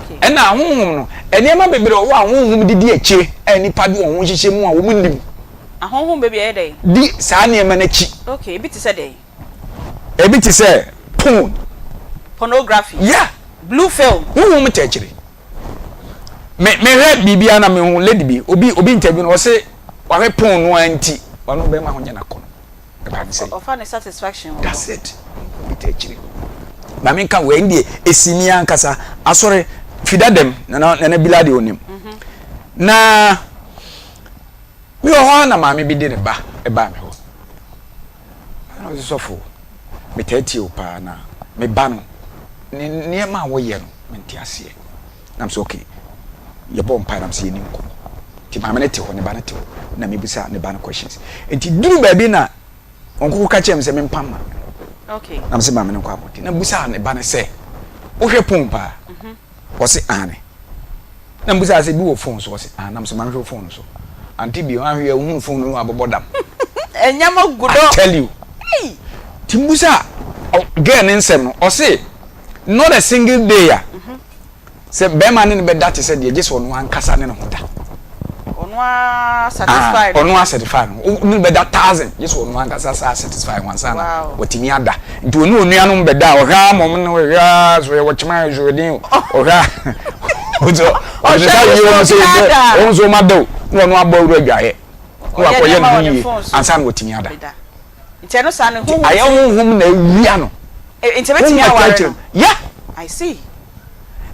Okay. And now honhom no enema bebre o wa honhom didi akire nipa bi won hihye mu a wo munim. A honhom bebre e dey. Di sa niema na chi. Okay, bit say dey. E bit say pornography. Yeah. Blue film. Who me techiri. Me read bibia na me hu lady bi obi interview no say wa he porn no anti ono be ma ho nya na kono. E ba say. Offer satisfaction. That's it. Obi techiri. Ma me kan we ndie esimi ankasa asore fidadem na bilade onim. Na me ho na ma me bi de ne ba e ba me ho. Na so fo. Me tati o pa na me ba no ne ma wo ye no me ntiase na so okay ye bom pa na se ni nko ti ma me ne te ho ne ba ne te ho na me bisa ne ba no questions enti duru ba bi na onko ka chem se me mpam okay na me se ma me ne nko aboti na bisa ne ba ne se wo hwe pon pa wo se ane na bisa se bi wo phone so wo se na me se ma hwe phone so Aunty Bea wa hwe hu phone no abobodam enyama gudo I tell you Timbusa girl nsem no o say not a single day ya say be man ne be that say dey just onu ankasa ne no hoda onu satisfied onu satisfied no be that 1000 just onu ankasa satisfied one sana wotimi ada nti onu anu be da o ha mom ne we ya so ye wochima jodin o ha ozo o say you say o so ma do onu abawru adwaye o akoye ni ansan wotimi ada Inteno san hu aye honhom na ewia no intebeti ya ware yeah I see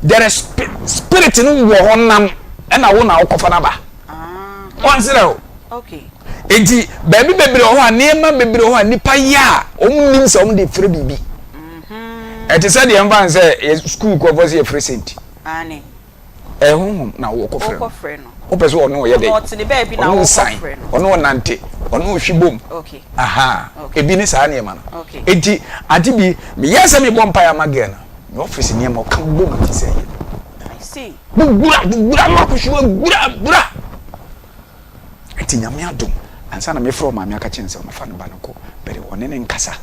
there is spirit no wo honam na wo na okofa na ba once now okay enti baby bebre ho anema bebre ho nipa ya omnim se de free bibi eti say de mban say school ko voice e free sent ane honhom na wo okofre no opese wo no ye dey not the baby na wo okofre no ono nante ono hwibom okay aha ebi ni sa na no okay enti Aunty Bea me yesa me bompa ya magena me office ni ma ka bom ti say I see gura ma ku shwa gura enti nyame adom ansa na me fro ma me aka chense ma fa no ba no ko bere one ne nkasa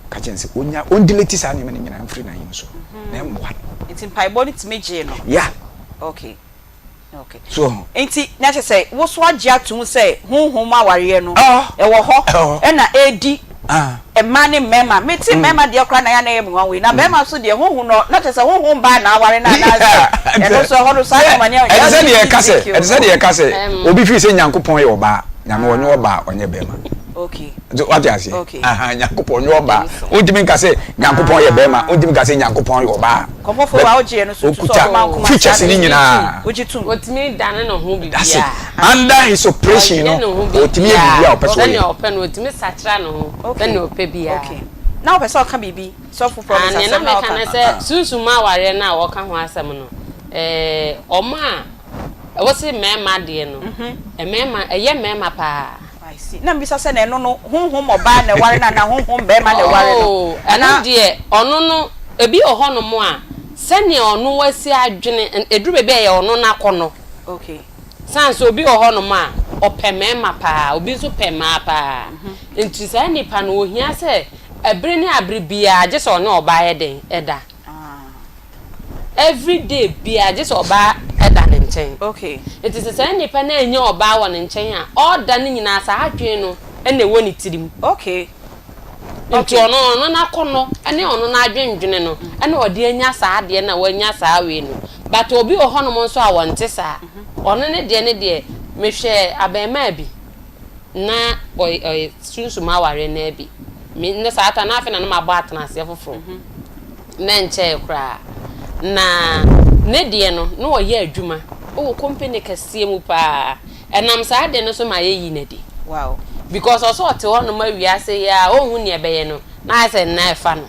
ka chense onya on delete sa na me nyina mfiri na yin so na mbo enti pai body to meje no yeah okay okay so enti na che say wo so agye atum say honhom aware no e wo ho e na edi e ma ne mema meti mema de okra na ya na yem wanwe na mema so de honhom no na che say honhom ba na aware na e no so ho do sai ma ne e say de kase obi fi say nyankopon ye oba nyame wonye oba onye bema okay so what you say nyankopon ye oba ontimi kase nyankopon ye bema ontimi kase nyankopon ye oba komfo wa oje no so so ma kuma features ni nyina ojitum otimi dane no ho bibia under his operation no otimi bibia opeso ye open otimi sachra no ho then ope bia okay now person ka bibi so for promise asem na ka na say susuma ware na wo ka ho asem no oma e wo se mema de no mema eye mema pa I see na mbisa se na no honhom oba na ware na honhom be ma na ware no ana de ono no ebi ohono mo a sene ono wasi adwene eduru bebe ye ono nakono okay sans obi ohono mo a opemema pa obi so pema pa nti sa nipa no ohia se ebere ne abere bia je so no oba ye den eda every day bia je so oba eda ne nchen okay it is say nipa na enye oba wo ne nchen a order ne nyina sa adwen no ene wo ne tirim okay nti ono na kono ene ono na adwendwene no ene ode anya sa ade na wanya sa we no but obi ohono mo nso a wonte sa ono ne de mehwe abema bi na oy sunsuma ware na bi me ne sa ata na afi na ma ba atana ase foforo na nche kra na ne de no na oye adwuma o company kase mu pa enam sa ade no so ma ye yi na di wow because also te ono ma wi ase ya ohun ne ebeye no na ase na efa no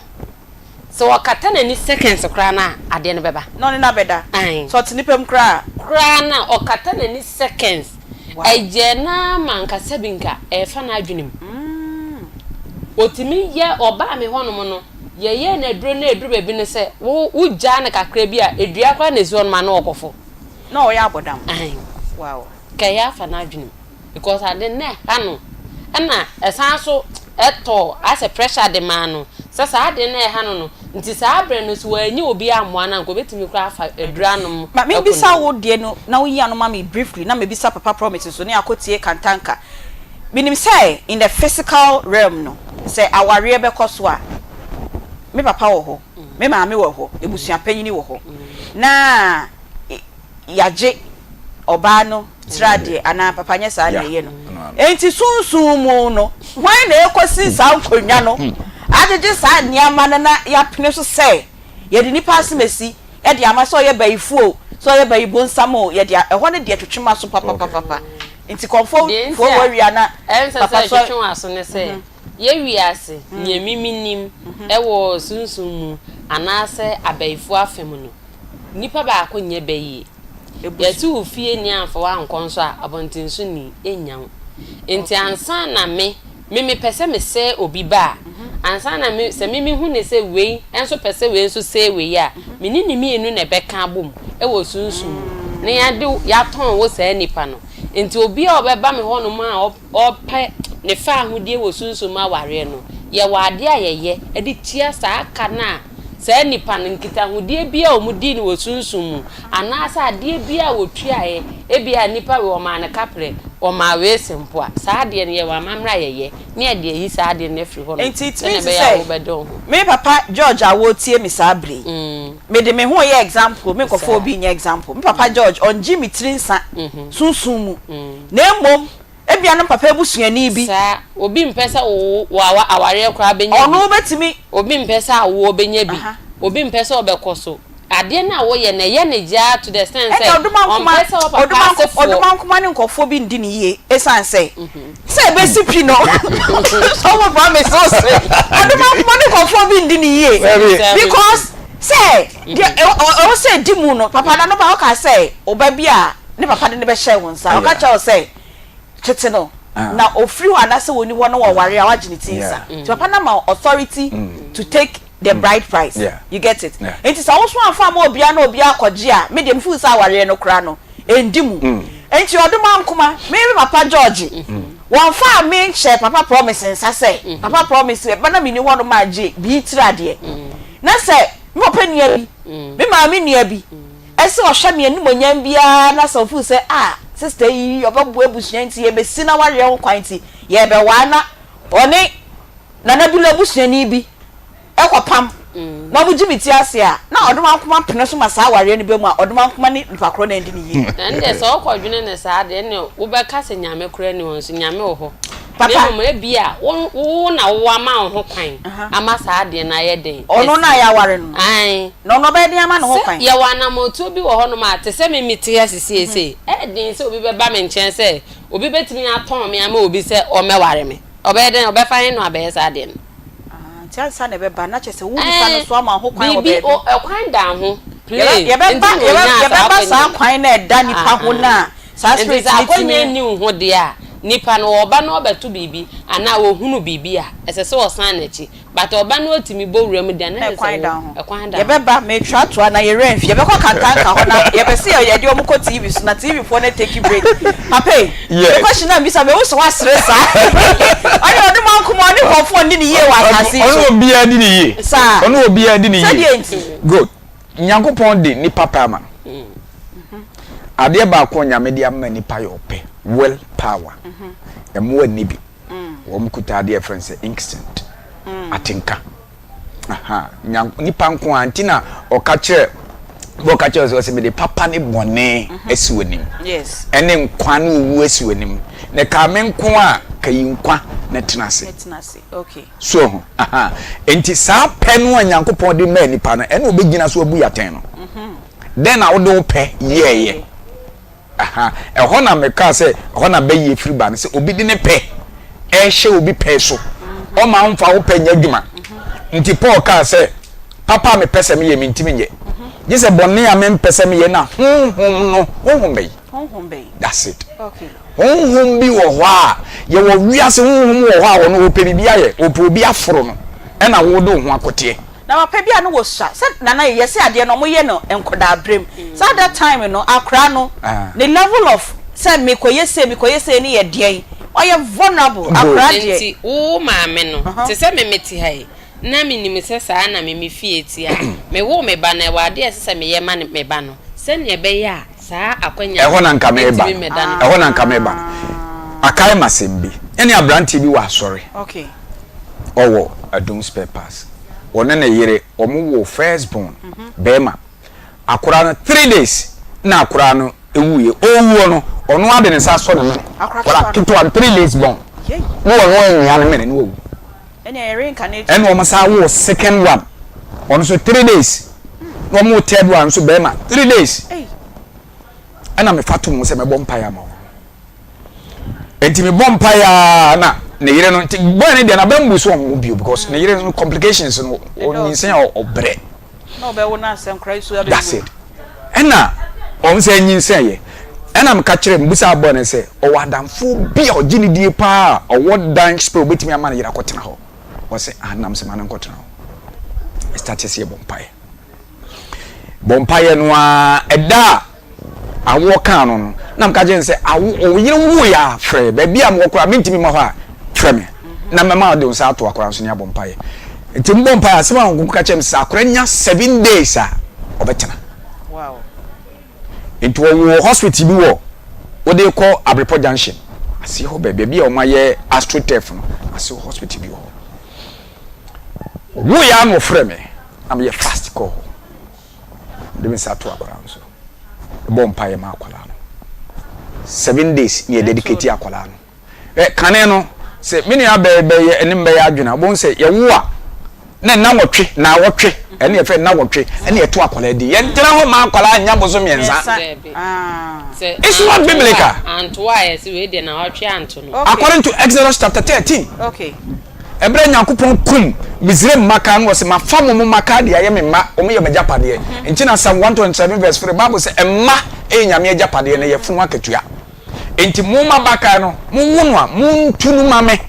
so wakata na ni seconds kra na ade no beba no ne na beda so te nipem kra na okata na ni seconds eje na manka sebinka efa na adwenem otimi ye oba me hono mo no ye na eduru bebi ne se wo ja na kakra bi a edua kwa na ezi ono ma na okofo na o ya abodam wow kaya fa na adwenem because ade na hanu ana esanso eto as a pressure de manu sasa ade na hanu no nti sa abre no so wanyi obi amoa na nko betimi kra afa eduranom ma me bisa wo de no na wo yi anoma me briefly na me bisa papa promise so ne akotie kantanka minim say in the physical realm no say aware be koso a me papa wo ho me maame wo ho ebusua panyini wo ho na yaje oba no trade ana papa nya sa na ye no enti sunsumu no hwan na ekosi sa nkonwa no ajeje sa niama na ya pene so say ye de nipa asemesi ye de ama so ye baifuo so ye baibo nsamo ye de ehwo ne de twetwema so papa enti konfo fo wawia na papa so twetwema so ne say ye wiase nye miminim ewo sunsumu anase abaifu afemu no nipa ba ko nye bayi yetu ofie ni anfa wa nkonso a abontinso ni enyan enti ansa na me pese me se obi ba ansa na me se me hu ne se wei enso pese wei enso se wei a me ni mi enu na beka bom e wo sunsun ne ya de ya ton wo se nipa no enti obi a obeba me ho no ma ope ne fa ahudie wo sunsun ma ware no ye wade ayeye e de tia sa aka na se nipa nkita hudie bia omudi ni wo sunsun anasa ade bia wo tuae e bia nipa we o ma na kapre o ma we sempo a sa ade ne ye wa mamra yeye ne ade yi sa ade ne firi ho no enti me papa George awo tie mi sa bre me de me ho ye example me kofo obi nya example me papa George on Jimmy Trinsa sunsun mu na emom ebia no papa ebusuani bi sa obi mpesa wo aware kra benya ono betimi obi mpesa wo benya bi obi mpesa obekoso ade na wo ye na ye na ja to the sense oduma nkoma ne nkofo bi ndi ni ye esan say say besi pi no so mo ba me so say oduma nkoma ne nkofo bi ndi ni ye because say o say dimu no papa na no ba o ka say oba bi a ne papa de ne be share won sa o ka cha o say chitino na ofri ho anase woni ho no ware a wagene tinsa so papa na ma authority to take the bride price you get it it is also afa ma obia na obia akogye a me dem fu sa ware no kra no endimu enti oduma nkoma me papa George won fa me share papa promise nsa say papa promise be na me ni ho no ma je bi tirade na say me papa nia bi me ma me nia bi ese o hwa me animonyam bia na so fu say sister yi obabu ebusuan ti ye be sina ware ho kwan ti ye be wana oni na na dula ebusuani bi ekopam na bu jimiti ase a na oduma nkoma pene so masa ware ni be mu a oduma nkoma ni nipakro na ndi ni yi nde so okwadwene ne sa de ne wo be ka se nyame kura ni won so nyame wo ho papa mo e bia wo na wo ama ho kwan ama sa de na ye den ono na ya ware no ai no no be de ama no ho kwan ye wana mo tu bi wo ho no ma te se me miti asisi ese e den se obi be ba me nchen se obi betimi aton me ama obi se o me ware me obe den obe fa no abe sa de no chansa na be ba na che se wo nipa no so ama ho kwan obe bi o kwan da ho ye be ba sa kwan na da nipa ho na sa spirit ni ni ho de a nipa no oba no obeto bibi ana wo hunu bibi a esese wo san na chi but oba no otimi bowura mu dan na ekwan down ye beba me twa to na ye renf ye be kwa kantanka ho na ye be se ye de omuko TV so na TV for na take break papa the question na bisa me wo so wasre sa ani odi man ko mo ni ho fo ni ye wa kasi ono obi adi ni ye ono obi adi ni ye good nyankopon de ni papa ma ade ba ko nyame de amma ni pa yo pe will power emo ani bi wo mkuta ade friends instant atinka aha ni pa nko antina oka kire bo ka kire so se me de papa ni bone asiwenim yes ene nkwa na owu asiwenim ne ka me nko a kayi nkwa na tenase okay so aha enti sa pe no anyankopon de ma nipa no ene obegina so abu yaten no then na wo do pe ye aha ehọ na meka se ehọ na be ye free ban se obi di ne pe ehye obi pe so o ma mfa wo pe nya dwuma nti Paul ka se papa me pese me ye me ntimi nye je se bonni ya me pese me ye na honhom be that's it okay honhom bi wo ho a ye wo wiase honhom wo ho a wo no ope bi aye ope obi aforo no e na wo do ho akote na papa bia no wo sha se nana ye se ade no mo ye no enkoda abrem so at that time no akra no the level of say me koye se ni ye de oye vulnerable akra de nti wo maame no te se me meti hai na me nim se sa na me fie ti a me wo me ba na wa de se me ye ma me ba no se ne be ya sa akwanya ehọ na nka me ba ehọ na nka me ba akai masembi ene abranti bi wa sorry okay owo adum spare pass one na yere omo wo first born bema akura no 3 days na akura no ewuye owuo no ono ade ne sa so ne akura tutu 3 days born no wo nya ne mene no owu ene reincarnate ene o masa wo second one ono so 3 days no mo third one so bema 3 days ana me fatu mo se me bompa ya ma enti me bompa ya na ne yere no boy ne de na bambu so on bio because ne yere no complications no on nsen obre no be wona asem krai so that's it ena on se nyinsen ye ena me ka kire mbusa abo ne se o wadamfo bi a ogini die pa o wodan spell betimi ama ne yere akotena ho o se anam se manan kotena ho start se bompa ye no a eda awo kan no na mka je nse awo yire wu ya frɛ ba bia mo kora mentimi ma ho a frɛ me na mema de nsa ato akora nso nya bompaye enti bompaye asema ngun ka chem sa akora nya 7 days a obetena wow enti wo hospital bi wo de call Abrepo Junction asi ho ba bia o ma ye astrotef no asi hospital bi wo ya no frɛ me am ye fast call de me sa ato akora nso bompaye ma akwala no 7 days ni dedicate akwala no kane no se mini abebe enim be ya adwena bon se ye wo a na wotwe na wotwe ene ye fe na wotwe ene ye to akwala di ye ntira ho ma akwala anya bozo mienza it's not biblical and why se we de na wotwe anto no according to Exodus chapter 13 okay Ebra Nyankopon kum Mizrem maka no se mafa mo maka de aye me ma o me ye majapade nti na Psalm 127 verse 3 Bible say emma nyame ajapade ne ye fun akatua enti mo mabaka no mo wonu a mo ntunu mame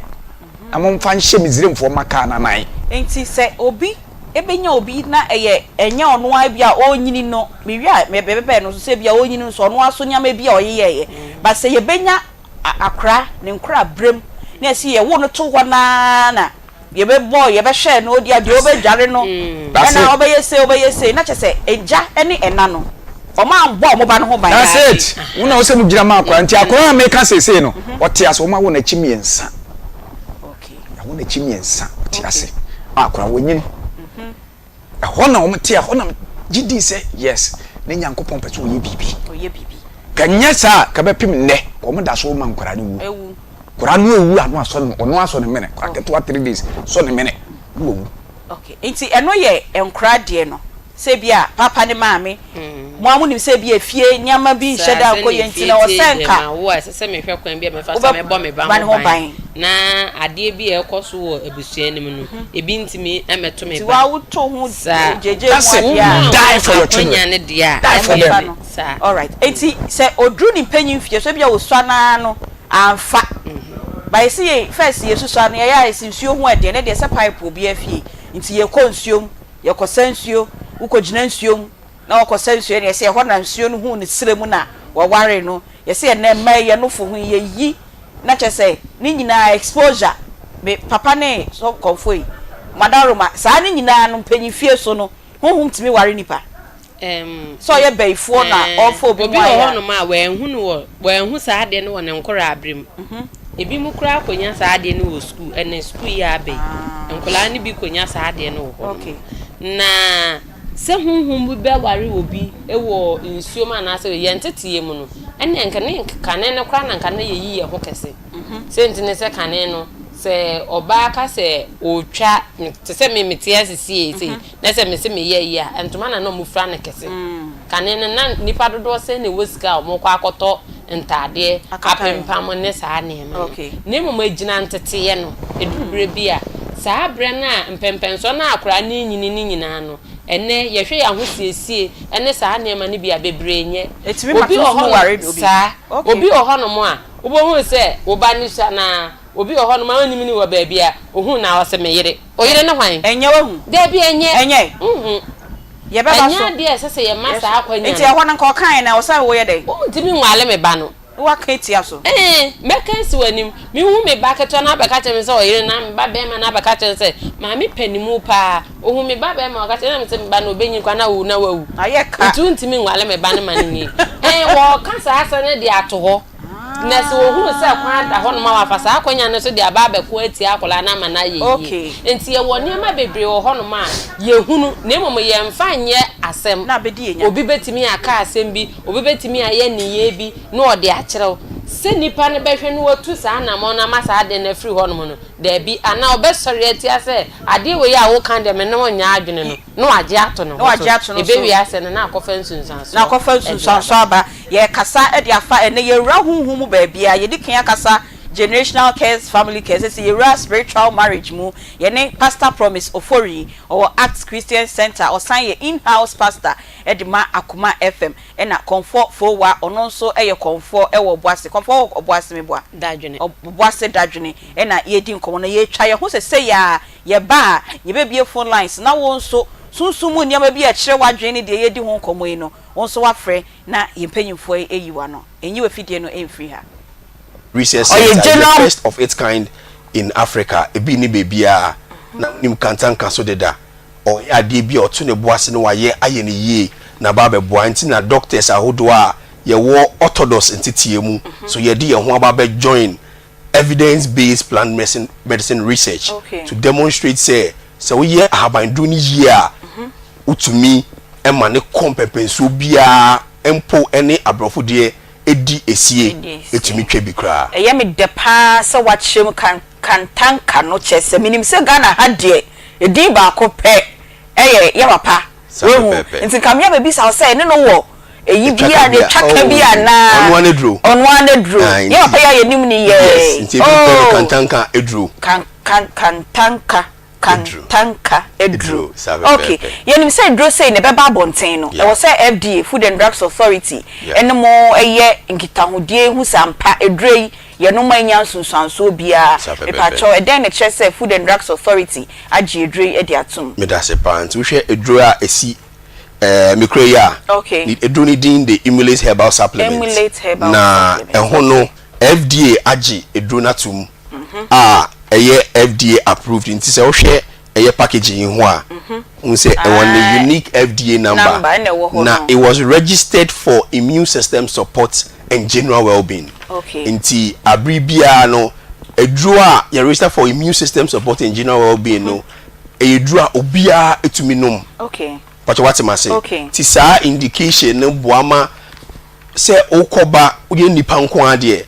na mo mfa nhye Mizrem fo maka na nan enti se obi ebenya obi na eye enya ono a bia onyini no mewia me bebe no so se bia onyini so ono aso nyama bia oyeye ba se ye benya akra ne nkra brem na si ye wo no to hɔ na ye be boy ye be share no dia de obedware no na obeyese na kyese eja ene ena no o ma mbo mo ba no ho ban that's it una o se mu gira ma akwa nti akwa me ka sese no ote aso ma wo na chimiensa okay ya wo na chimiensa ote ase akwa wonyini ho na o mte ho na gidi se yes ne Nyankopon pɛ so oye bibi kanya sa ka be pim ne ko mo da so ma nkwara ne wu kora no ewu anu aso ne mene kora keto 3 days so ne mene wo okay enti eno ye enkra de no se bia papa ne maame mo amunim se bia fie nyama bi nheda akoye enti na osenka wo asese me hwe kwan bia me fa sa me bo me ban na ade bi ekoso wo abusua nim no ebi ntimi emeto me ba ti wa wuto hu jeje mo die for your children ne dia die for them all right enti se odru ni panyin fie so bia wo swa na no amfa by see first ye so na ya nsuo ho ade na de se pipe obi afie nti ye kɔ nsuom ye kɔ sansuo ukɔ gina nsuom na wakɔ sansuo na ye se ho na nsuo no hu ne siremu na wo ware no ye se na ma ye no fo ho ye yi na che se ni nyina exposure me papa ne so konfoi madaroma saa ni nyina no mpanyifie so no honhum timi ware nipa so ye beifo na ofo obi mo ya no ma wenhu saa de no ne nkora abrem ebi mu kura akonya saa de no wo school ene school ya be nkola ni bi konya saa de no ho okay na se honhum bi be ware obi ewo nsuo ma na se ye ntetie mu no ene nkane ne kura na nkane ye yi ye ho kese se ntine se kane no se oba ka se otwa te se memete asisi ese na se me se me ye ya entoma na no mu fra na kese kane na nipa dodo se ne wosika o mo kwa akoto ntade apempam ne saa ne ma ne mo magina ntete ye no edubure bia saa bre na mpempenso na akora ni nyina no ene ye hwe ya ho siesie ene saa ne ma ne bia bebre nye obi oho ware obi oho no mo a obo se oba ni sha na obi oho no ma ni wo ba bia ohun na wo se me yire oyire ne hwan enye wo de bia enye ye beba so anya de se ye masa akwanya enti ehwo na nko kan na wo sa wo ye de ntimi nwale me ba no wa kan tia so meka si wanim mi hu me ba keto na beka che me se oyire na ba be ma na beka che se ma mi panimu pa ohu me ba be ma ka che na me se me ba no obenyi kwa na wu na wawu aye ka ntimi nwale me ba ne ma ni wo ka sa asa ne de ato ho na se wo hu se kwa da ho no ma wa fa sa akwanya ne so de aba be ko ati akola na ma na ye okay enti ye wo ne ma bebre wo ho no ma ye hunu na emom ye mfa nye asem na bedi enya obi betimi aka asem bi obi betimi aye ne ye bi na ode akyerew se nipa ne behwe no watu sa na mo na masa ade na free ho no da bi ana obesori atia se ade we ya wo kan de me no nya adwene no no agye ato no ebe wi ase na akofa nsunsan so na akofa nsunsan so aba ye kasa e de afa ene ye wura hunhum ba bia ye dikan akasa generational cares family cares say ye spiritual marriage mu ye ne pastor promise ofori or Acts Christian Center or sign ye in-house pastor edima Akoma FM e na comfort fo wa ono nso e ye comfort e wo boase comfort oboase me boa dadwene oboase dadwene e na ye di nkomo na ye twa ye ho se ya ye ba ye be bie phone lines na wo nso sunsumu niam bi a kire wadwene ne de ye di ho nkomo yi no wo nso wa frɛ na ye mpanyimfo eyiwa no enyi we fidie no emfiri ha research center is the first of its kind in Africa. Ebi ni bebia na nim kantanka so deda. O ya de bi otu ne boase no waye aye ne yie na ba be boa nti na doctors ahodo a ye wo orthodox entitie mu. So ye de ye ho aba be join evidence based plant medicine research to demonstrate say we ye ahaban do ni yie a utumi e ma ne kompepenso bia empo ene abrofo de edi esie etumi twa bi kra eye me de pa se wachem kan tanka no chese minim se Ghana ha de edi ba ko pe eye ye papa wehu nti kamya be bi sa se ne no wo eyi bia ne twaka bia na onwa ne dro ye papa ya ye nim ni ye nti bi kan tanka edro kan tanka tanka edru okay yenim say edru say ne beba bonten no e wo say FDA Food and Drugs Authority ene mo eye nkitahodie hu sampa edru ye no manya sunsanso bia e pa cho e den ne che say Food and Drugs Authority agi edru e di atum me da se pant wo hwe edru a esi mikroya okay edru ni din the emulate herbal supplement na ho no FDA agi edru natum eye FDA approved nti se wo hwe eye packaging ho a say one unique FDA number na it was registered for immune system support and general well-being nti abribia no edru a you register for immune system support and general well-being no edru a obia etumi nom but what am I saying ti sa indication no boama se okoba uye nipa nko ade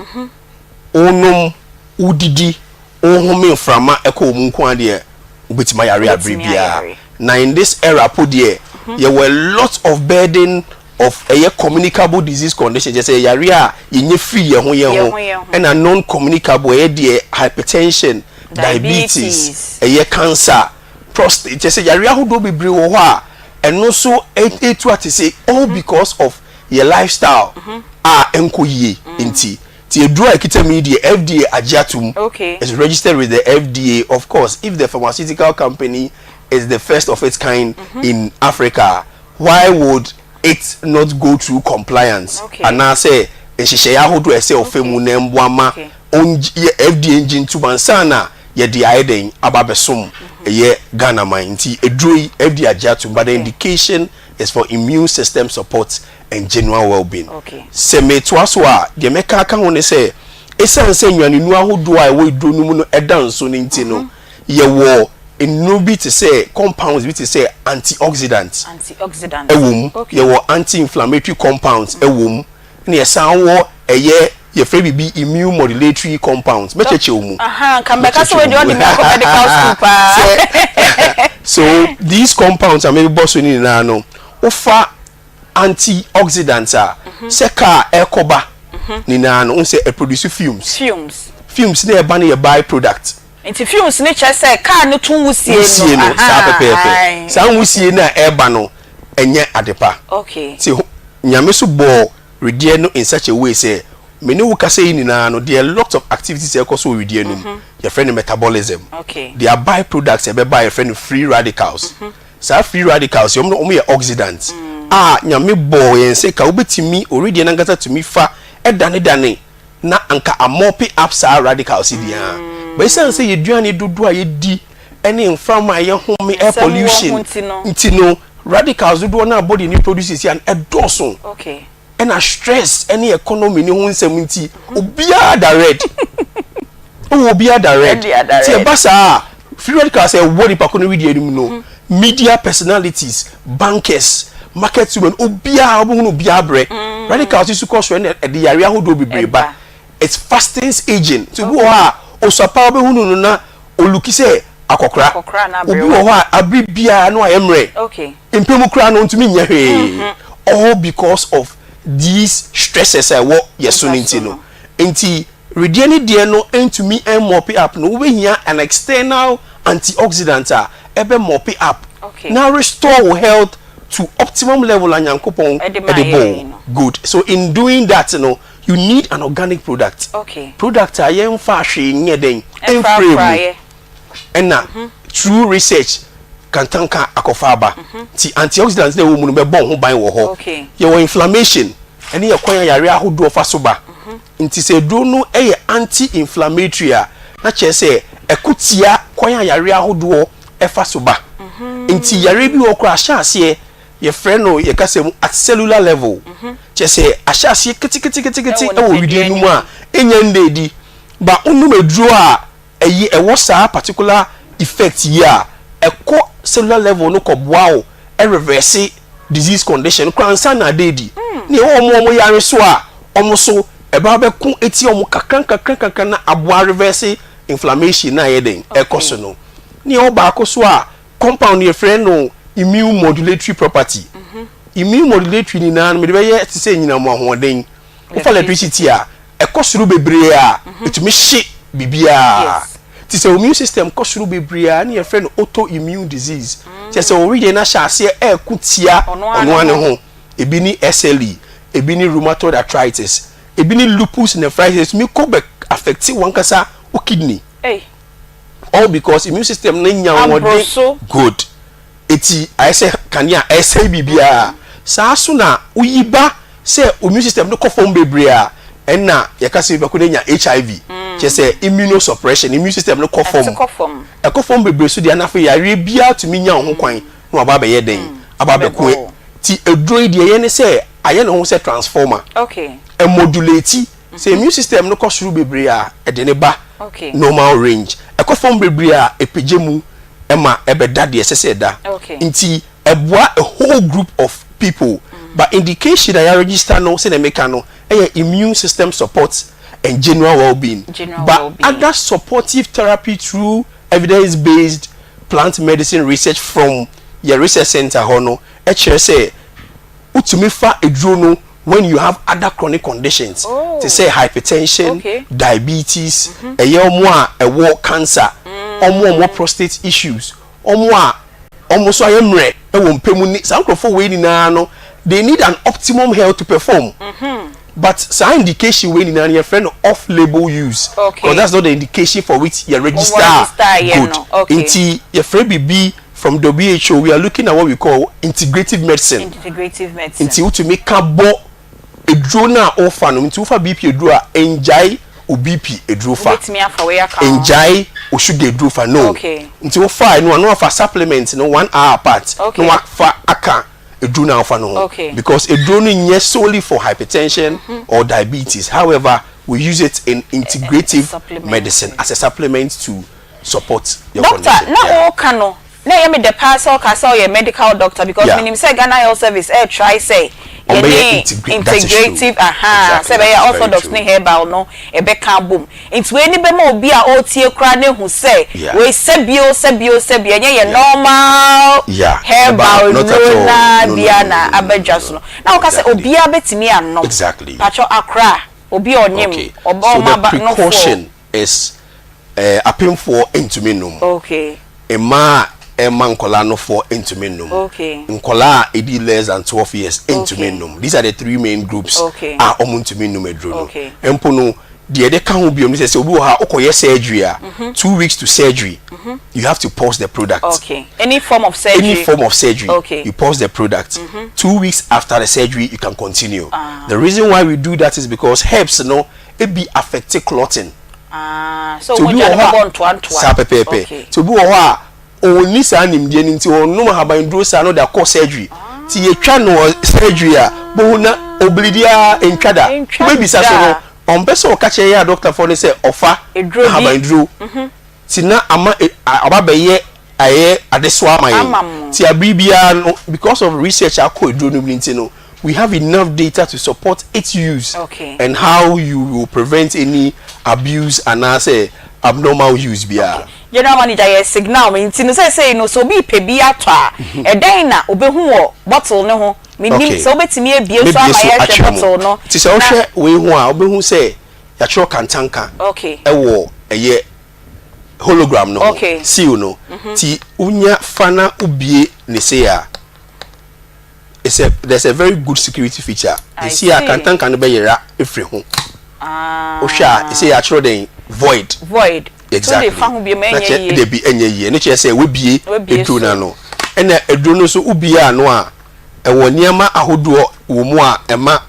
onom udidi ohome frama eko mu nko ade ubetima yare abribia na in this era podie there were lots of burden of a communicable disease condition just say yare a yenye free ye ho and a non communicable hypertension diabetes cancer prostate just say yare ahodo bebre wo ho a eno so etu ate say all because of your lifestyle enkoyie nti ti edru ekita me the FDA agiatum okay is registered with the FDA. Of course, if the pharmaceutical company is the first of its kind in Africa, why would it not go through compliance? And I say ehihye ahodo ese ofemu na mboama FDA engine to mansana ye di aiden ababesom ye Ghana man nti edru FDA agiatum, but the indication is for immune system support and general well-being. Se me to aswa de meka ka ho say esan se nwane nu ahodo a we do nu no edan so nti no ye wo enu bi to say compounds bi to say antioxidants ewum ye wo anti-inflammatory compounds ewum na ye san wo eye ye free bi immune modulatory compounds me cheche omu kan beka so we do the medical school pa so these compounds are maybe boss ni na no offer antioxidants are seka ekoba ni na no say produce fumes na e ba na ye byproduct into fumes ni che say car no tun wusie no sa pepe sa wusie na e ba no enye adepa okay see nyame so bo redie no in such a way say me no ka say ni na no there are lots of activities e so redie no your friend metabolism okay they are byproducts e be by your friend free radicals sa free radicals you no ye oxidants nyame bo yen say ka obetimi already na ngata to me fa edane na anka amopi up sa radicals dia but say say yeduane dodo a yedi any inframa ye home air pollution ntino radicals dodo na body ni produces and edoso okay and a stress any economy ni ho nsem nti obia direct obia direct ti basa free radicals e wori pakono video ni no media personalities bankers market women obia obuhunu obia bre radicals isu cause and the area hodo bibreba it's fasting agent to go osapa obuhunu no na oluki say akokra obi wo ha abribia no ayemre okay impemu kra no ntumi nya hwe all because of these stresses I what yesuninti no enti rediani de no entumi mop up no we hia an external antioxidant ebe mop up now restore health to optimum level anyankopon edible good. So in doing that you need an organic product product ayen fa hwe nye den enframe and na through research kantanka akofaba ti antioxidants na wo mu no be bon ho ban wo ho your inflammation ene ye kwan yare ahodo fa so ba nti se do no eye anti-inflammatory na che se ekotia kwan yare ahodo e fa so ba nti yare bi wo kra hyaase ye friend no ye kase mu at cellular level che se ahyaase kiti e wo widie nu mu a enya ndedi ba unu meduro a eyi e wo sa particular effect here eko cellular level no ko boa e reverse disease condition kransa na dedi ni omo yare so a omo so e ba be ku eti omo kakran na aboa reverse inflammation na yeden ekoso no ni o ba ko so a compound ye friend no immune modulatory property immune modulatory ni na me de be ye ti se nyina mo ahoden o fa electricity a ekosuru bebre a etumi hye bibia ti se immune system kosuru bebre a na ye friend autoimmune disease ti se o read na hyase e kutia ono ane ho ebi ni SLE ebi ni rheumatoid arthritis ebi ni lupus nephritis mi ko be affect one kasa o kidney all because immune system na nya wode good eti I say kania say bibia sa so na uyiba say immune system no kofom bebre a enna yakase be ko nya HIV che say immunosuppression immune system no kofom bebre so dia na fa yare bia to mi nya ho kwan no aba be yeden aba be ko ti edroid de ye ne say aye no ho say transformer e modulate say immune system no kosuru bebre a e de ne ba normal range e kofom bebre a epejemu ema ebeda de esese da nti eboa a whole group of people but indication that you register no say na make no immune system support and general well-being other supportive therapy through evidence-based plant medicine research from your research center hono say utumi fa eduro no when you have other chronic conditions to say hypertension diabetes omo a ewo cancer omo prostate issues omo so ayemre e wo mpemu ni sankrofo we ni na no they need an optimum health to perform but some indication when in your friend off label use because that's not the indication for which you register good. Inti your friend BB from WHO, we are looking at what we call integrative medicine. Inti to make cabo a drone or fan into BP drua enjoy BP a drufa enjoy or sugar drufa no until far no for supplements no 1 hour apart no work for aka a drone alpha no because a drone yes solely for hypertension or diabetes. However, we use it in integrative medicine as a supplement to support your condition. Now cano na me the parcel castle your medical doctor because minim say Ghana Health Service try say integrative say be orthodox ne herbal no e be kan bom into any be ma obi a o tie kra ne hu say we sebio nye normal herbal no na bia na abadwaso no na o ka say obi a betimi anom exactly pacho akra obi onyem obo ma ba no precaution is appeal for intuminum Emma nkola no for intuminum. Nkola edi less than 12 years intuminum. These are the 3 main groups are omuntuminum edrono. Empono the other can be on say obi ha okoye surgery 2 weeks to surgery. You have to pause the product. Any form of surgery. You pause the product. 2 weeks after the surgery you can continue. The reason why we do that is because herbs no it be affecting clotting. So we just go on to be only sanim de nti onum habandro sa no da cause surgery ti ye twa no surgery a bo na oblidia entwada baby sa so no on person o ka che ya doctor for ne say ofa habandro ti na ama ababaye aye adeso amaye ti abibia no because of research akọ edro no nti no we have enough data to support its use and how you will prevent any abuse and say abnormal use bia general manager yes signal me nti say no so bi pe bi atwa e den na obehu wo bottle ne ho minim so obetimi ebie so ama ye bottle no ti se o hwe we hu a obehu say ya chiro kantanka e wo eye hologram no seal no ti unya fana ubie ne say a there's a very good security feature you see a kantanka no be yera efre ho o hwa say ya chiro den void exactly they be enye no che say we bie edro na no ena edro no so ubie ano a e woni ama ahodo wo mu a ema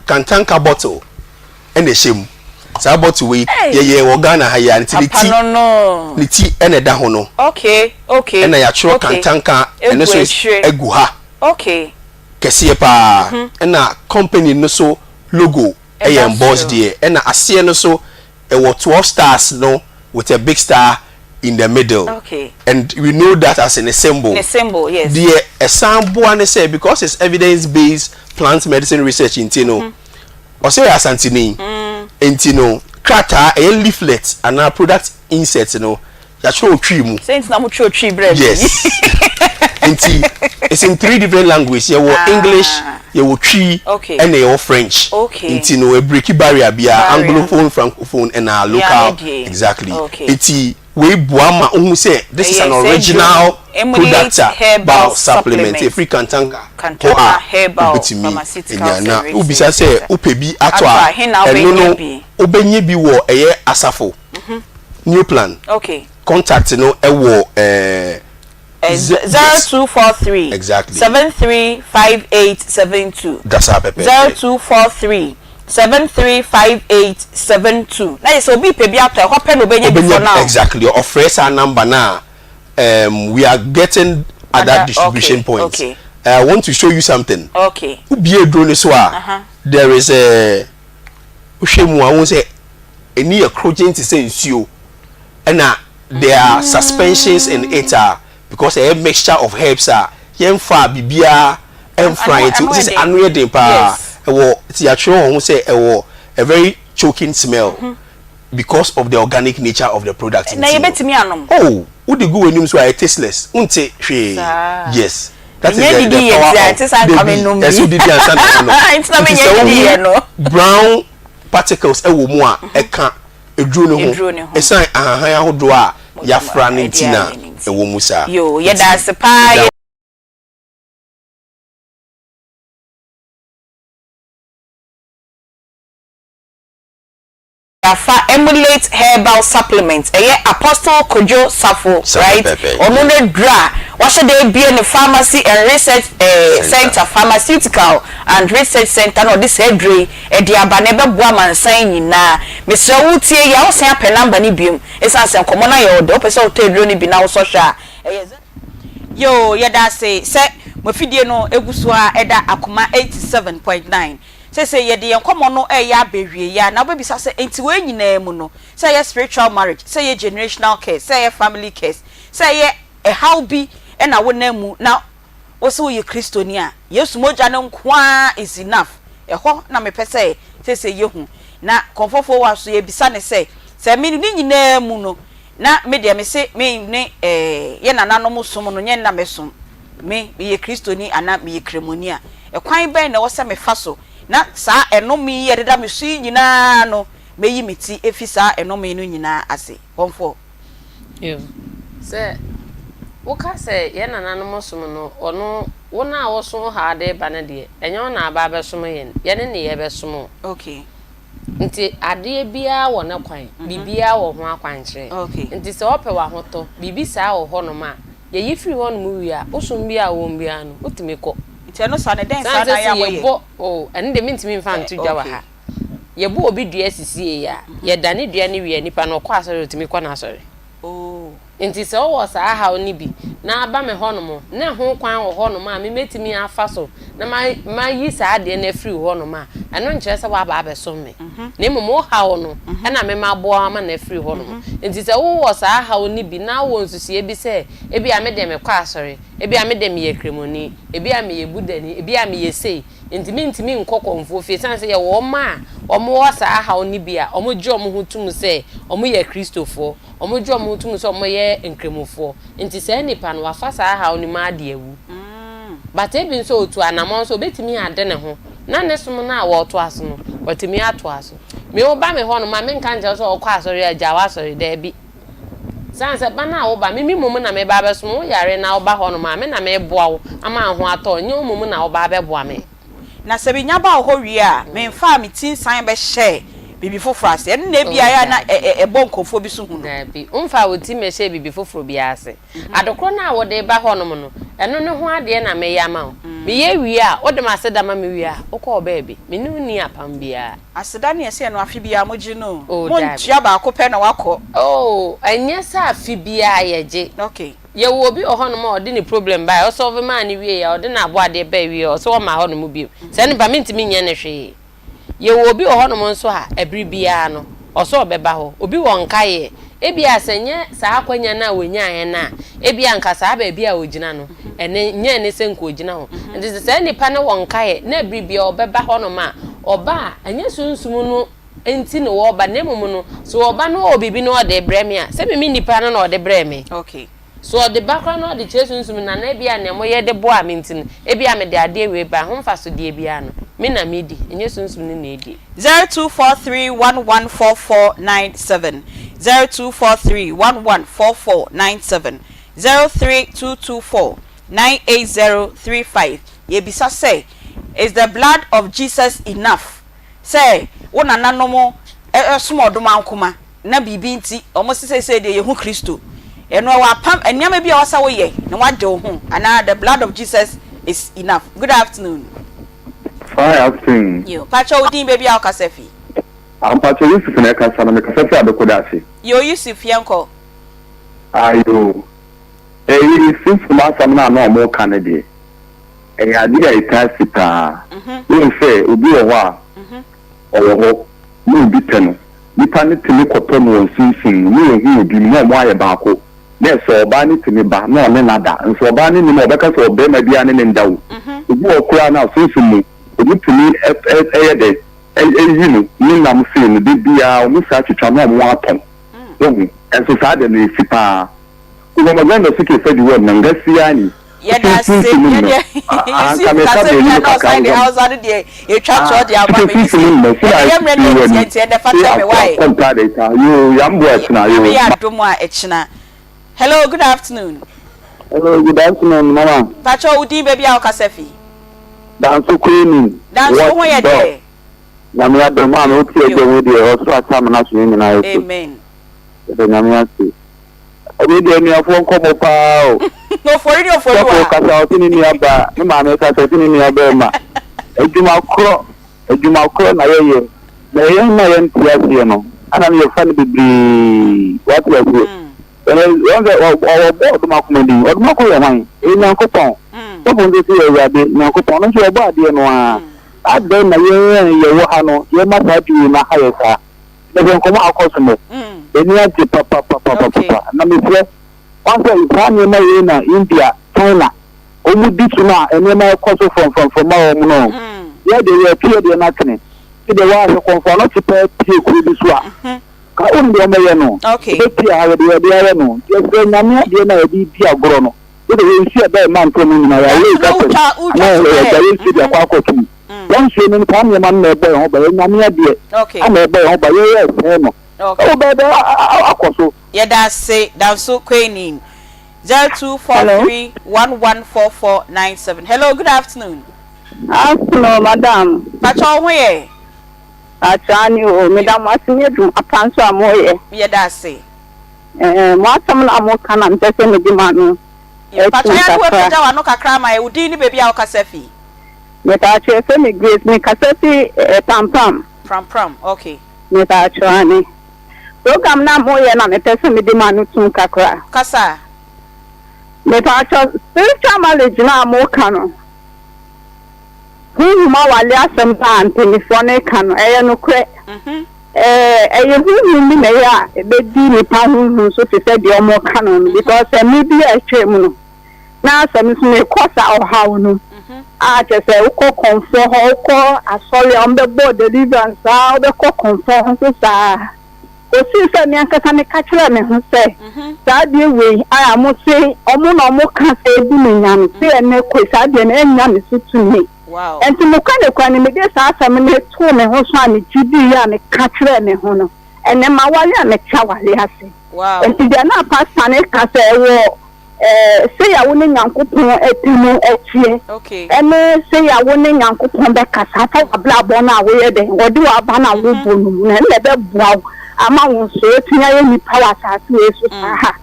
kantanka bottle ena hyem sa bottle we ye Ghana ha ya ni ti ena da ho no ena ya chiro kantanka ena so egu ha kese pa ena company no so logo e embossed there ena ase no so e 12 stars no with a big star in the middle. And we know that as in a symbol. Yes. The sample and say because it's evidence-based plant medicine research in Tino. Or say as Antini in Tino, crata a leaflet and our product insert, you know, that show tree mu. Saints na mucho tree bread. Yes. It's in 3 different languages. You have English, you have tree, and you have French. It's a breaky barrier, Anglophone, Francophone, and our local. Exactly. It's we buama who say this is an original product herbal supplement. A free kantanga herbal pharmaceutical. Na ubisa say upebi atwa. No obenye bi wo eye asafo. New plan. Contact no ewo 0243 exactly 735872. That's our pepe. 0243 735872. Now so be pebi after hope no benye before now. Exactly. Or fresh our number now. We are getting other distribution points. I want to show you something. Be a drone so there is a ushemu I won't say any approaching to say you and there are suspensions in it because a mixture of herbs are yemfa bibia emfra it is anwe den pa it's actually won't say a very choking smell because of the organic nature of the product. Na yebetimi anom. Oh, who the go enim so are tasteless. Unte hwe. Yes. That is the power of the brown particles e wo mu a e ka edru no ho. Esan ahan ahodo a ya fra ne ntina e wo mu sa. Yo, ye da se pa afa emulate herbal supplements Apostle Kojo Safo right onuno dra washe dey be in the pharmacy and research center pharmaceutical and research center no this hedre di abane beboa mansan nyina mesra wutie ya osan apɛ number ni biom esanse nkomo na ye o pese o tedro ni bi na wo so hwa yo yeda say mafidie no eguso a eda Akoma 87.9 say ye de yenkomo no ya bewie ya na obebisa say enti we nyina mu no say ye spiritual marriage say ye generational care say ye family care say ye how be na wona mu na wo so ye Kristoni a Yesu moja no nkwa is enough ho na me pese say ye hu na konfofo wa so ye bisa ne say me ni nyina mu no na me de me say me ne ye nananom som no nye na mesom me ye Kristoni ana me ye kremoni a kwan ben na wo se me fa so na sa enomi ye deda me su nyina no meyi meti efisa enomi no nyina ase konfo yo se wo ka se ye nananom som no ono wona wo so ha de ba na de enyo na aba be som ye ne ne ye be som okay nti ade bia wo na kwan bibia wo ho akwan kire nti se ope wa hoto bibi sa wo ho no ma ye yifiri ho no mu wi a wo som bia wo mbia no otime ko no sa ne den sa na ya wo ye oh ene de mintimi mfa ntu dwa wa ha ye bo obi dua sisie ya ye dane dua ne wi nipa no kwa asore otimi kwa na asore oh nti se wo sa ha oni bi na aba me ho no mo na ho kwan wo ho no ma me metimi afa so na ma yi sa de na free ho no ma eno nkire se wa ba abeso me na mo ha wo no na me ma bo ama na free ho no nti se wo sa ha oni bi na wo nsusie bi se ebi a me de me kwa asore ebi a me de me ye kremoni ebi a me ye budani ebi a me ye sei ntimi nkokonfo fe san se ye wo ma omo sa ha oni bi a omo gye omo hutum se omo ye Kristofo omo gye omo hutum se omo ye nkremofo nti se nipa no afa sa ha oni ma de awu but ebi nso otu anamon so betimi ade ne ho na ne som na wo to aso no watimi ato aso me wo ba me ho no ma me nka nje so okwa asori aja wa asori da bi san se ba na wo ba me mum na me ba be so yare na wo ba ho no ma me na me boa wo ama ho ato nye mum na wo ba be boa me na se binya ba ho wi a me mfa me tin san be share bibi foforo ase en na bia ya na bonkofo bi so hu na bi umfa wo ti me share bibi foforo bi ase adokro na wo de ba ho no no eno ne ho ade na me ya ma me ye wi a wo de ma se da ma me wi a wo ko ba bi me ni ni apam bia aseda ne ese no afi bia moji no mo ntia ba akopɛ na wako oh anya sa afi bia ye je okay ye wo bi ho no ma odi ni problem ba o solve man ni wi ya odi na abo ade ba wi o so wo ma ho no mu bi se ne ba mentimi nya ne hwe ye wo bi ho no mo nso ha ebri bia no o so obeba ho obi won kaye ebi asenye sa akwanya na wonya ye na ebi anka sa ba bia ogina no ene nya ne senko ogina ho ndi se nipa ne won kaye na ebri bia obeba ho no ma oba anya sunsum no enti no wo ba nemum no so oba no obibi no de breme a se me nipa no na de breme okay so the background no de chesunsum na na bia ne mo ye de bo a mentin ebi a me de ade we ba ho mfa so de bia no me na medi enye sunsum ne na edi 0243114497 0243114497 03224988035 ye bisa say is the blood of Jesus enough say wona nanomo esomodom ankoma na bibi nti omo say de yehu Kristo eno wa pam enyama bi a wasa wo ye na waje wo hu ana the blood of Jesus is enough. Good afternoon. Fine afternoon. Yo pacho udin baby a okasefi am pacho Yusuf na ka sana me kasefi adokodase yo Yusuf yanko ayo since last time na no mo Canada adi ai tasi pa no say obi o wa owo mo bi teno nipa ne tini koto no sinsin ni ehu obi mo aye baako na so oba ni tini ba na ne nada nso oba ni mo obeka so obe ma bia ne ndawo obi okura na sinsin mu obi tini de you know ni nam sin de bia o musa twetwa no mo aton no enso sa de ne sipa ko mo ganda sike fedi word na ngasia ni yeah that's it yeah the house out there you try to the about me yeah me the fact me why you yambo etna you yeah domo a echina. Hello, good afternoon. Hello, good afternoon, mama. Pacho udi baby a okasefi danso queen danso ho ye de Namia the man who take the video also a time and actually in I. Amen. The Namia. We did me a phone call. No, for you, for you. In your bar, Mamma, in your Burma. A Juma Crow, my year. The young man, Piano, and I'm your family be what was good. And I wonder about the Macmedy or Macmedy in Uncle Pong. Open this year, Rabbi, Uncle Pong, and your body and one. I've done my year and your Wahano, you must have you in my highest. They don't come out cosmo. They need to papa. And I'm here. Once I found your marina, India, China, Omudituna, and then I call from our no. Yeah, they were clear the nothing. The was a conform to pay this one. Can't be a mayano. Okay. No. Just then, I'm not the idea of Grono. You see a bad man coming in my way. Once you know, come man may buy home, but I'm not dear. Okay. I may buy home, but yes, okay. Oh, yeah, that's say that's so queening. 0243114497. Hello, good afternoon. Afternoon, madam. Pacho where? Achani o, madam, asinye dum apanso amoye. Yeah, that's say. Mwatam na amoka na mpese me di manu. Pacho ya duwe peja wano kakra ma udini baby au kasefi. Meta chefe me grace me kasefi pram. Okay. Meta chani. Program na moye na mpese me di manu tum kakra. Kasa. Meta cho spiritual knowledge na amoka no. Ma wale asem ba antelefone kan no kre hu mi na ya be di ni pa hu so te se de omo kan because me bi a twem no na asem so me kosa o hawo no a te se uko confirm ho ko asole on be board deliverance a be ko confirm so sa o si se mi anka me ka kire me hu se sa de we a mo se omo na omo kan se di me nyam se ene ko sa de na nyam so tu ni. Wow. And to mukane me dey sa asem ne to me ho so ani gidi ya me ka kire me ho no ene ma wale me cha wale ase. Wow. And to na pastor ne ka se wo say ya woni nyankopon etinu etie. Okay. Ene say ya woni nyankopon be kasa fa blabo na wo ye de odi wa ba na wo bonu na ne be bua ama won so tinya ye ni power sa so eso ha.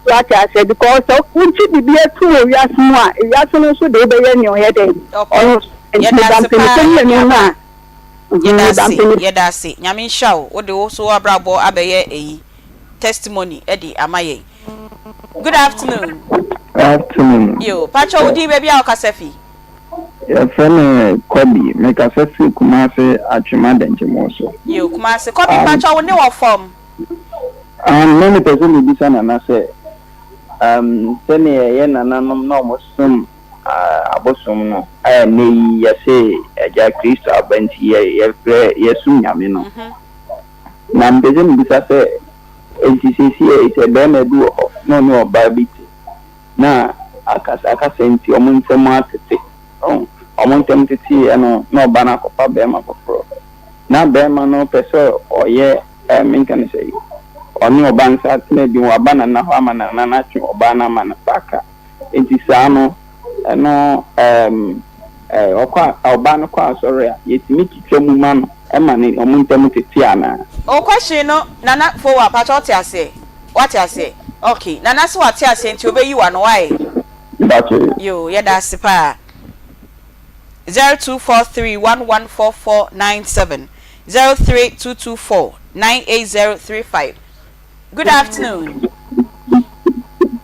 What I said because when she be a two years more, yes, so they be in your head. That's it. Yamin show what the also abrabo abeye testimony Eddie Amaye. Good afternoon. Afternoon. Yo, Pacho Udi baby au kasefi. Your friend Kobe, make a sefi Kumase Achimada and Jimoso. Yo, Kumase Kobe Pacho when they were from. Many person be son and I say. Seni yena nanom no musum abosum no ne yase eja Kristo abenti ye yesu nyame no na mbeze mbisa se NTCC ise dem edu no babiti na akasa enti omuntem atete omuntem tete no no bana kopa bema kokro na bema no peso oye minkan say oni obansa tene bi wabana na ho amana na na twe obana mana saka enti saano no okwa obana kwa sorry yetimi kitwemu ma no emane omuntem tete ana o question no nana for wa pa what you say okay nana so what you say enti obeyi wa no why that's it yo yeah that's pa 0243114497 03224988035. Good afternoon.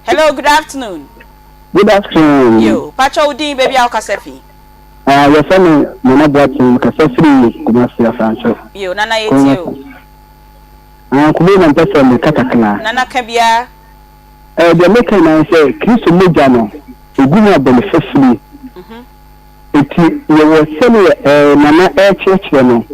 Hello, good afternoon. Good afternoon. Yo, Pacho Udi baby au kasefi. Your family Nana Boatin Kasefi Kumasi Franco. Yo, Nana yetio. Kubena mpesa me katakna. Nana kabia. The maker na say Kristo moja no. Egunu abelefefli. Eti yewo sene nana church no.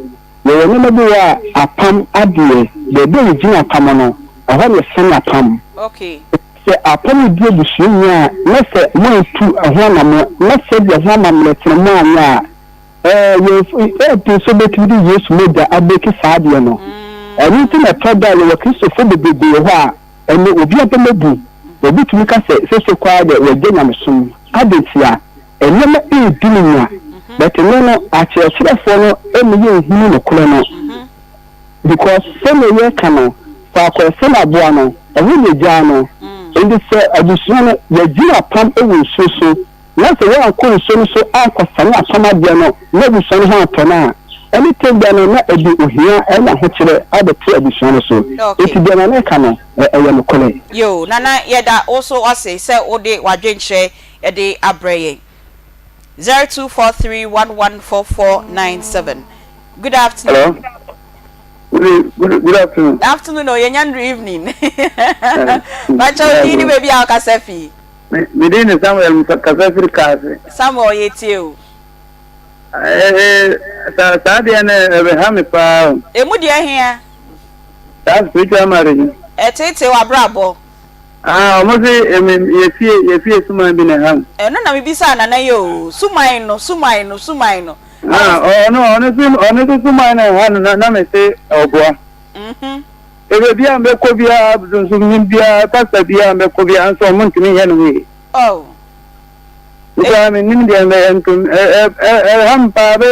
Yewo nema bi wa apam adie, de be gina apam no. Ahọ ye sene apam. Okay. Se apam die busunya na se mo tu ahọ na mo na se de ahọ ma mletre mo anya ye tu so betu di Yesu moja abeki saade no. Eni ti na toda ye Kristo fo bebe ho a eni obi abemebu obi tumi ka se kwa de we genya mesom adetia enema e dinya but no actually for no emi ye hu no kolo no because some ye kano fa ko se na bo no e hu le ja no ndi se abusu no ye jira pam e wo so na se wa ko so akwa na atoma bia no na abusu no ha atona anything that no na ebi ohia e na ho kire abeti abusu no so eti bia na kano e ye no kolo yo nana ye da also say ode wadwenche e de abreye 0243114497. Good afternoon. Hello. Good afternoon. Afternoon or good evening. But you baby our Kasefi. Me didn't Samuel Kasefi Kasefi. Samuel yetio. Saturday and Hami pa. Emudia here. That's spiritual marriage. Etete wa brabo. Almost ye fie suma bi na ham. No na me bisa na yo. Sumai no. No, suma na han na me say oboa. Ebe bia mbe ko bia zunzum bia pastor bia mbe ko bia anso mo ntimi he no we. Oh. Uga me nim dia mbe entum ham pa be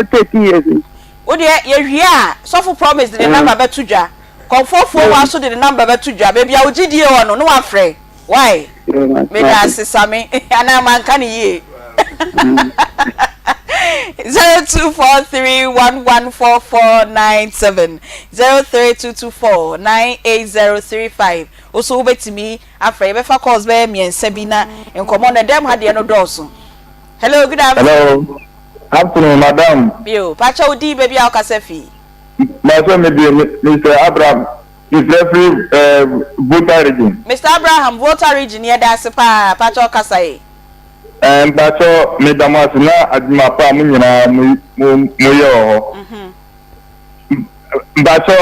30 years. O de ye hwia so promise the number be tudwa. Comfort wa so the number be tudwa baby a ogidie wono no wa frɛ. Why? Me da sesame ana man kan ye. 0243114497 03224980035 also ubetimi afra ye befa calls be miensa bi na enkomo na dem ha de no doso. Hello, good afternoon. Hello. Afternoon, madam. Bio, pacha odi baby a Kasefi. My son Mr. Abraham is referee voter region. Mr. Abraham voter region here da sepa pacha Kasai. Bacho me damas na adma pa mu nyina mu yo. Bacho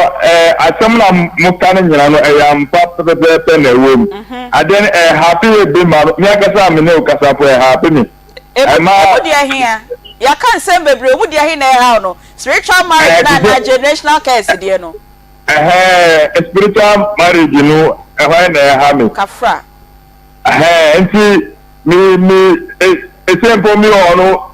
asem na mu kan nyina no yam pa pe na wom. Aden happy be ma me akasa me ne okasa po happy me. Ma odia hia. Ya kan sem bebre odia hia na ha no. Spiritual marriage na generational curse de no. Spiritual marriage no na ha me. Kafra. Enti me example me ono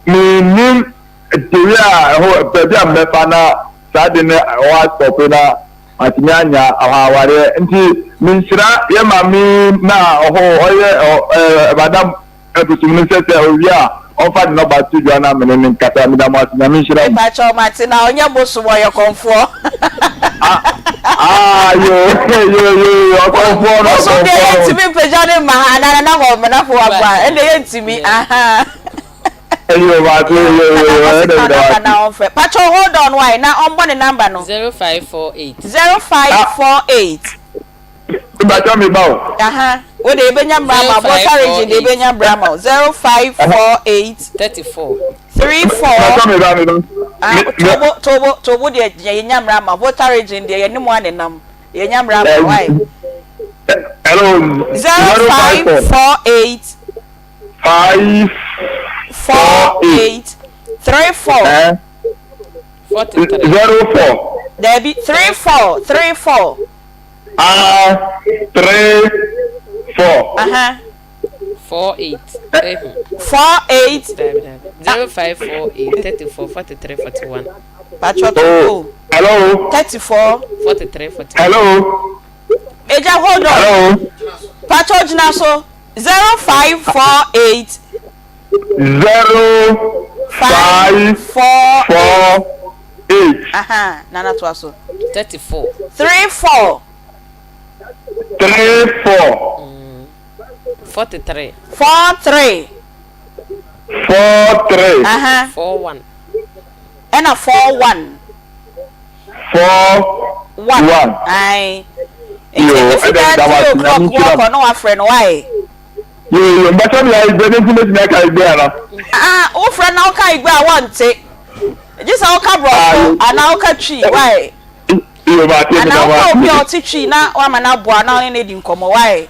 me nim dia ho baby am mefa na sade ne wa stop na atinyanya aware nti me nsira ye ma me na oye madam ebutum se owia ofa no ba studio na me ne nkata me da mo atinya me nsira ba cho mate na onye boso wo ye konfo yo konfo no so de yentimi pejane ma na ho me na fo agba ende yentimi Yo, Pacho, hold on, why now? On one number no 0548 Bacho me bow. What the Benjamin Brahma, what are the Benjamin Brahma? 0548 34 34 Tobo the Yanyam Rama, what are in the Yanuan and Yanyam Rama? Why? Hello, 0548 548 34 04 there be 34 34 48 48 0548 34 43 41 Pacho hello 34 43 41 hello Eja hold on hello Pacho Jinaso 0548 0548 Nana Twaso 34 34 43 43 41 and a 41 41 Aye. If you get 2 o'clock walk on no friend why you better be like the intimate make I be ana o friend now kai gba want it just how ka bro and now ka tree why you ba te me na wa o bi o ti tree na wa ma na boa na ne di nkomo why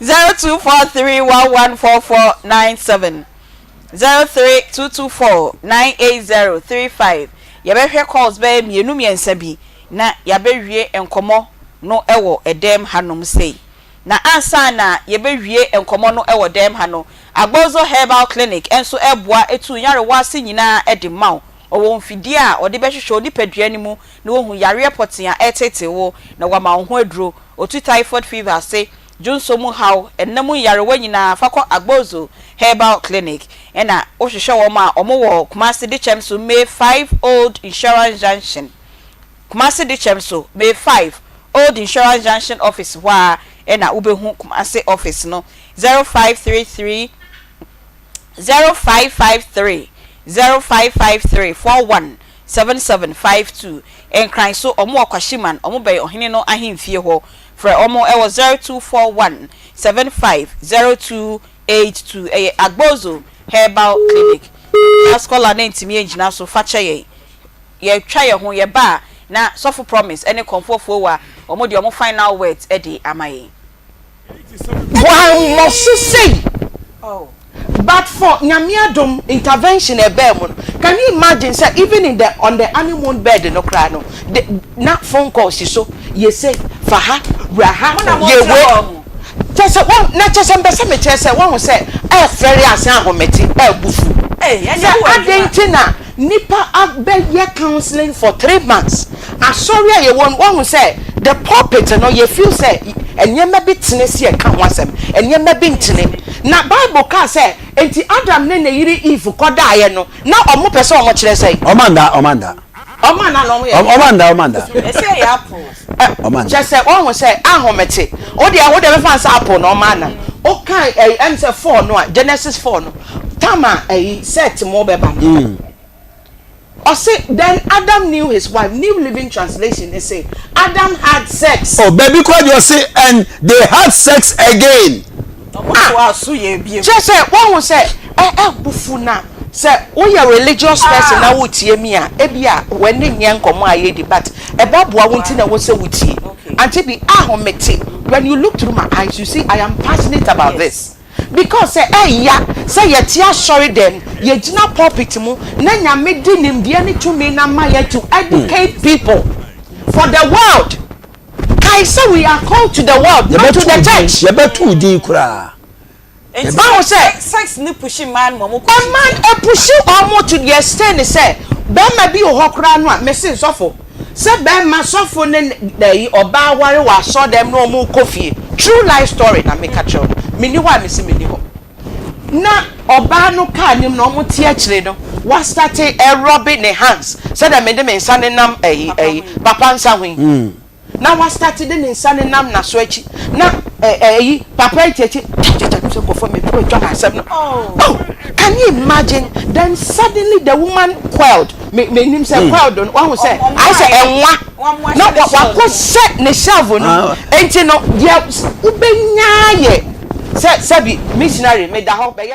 0243114497 03224980035 ya be hwe calls be mienu miensa bi na ya be hwie enkomo no ewo edem hanom sei na ansa na yebewie enkomo no ewo dem ha no Agbozo Herbal Clinic enso eboa etu yarewa ase nyina edi maw owo mfidie a ode behwehwe oni padua ni mu na wohu yare poten a etete wo na wama ho aduro otu typhoid fever say Junso mu haw ennamu yarewa nyina fakọ Agbozo Herbal Clinic ena ohwehwe wo ma omo wo Kumasi Dichemso May 5 Old Insurance Junction Kumasi Dichemso May 5 Old Insurance Junction office wa ena ubehu Kumasi office no 0533 0553 417752 enkran so omo akwashiman omo bay ohene no ahemfie ho fra omo ewo 0241 750282 Agbozo Herbal Clinic askola na ntimi engina so fache ye twa ye ho ye ba na sofu promise any comfortful wa omo de omo final words e de amaye one must say oh. But for Nyamiadum intervention can you imagine say even in the on the honeymoon bed no cry no not phone calls so you say faha raha ye we just one not just me say one say very asan hometi bufu adentina nipa abeye counseling for 3 months asori ye one say the pulpit no you feel say enye mabi tinesi e kan wasem enye mabi ntine na Bible ka say enti Adam ne yiri Eve kodaye no na omo pese omo kire say omanda say apple just say one say ahomete o de be fancy apple no mana o kan em say 4 no Genesis 4 no tama set mo beba or say then Adam knew his wife. New Living Translation they say Adam had sex. Oh baby called you say and they had sex again. Just say one will say bufuna say we are religious person na wo tie mi a ebia when ne nyan komo aye di but ebabua wonti na wo say wo tie Aunty Bea ahomete when you look through my eyes you see I am passionate about this. Because say say ye tia sorry them ye gina pulpit mu na nyame di nimdia ni tumi na maye to educate people for the world. I say we are called to the world, not to the church. Ye betu di kura. Bible say sex ni pushing man mo a man pushing almost to the extent say be ma bi o hokra no a message sofo say be ma sofo ne dey oba ware wa so dem no mo kofie true life story na make a show mini wa me si mini ho na oba no ka nim no mo tie kire no wa start robbing the hands say dem me nsane nam papa nsa hwen na wa start de nsane nam na so achi na papa echi so go for me to join myself. Oh, can you imagine? Then suddenly the woman quelled. Me him say quelled on one who say I say enwa. No what go set ne self no. Enti no dia ubenya ye. Say be missionary me da ho be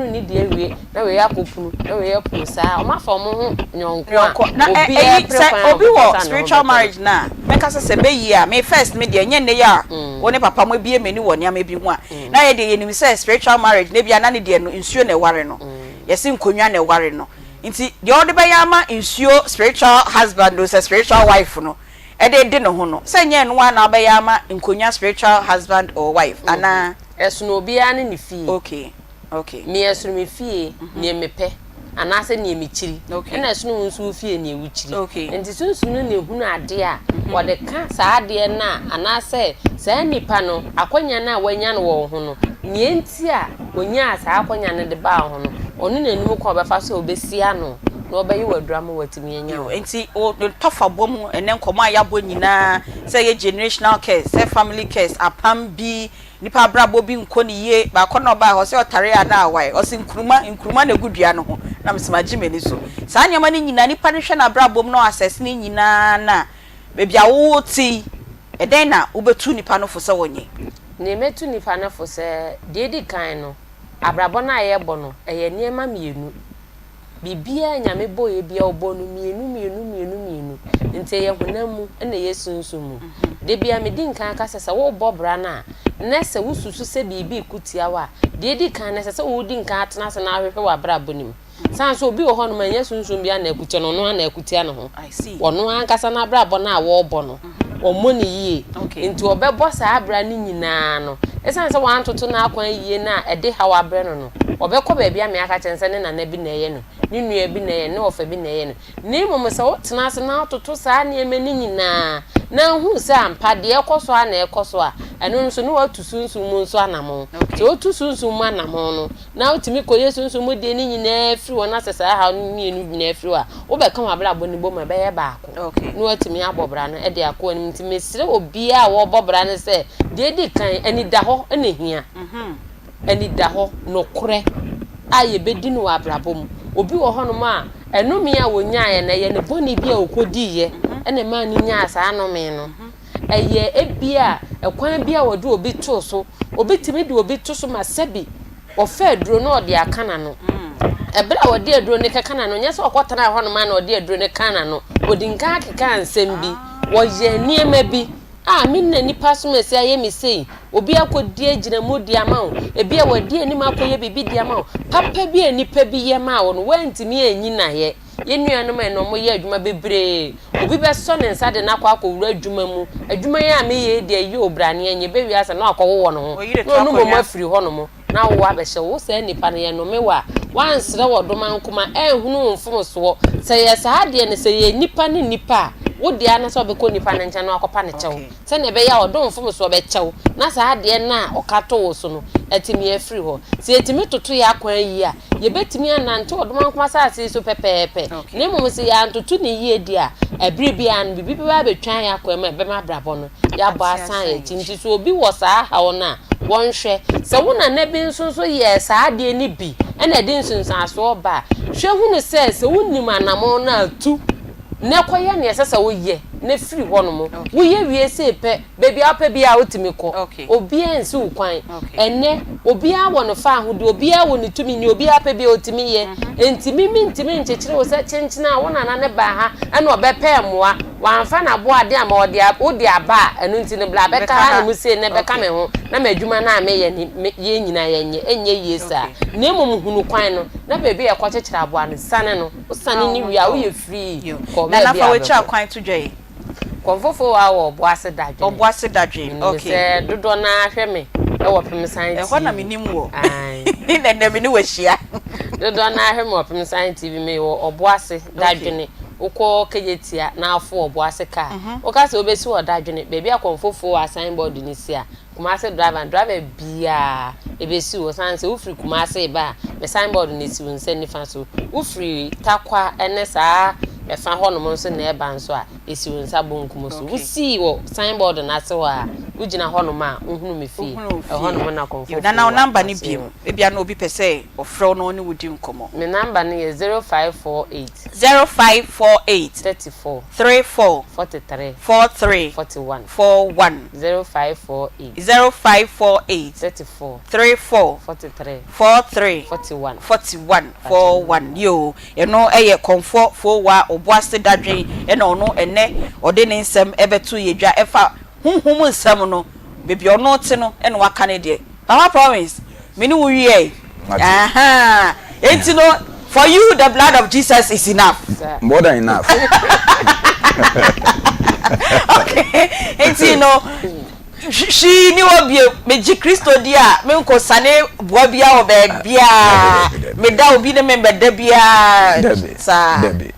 ni de awie na we yakopunu na we yapunu sa o ma fa mo ho nyonko na obi wo spiritual marriage na meka se be yi a me first me de nye ne ya wo ne papa mo bie meni wo ne ama bi ho a na ye de ye nim say spiritual marriage ne bia na ne de no nsuo na ware no yesi nkonwa na ware no nti de o de be ya ma nsuo spiritual husband no say spiritual wife no e de no ho no say nye no na be ya ma nkonwa spiritual husband or wife ana esuno obi ane ne fie okay me esuno me fie ne mepe anase ne emichiri na esuno nsu fie ne ewuchiri enti sunsun ne hunu ade a wode ka saa ade na anase saa nipa no akonya na wanya no wo ho no ne enti a onya saa akonya ne de ba ho no onu na enum ko befa so obesia no na obayi wadurama watimi enya wo enti o tofa bom ene nkoma ayabo nyina say ye generational care say family cares apam bi nipa brabo bi nkoni ye ba kono ba ho say otare ana awai o si nkruma na gudua no ho na msimaji meni so saa nyama ni nyina nipa ne hwe na brabo no access ni nyina na bebia wo ti eden na ubetu nipa no fo se wonye ne metu nipa no fo se dedi kan no abrabo na ye bo no eye niema mienu bibia nyame boye bia obo no mienu nte ye honamu na ye sunsumu de bia me din kan akasesa wo bobra na nese wususu se bibi kutia wa de di kan nese se wo din kan atena se na ahwehwe wa bra bonim san so obi wo ho no manya sunsum bia na akutia no no na akutia no ho I see wono ankasa na bra bo na wo bo no omoni yie nti obebo sa abra ni nyina no esan se wan toto na akwan yie na ede ha wa bre no obekọ ba bia me aka chense ne na bi na ye no ni nua bi na ye ne ofa bi na ye no ni mom se wo tena se na toto sa na eme ni nyina na hu se ampa de ekoso a na ekoso a eno nso ne watu sunsum mu nso anamo se otu sunsum mu anamo no na otimi koye sunsum mu de ni nyina afiri wona sesa ha ni enu bi na afiri a wo be kan abra bo ni bo ma be ye ba ako no otimi abobra no e de ako ni ntimi sire obi a wo bobra ne se de di kan ani da ho ene hia ani da ho no kore aye bedi no abrabom obi wo ho no ma enumi a wonya ye na ye ne boni bia okodi ye ene ma ni nya asa anome no eye ebia ekwan bia wode obi to so obi timi de obi to so ma sebi ofa aduro no ode akana no ebra wode aduro ne kakana no nya se okotana ho no ma na ode aduro ne kana no odinka akeka ansem bi wo ye niema bi minna nipa so mesi aye mi sei obi akodi agina modi ama wo ebi a wadi anim akoye bibi di ama wo papa bi anipa bi ye ma wo no wantimi anyi na ye yenuanom eno mo ye adwuma bebre obi be so ne nsa de na akwa akowura adwuma mu adwuma ye ame ye de ye obrane anye be wi asa na akwowo no ho no mo afiri ho no mo na wo abehye wo se nipa ne ye no mewa wansre wo doma nkoma ehunu mfom so se ye sa de ne se ye nipa ne nipa wodi ana so be ko nipa ne ncha na akopa ne chew se ne be ya odom fom so be chew na sa de na okato wo so no etimi afiri ho se etimi toto ya kwan yi a ye betimi anante odom nkoma sa ase so pepepe ne mum se ya ntoto ne yie di a ebiri bia an bibi ba betwan ya kwan ma be ma brabo no ya bo asan ya tinti so obi wo sa ha wo na wonhwe se wona na bi nso so ye sa de ni bi ena de nsunsan so ba hwe hunu se wonnim anamo na atu ne koye ne sesa wo ye ne firi hono mo wo ye wie se pe baby apa bia otimi ko obi ensi ukwan ene obi a wo no fa ahode obi a wo ne tumi ni obi apa bia otimi ye entimi ntimi nchechire wo se chenchina wo na ne ba ha ena obepe moa wanfa na bo ade ama odi aba enu nti ne bla beka ha mu se ne beka me ho na madwuma na me ye nyina ye enye yesa ne mum hunu kwan no na baby e ko chechira abo an sane no wo sane ni wia wo ye free na na fa we cha kwan to dwe konfofo wa wo boase dadwe okay se dodo na hwe me e wo pem science e ho na minim wo ai na me ni wahia dodo na hwe me wo pem science tv me wo oboase dadwe ne uko kejetia na afo oboase ka o ka se obesi wo dadwe ne bebi akonfofo wa signboard ni sia kumase driver bia ebesi wo sanse ufri kumase ba me signboard ni si wonse ni fa so ufri takwa ene saa e fa ho no mo so na e ban so a esi wonsa bonkum so usi wo signboard na se wa ugina hono ma uhunu me fi hono na konfo na na number ni biem e bia na obi pese ofro no ne wodi nkomo me number ni 0548 34 43 41 0548 34 41 yo eno eye konfo fo wa oboase dadwen ena ono ene ode ne nsem ebeto yedwa efa hunhum nsem no bebi ono te no ena waka ne de papa promise meni wo wie aha enti no for you the blood of Jesus is enough more than enough okay enti no she ni obi meji Kristo dia me nko sane boa bia wo ba bia me da obi ne member da bia sa Debbie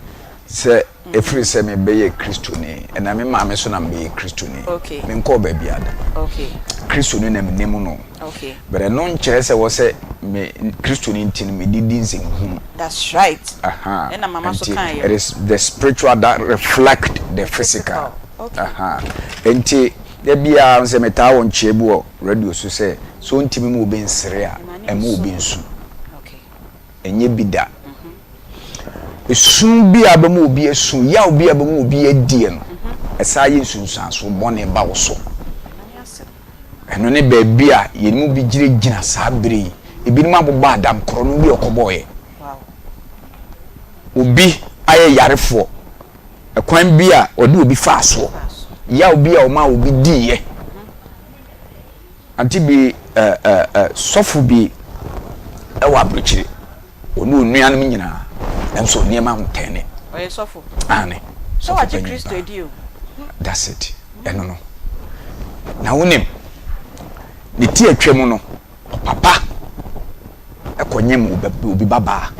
se efiri se me be ye Kristo ni na me ma me so na me ye Kristo ni okay me nko ba bia da okay Kristo ni na me nemu no okay but no nkyere se wo se me Kristo ni ntin me didi nsen that's right aha and mama so kan it is the spiritual that reflect the physical okay aha enti de bia on se meta won chiebu o radio so se so ntimi mu obi nsere a emu obi nsu okay enye bida esun bi abamu obi esun ya obi abamu obi adie no esa ye nsunsan so bone ba wo so eno ne ba bia yenimu bi gina saa bere ebi nim abobba adam koro no bi okoboye wow obi aye yarefo ekwan bia ode obi fa so ya obi a o ma obi diye Aunty Bea sofu bi e wa bruchiri onu onuanum nyina enso niema ntene oye sofu ane so wa Kristo edi o that's it eno no na wonim ni ti atwam no papa ekonyem obi baba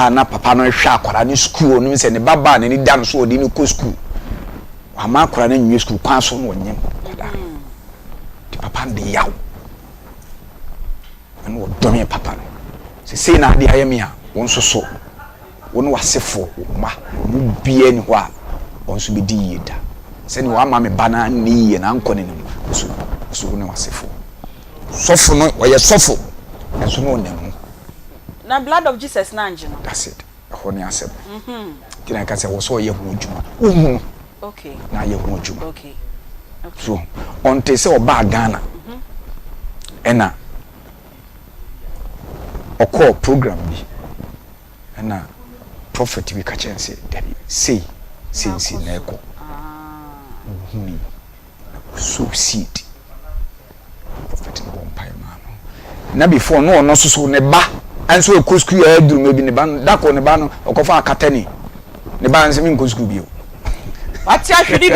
na papa no hwa akwara ni school no se ne baba ne ni dan so odi ni ko school ama akwara na nyi school kwan so no onyem ti papa de yaw eno wo domi papa no se na de ayemi a won so won wasefo ma mu bie ni ho a won so be di yeda se ni wa ma me bana ni ye na anko ne so ne wasefo sofo no wo ye sofo enso no onemu na blood of Jesus na anji no that's it ho ne asem kina ka se wo so ye ho adwuma okay na ye ho adwuma okay so on te se oba Ghana ena oko program bi ena prophet bi ka chense dabi say na eko huni so seed prophet no bompai mano na before no so ne ba anso e school ya duru me bi ne ba dako ne ba no okofa akatani ne ba nse mi nko school bi o wati ahwini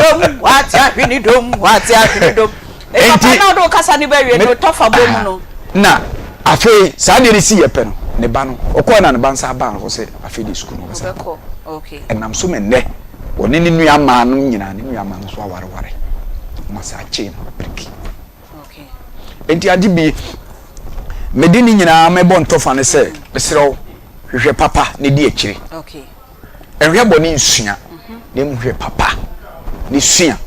dom e papa na do kasa ni bewe no tofa bom no na afi sa de resi ye pe no ne ba no okọ na ne ba nsa ba no se afi de school no se okay enam so me ne oni ni nua ma no nyina ni nua ma no so aware ma sa chain break okay enti Aunty Bea medini nyina me bon tofa ne se besrew hwehwe papa ne di akire okay enhwe boni nsua ne muhwe papa ne sua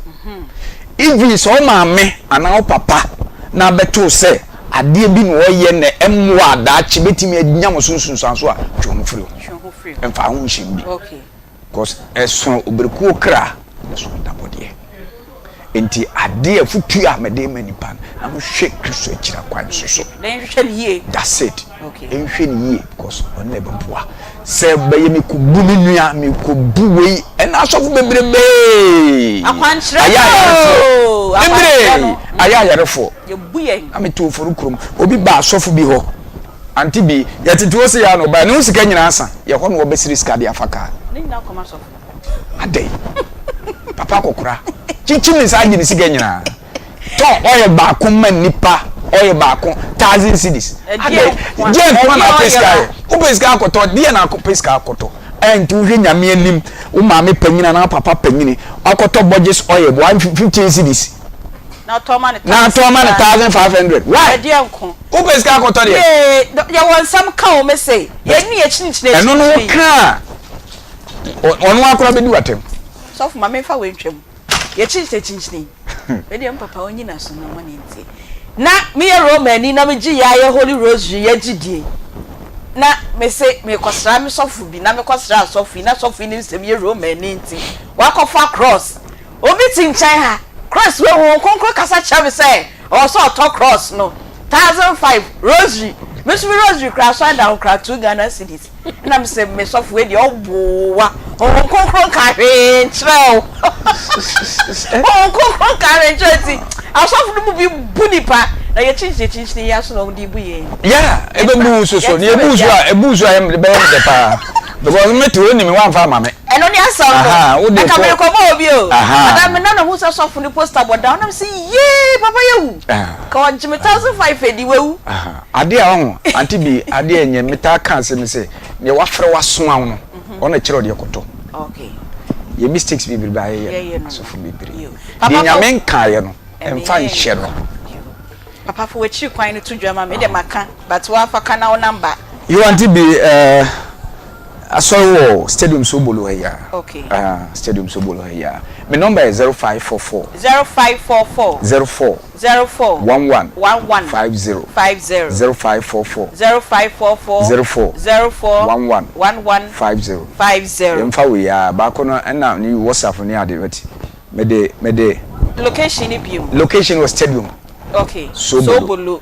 even so maame ana o papa na beto se ade bi no ye ne emwa adaachi betimi anyam sunsun so a twom free emfa ho nhimbi okay because eso obreku okra eso dabode enti ade afutu a mede manipa na mo hwe Kristo akira kwan so then hwe ni ye that's it okay enhwe ni ye because on ne beboa se baye mi ko bu mi nua mi ko bu wei ena asofu bebrebe akwanchira aya yarefo ye buye ameto foru krom obi ba asofu bi ho Aunty Bea yetete se ya no ba ne usika nyina asa ye ho no obesiri ska de afaka ni na koma asofu ade papa kokora chichi mi sa gini sika nyina to oye ba ko man nipa oye ba ko 1000 cedis ade je ko na peska o peska akoto de na peska akoto enti wo nyame anim wo maame panyina na papa panyini akoto budget oye 150 cedis na to man 1500 why de enko wo peska akoto de ya won sam ka o me say ye ni ye chinchine eno no ka onu akora be di watem so fu mame fa we ntwam ye chinchine we dey papa onyi na so no money nti na me ye Roman na me gi ya ye Holy Rosary ye gidie na me se me kwasra me sofu bi na me kwasra sofu na sofu ni nsem ye Roman nti wa kofa cross obi tin chan ha cross we ho konkro kasa cha me se o so to cross no 1005 Rosary me so Rosary crash down crash 2 Ghana cedis na me se me sofu we dey obowa o konkro ka hwe ntreo o konkro ka hwe ntreti asofu no bi bunipa na ye chinchi ya so no di buye yeah ebe bu so ni ebu so a be de pa because me to ni me wan fa ma me eno ni asa no na ka me ko mo obi o ada me na no hu so sofu ni poster board down na say ye papa yewu ka jimi 1005 edi wewu ade a ho Aunty Bea ade enye meta kan se me se me wa fere wa so awo no ona kire ode koto okay ye mistakes bi ba ye sofu bi bire di nya men kan ye no emfa nhye no papa for which you quite to drama me dem aka but wa fa kana number you Aunty Bea I saw stadium Sobolo here. Okay. Stadium Sobolo here. My number is 0544 04 11 11 50 0544 04 11 50 Yemfa we ya ba kono na ni WhatsApp ni ade wati. Me location was stadium. Okay. Sobolo.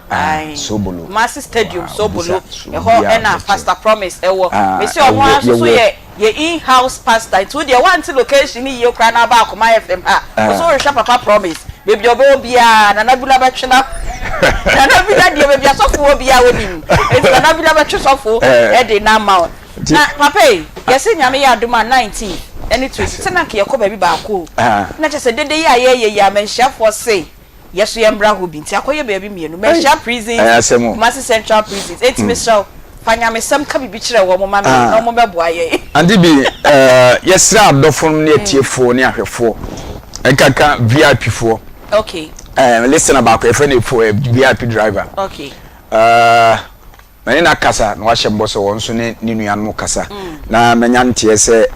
Sobolo. Massive Stadium Sobolo. Eho ena Pastor Promise ewo. Me say omo so ye in-house pastor. To the one location ni ye kra na ba Akoma FM ha. So we Papa Promise. Baby obi a na nabula ba twena. Na nabula de baby asofo obi a wonim. Enti na nabula ba twesofo e de na ma. Na papa yesi nyame ya aduma 19 eni 20. Tena ke yakọ baby ba ko. Na chese dede ya ya menhia for say yes we embra ho bi nti akoye baby mienu mesha prison Massive Central Prison eti mesha fanya mesam ka bibi kire wo mo ma me no mo beboa ye Aunty Bea yesra adofon ne atiefo ne ahwefo enkaka VIP fo okay listen about a friend for a VIP driver okay many na kasa na wahye mboso won so ne nuanu kasa na menya ntie se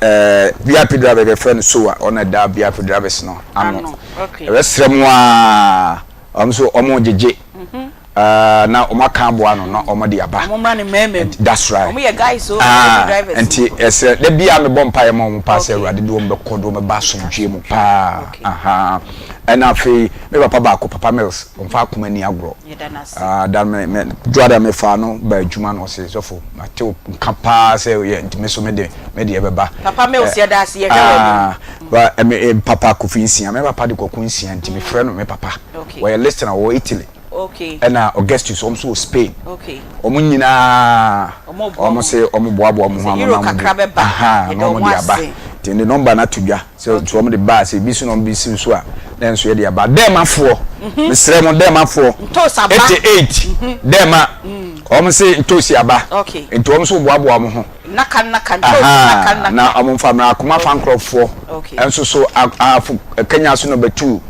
VIP driver be friend so a on da VIP drivers no ano okay resrem wa so omo jeje na omaka aboa no na omo de aba omo ma ne meme that's right omo ye guys so drivers enti ese de bia me bom pae mo pass awurade de omo be kodo me ba so dwe mu pa and afi me papa ba ko papa Mills omfa akoma ni agro da me joada me fa no ba adwuma no se sofo mate nkapa se ye ntime so me de ebeba papa Mills ye da se ye hwe ba papa ko finsia me papa de ko kunsia ntime frɛ no me papa we listener wo Italy okay and Augustus also Spain okay omo nyina omo se omo boabo omo ha no no mo dia ba the number na tudwa so to omo de ba se bi so no bi si so a na so ye dia ba dem afo mesre mo dem afo 88 dem a omo se ntosi aba okay ento omo so boabo omo ho naka na omo fa na Akoma fan crofo enso so Kenya so number 2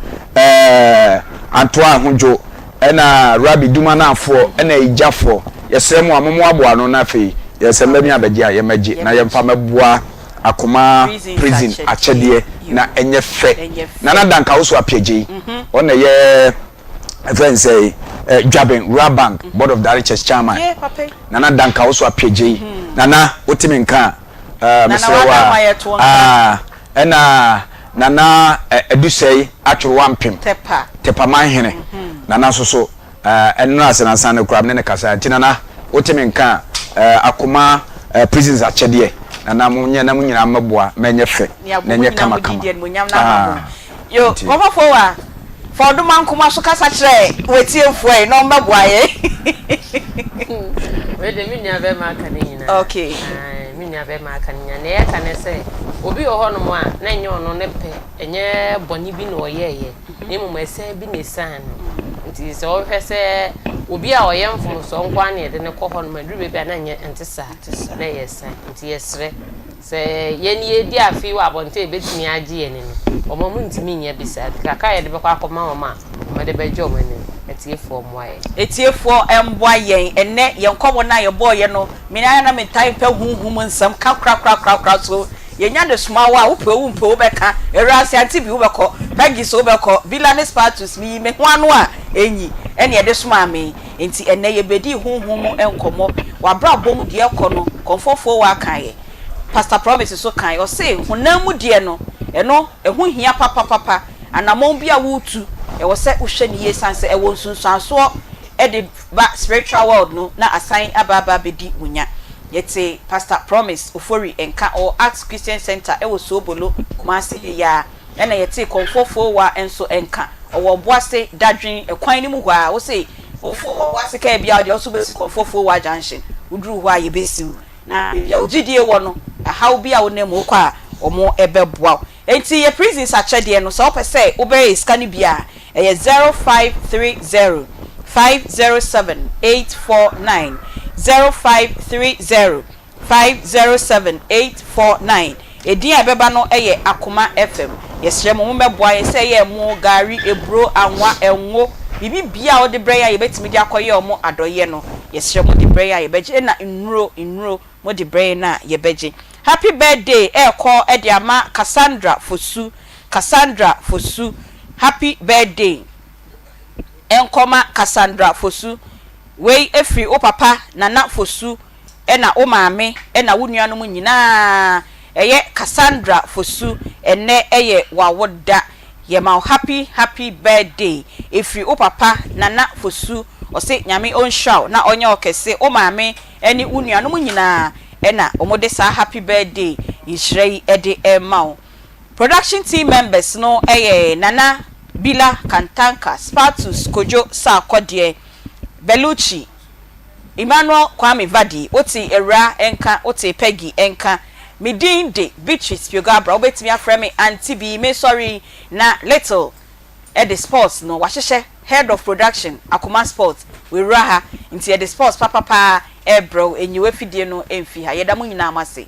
Antoine Hunjo ena Rabi Duma na afo ena Ijafo yesem amomo aboa no na fe yesem ba mi abeje ayemaje na yemfa meboa Akoma prison achede na enye fe na danka wo so apiaje ona ye friend say Dwaben Rabank board of directors chairman na danka wo so apiaje na otimi nka mesrewa ena edusei atworo wampem tepa manhene nana so enno asenansan ne krab ne kasa tinana otimi nka Akoma prisons achede nana munye na munyina maboa menye fe nenye kama yo mama fowa for do man kuma so kasa kire wetiefu e no maboa ye we de minya be ma aka nyina okay minya be ma aka nyina ne ya kane se obi ho no mo a na nye ono ne pe enye boni bi no oyeye ne mu ese bi ne san nti se o hwese obi a oye mfom so nkwa na de ne kɔ ho no maduru be bia na nye ntisa na yesa nti yesre se yeni edi afi wa abonte betimi age ye ne no omo mu ntimi nya bisa kaka ye de be kwa akoma mama ma de be jo mane etiefo moaye etiefo emboa yen enne yen komo na ye boye no mina na me time pe hunhum nsam ka kra so yenya de smawa wo pe wo beka erase Aunty Bea wo beko Peggy so beko villainous status mi me ho anu a enyi ene ye de soma me enti ene ye bedi honhom enkomo wa bra bom de ekono konfofo wa kan ye Pastor Promise so kan o say honam mu de no eno ehu hia papa anamon bia wutu e wo se uhwe ne ye sanse e wo nsunsuanso e de ba spiritual world no na assign ababa bedi munya yete Pastor Promise ofori enka or Acts Christian Center e wo so bolo kumase ya ena yete konfofo wa enso enka owo boase dadwen ekwan ni mu hwa wo say ofo boase ka bia de so besi konfofo wa junction udru hwa ye besi na ya ogidie wo no how bia wo nem wo kwa omo ebeboa enti ye prisons achede no so opese obere scan bia e 0530 507 849 0530 507 849 edin ebeba no eye Akoma FM yesre mo meboa ye se ye mo gari ebro anwa enwo bibi bia o de breya ye betimi de akoye omo adoye no yesre mo de breya ye beje na nnuro mo de breya na ye beje. Happy birthday call Ediama Cassandra Fosu happy birthday enkoma Cassandra Fosu we efri o papa nana Fosu ena o maame ena wo nuanu mu nyina eye Cassandra Fosu ene eye wawoda ye ma happy birthday efri o papa nana Fosu o se nyame onshaw na onye okese o maame eni wo nuanu mu nyina ena omode sa happy birthday ishrei ede emao production team members no Nana Bila Kantanka Spatus Kojo Sakodie Beluchi Emmanuel Kwame Vadi oti Era enka oti Peggy enka midin de Beatrice Piogabra obetimi afreme Aunty Bea me sorry na little the sports no wahye head of production Akoma Sports we raha into the sports papa ebro enyiwe fidie no emfi ha yeda mu nyina amase